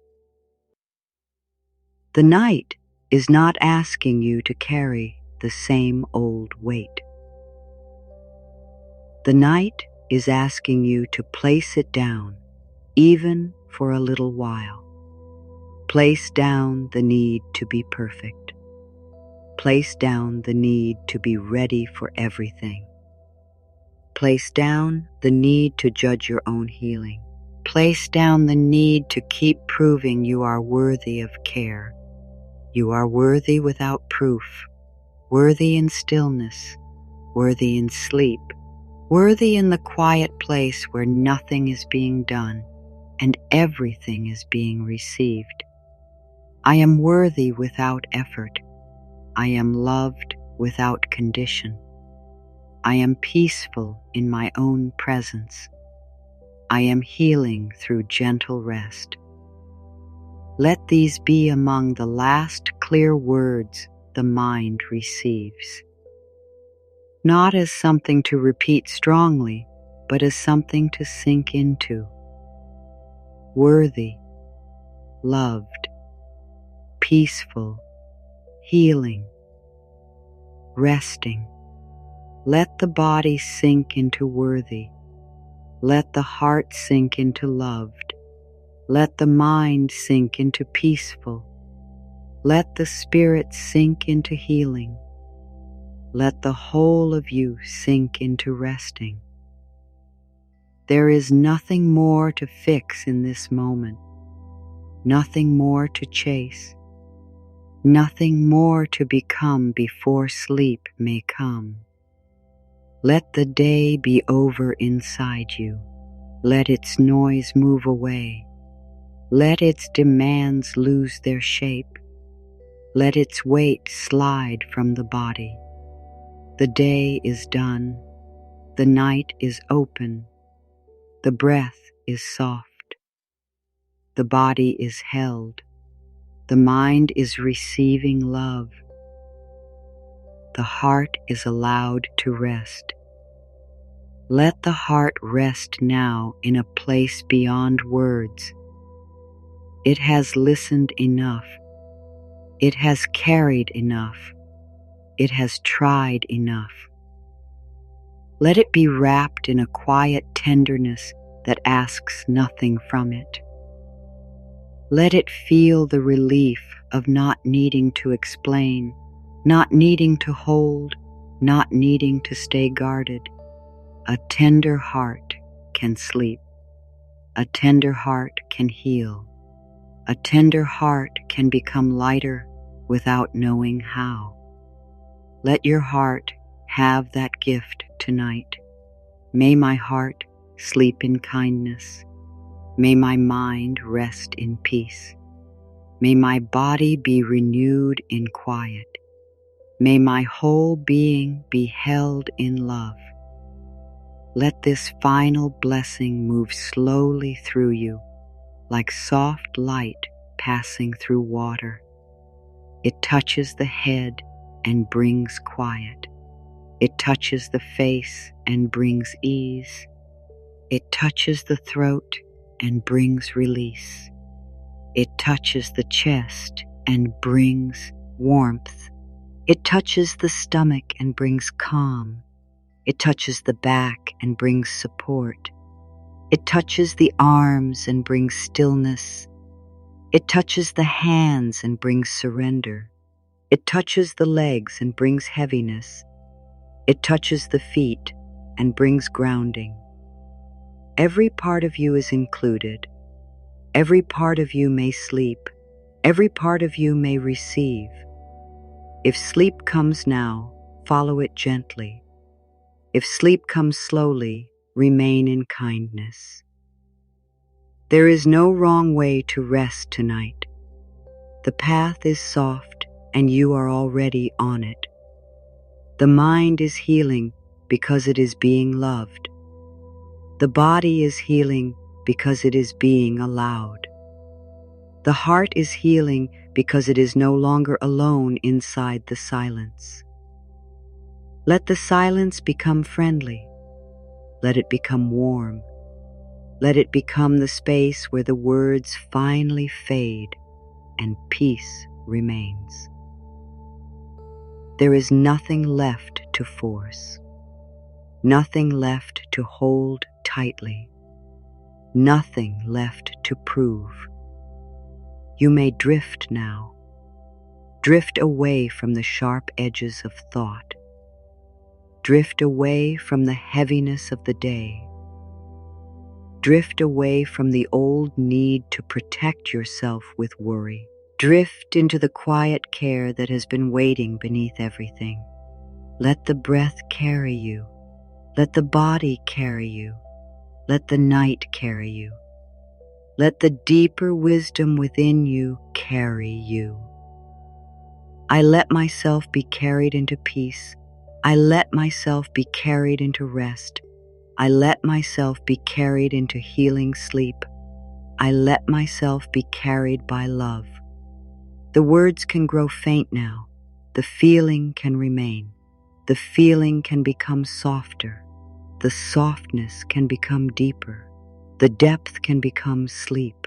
The night is not asking you to carry the same old weight. The night is asking you to place it down, even for a little while. Place down the need to be perfect. Place down the need to be ready for everything. Place down the need to judge your own healing. Place down the need to keep proving you are worthy of care. You are worthy without proof, worthy in stillness, worthy in sleep, worthy in the quiet place where nothing is being done and everything is being received. I am worthy without effort. I am loved without condition. I am peaceful in my own presence. I am healing through gentle rest. Let these be among the last clear words the mind receives. Not as something to repeat strongly, but as something to sink into. Worthy, loved, peaceful, healing, resting. Let the body sink into worthy. Let the heart sink into loved. Let the mind sink into peaceful. Let the spirit sink into healing. Let the whole of you sink into resting. There is nothing more to fix in this moment, nothing more to chase. nothing more to become before sleep may come. Let the day be over inside you. Let its noise move away. Let its demands lose their shape. Let its weight slide from the body. The day is done. The night is open. The breath is soft. The body is held. The mind is receiving love. The heart is allowed to rest. Let the heart rest now in a place beyond words. It has listened enough. It has carried enough. It has tried enough. Let it be wrapped in a quiet tenderness that asks nothing from it. Let it feel the relief of not needing to explain, not needing to hold, not needing to stay guarded. A tender heart can sleep. A tender heart can heal. A tender heart can become lighter without knowing how. Let your heart have that gift tonight. May my heart sleep in kindness. May my mind rest in peace. May my body be renewed in quiet. May my whole being be held in love. Let this final blessing move slowly through you, like soft light passing through water. It touches the head and brings quiet. It touches the face and brings ease. It touches the throat and brings release. It touches the chest and brings warmth. It touches the stomach and brings calm. It touches the back and brings support. It touches the arms and brings stillness. It touches the hands and brings surrender. It touches the legs and brings heaviness. It touches the feet and brings grounding. Every part of you is included. Every part of you may sleep. Every part of you may receive. If sleep comes now, follow it gently. If sleep comes slowly, remain in kindness. There is no wrong way to rest tonight. The path is soft and you are already on it. The mind is healing because it is being loved. The body is healing because it is being allowed. The heart is healing because it is no longer alone inside the silence. Let the silence become friendly. Let it become warm. Let it become the space where the words finally fade and peace remains. There is nothing left to force, nothing left to hold tightly, nothing left to prove. You may drift now. Drift away from the sharp edges of thought. Drift away from the heaviness of the day. Drift away from the old need to protect yourself with worry. Drift into the quiet care that has been waiting beneath everything. Let the breath carry you. Let the body carry you. Let the night carry you. Let the deeper wisdom within you carry you. I let myself be carried into peace. I let myself be carried into rest. I let myself be carried into healing sleep. I let myself be carried by love. The words can grow faint now. The feeling can remain. The feeling can become softer. The softness can become deeper. The depth can become sleep.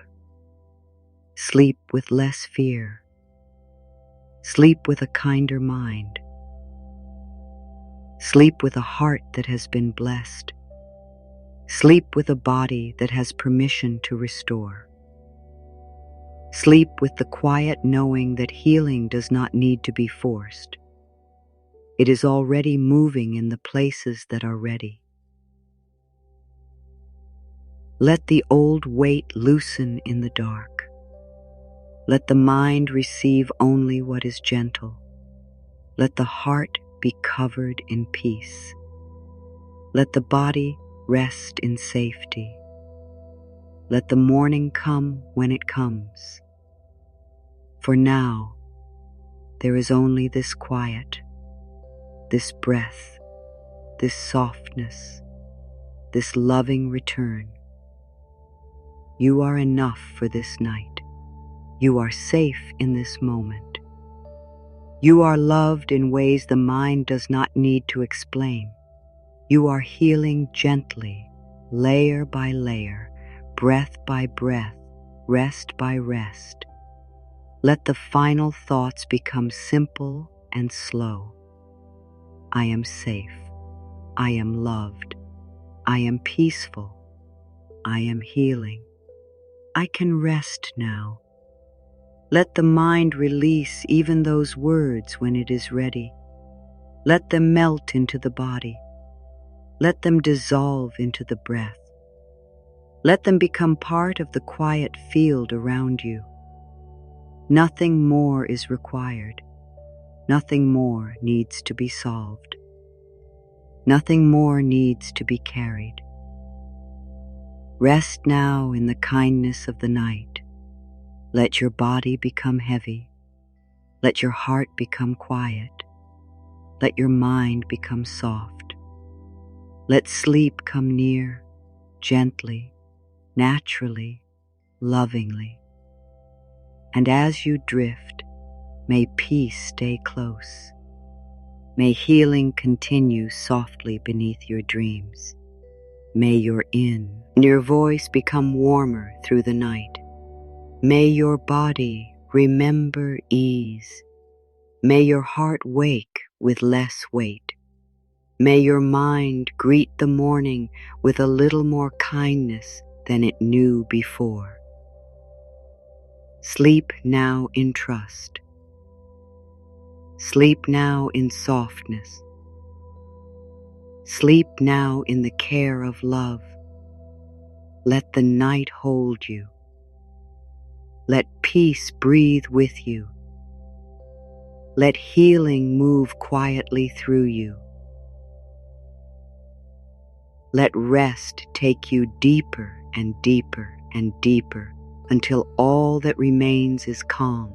Sleep with less fear. Sleep with a kinder mind. Sleep with a heart that has been blessed. Sleep with a body that has permission to restore. Sleep with the quiet knowing that healing does not need to be forced. It is already moving in the places that are ready. Let the old weight loosen in the dark. Let the mind receive only what is gentle. Let the heart be covered in peace. Let the body rest in safety. Let the morning come when it comes. For now, there is only this quiet, this breath, this softness, this loving return. You are enough for this night. You are safe in this moment. You are loved in ways the mind does not need to explain. You are healing gently, layer by layer, breath by breath, rest by rest. Let the final thoughts become simple and slow. I am safe. I am loved. I am peaceful. I am healing. I can rest now. Let the mind release even those words when it is ready. Let them melt into the body. Let them dissolve into the breath. Let them become part of the quiet field around you. Nothing more is required. Nothing more needs to be solved. Nothing more needs to be carried. Rest now in the kindness of the night. Let your body become heavy. Let your heart become quiet. Let your mind become soft. Let sleep come near, gently, naturally, lovingly. And as you drift, may peace stay close. May healing continue softly beneath your dreams. May your voice become warmer through the night. May your body remember ease. May your heart wake with less weight. May your mind greet the morning with a little more kindness than it knew before. Sleep now in trust. Sleep now in softness. Sleep now in the care of love. Let the night hold you. Let peace breathe with you. Let healing move quietly through you. Let rest take you deeper and deeper and deeper until all that remains is calm.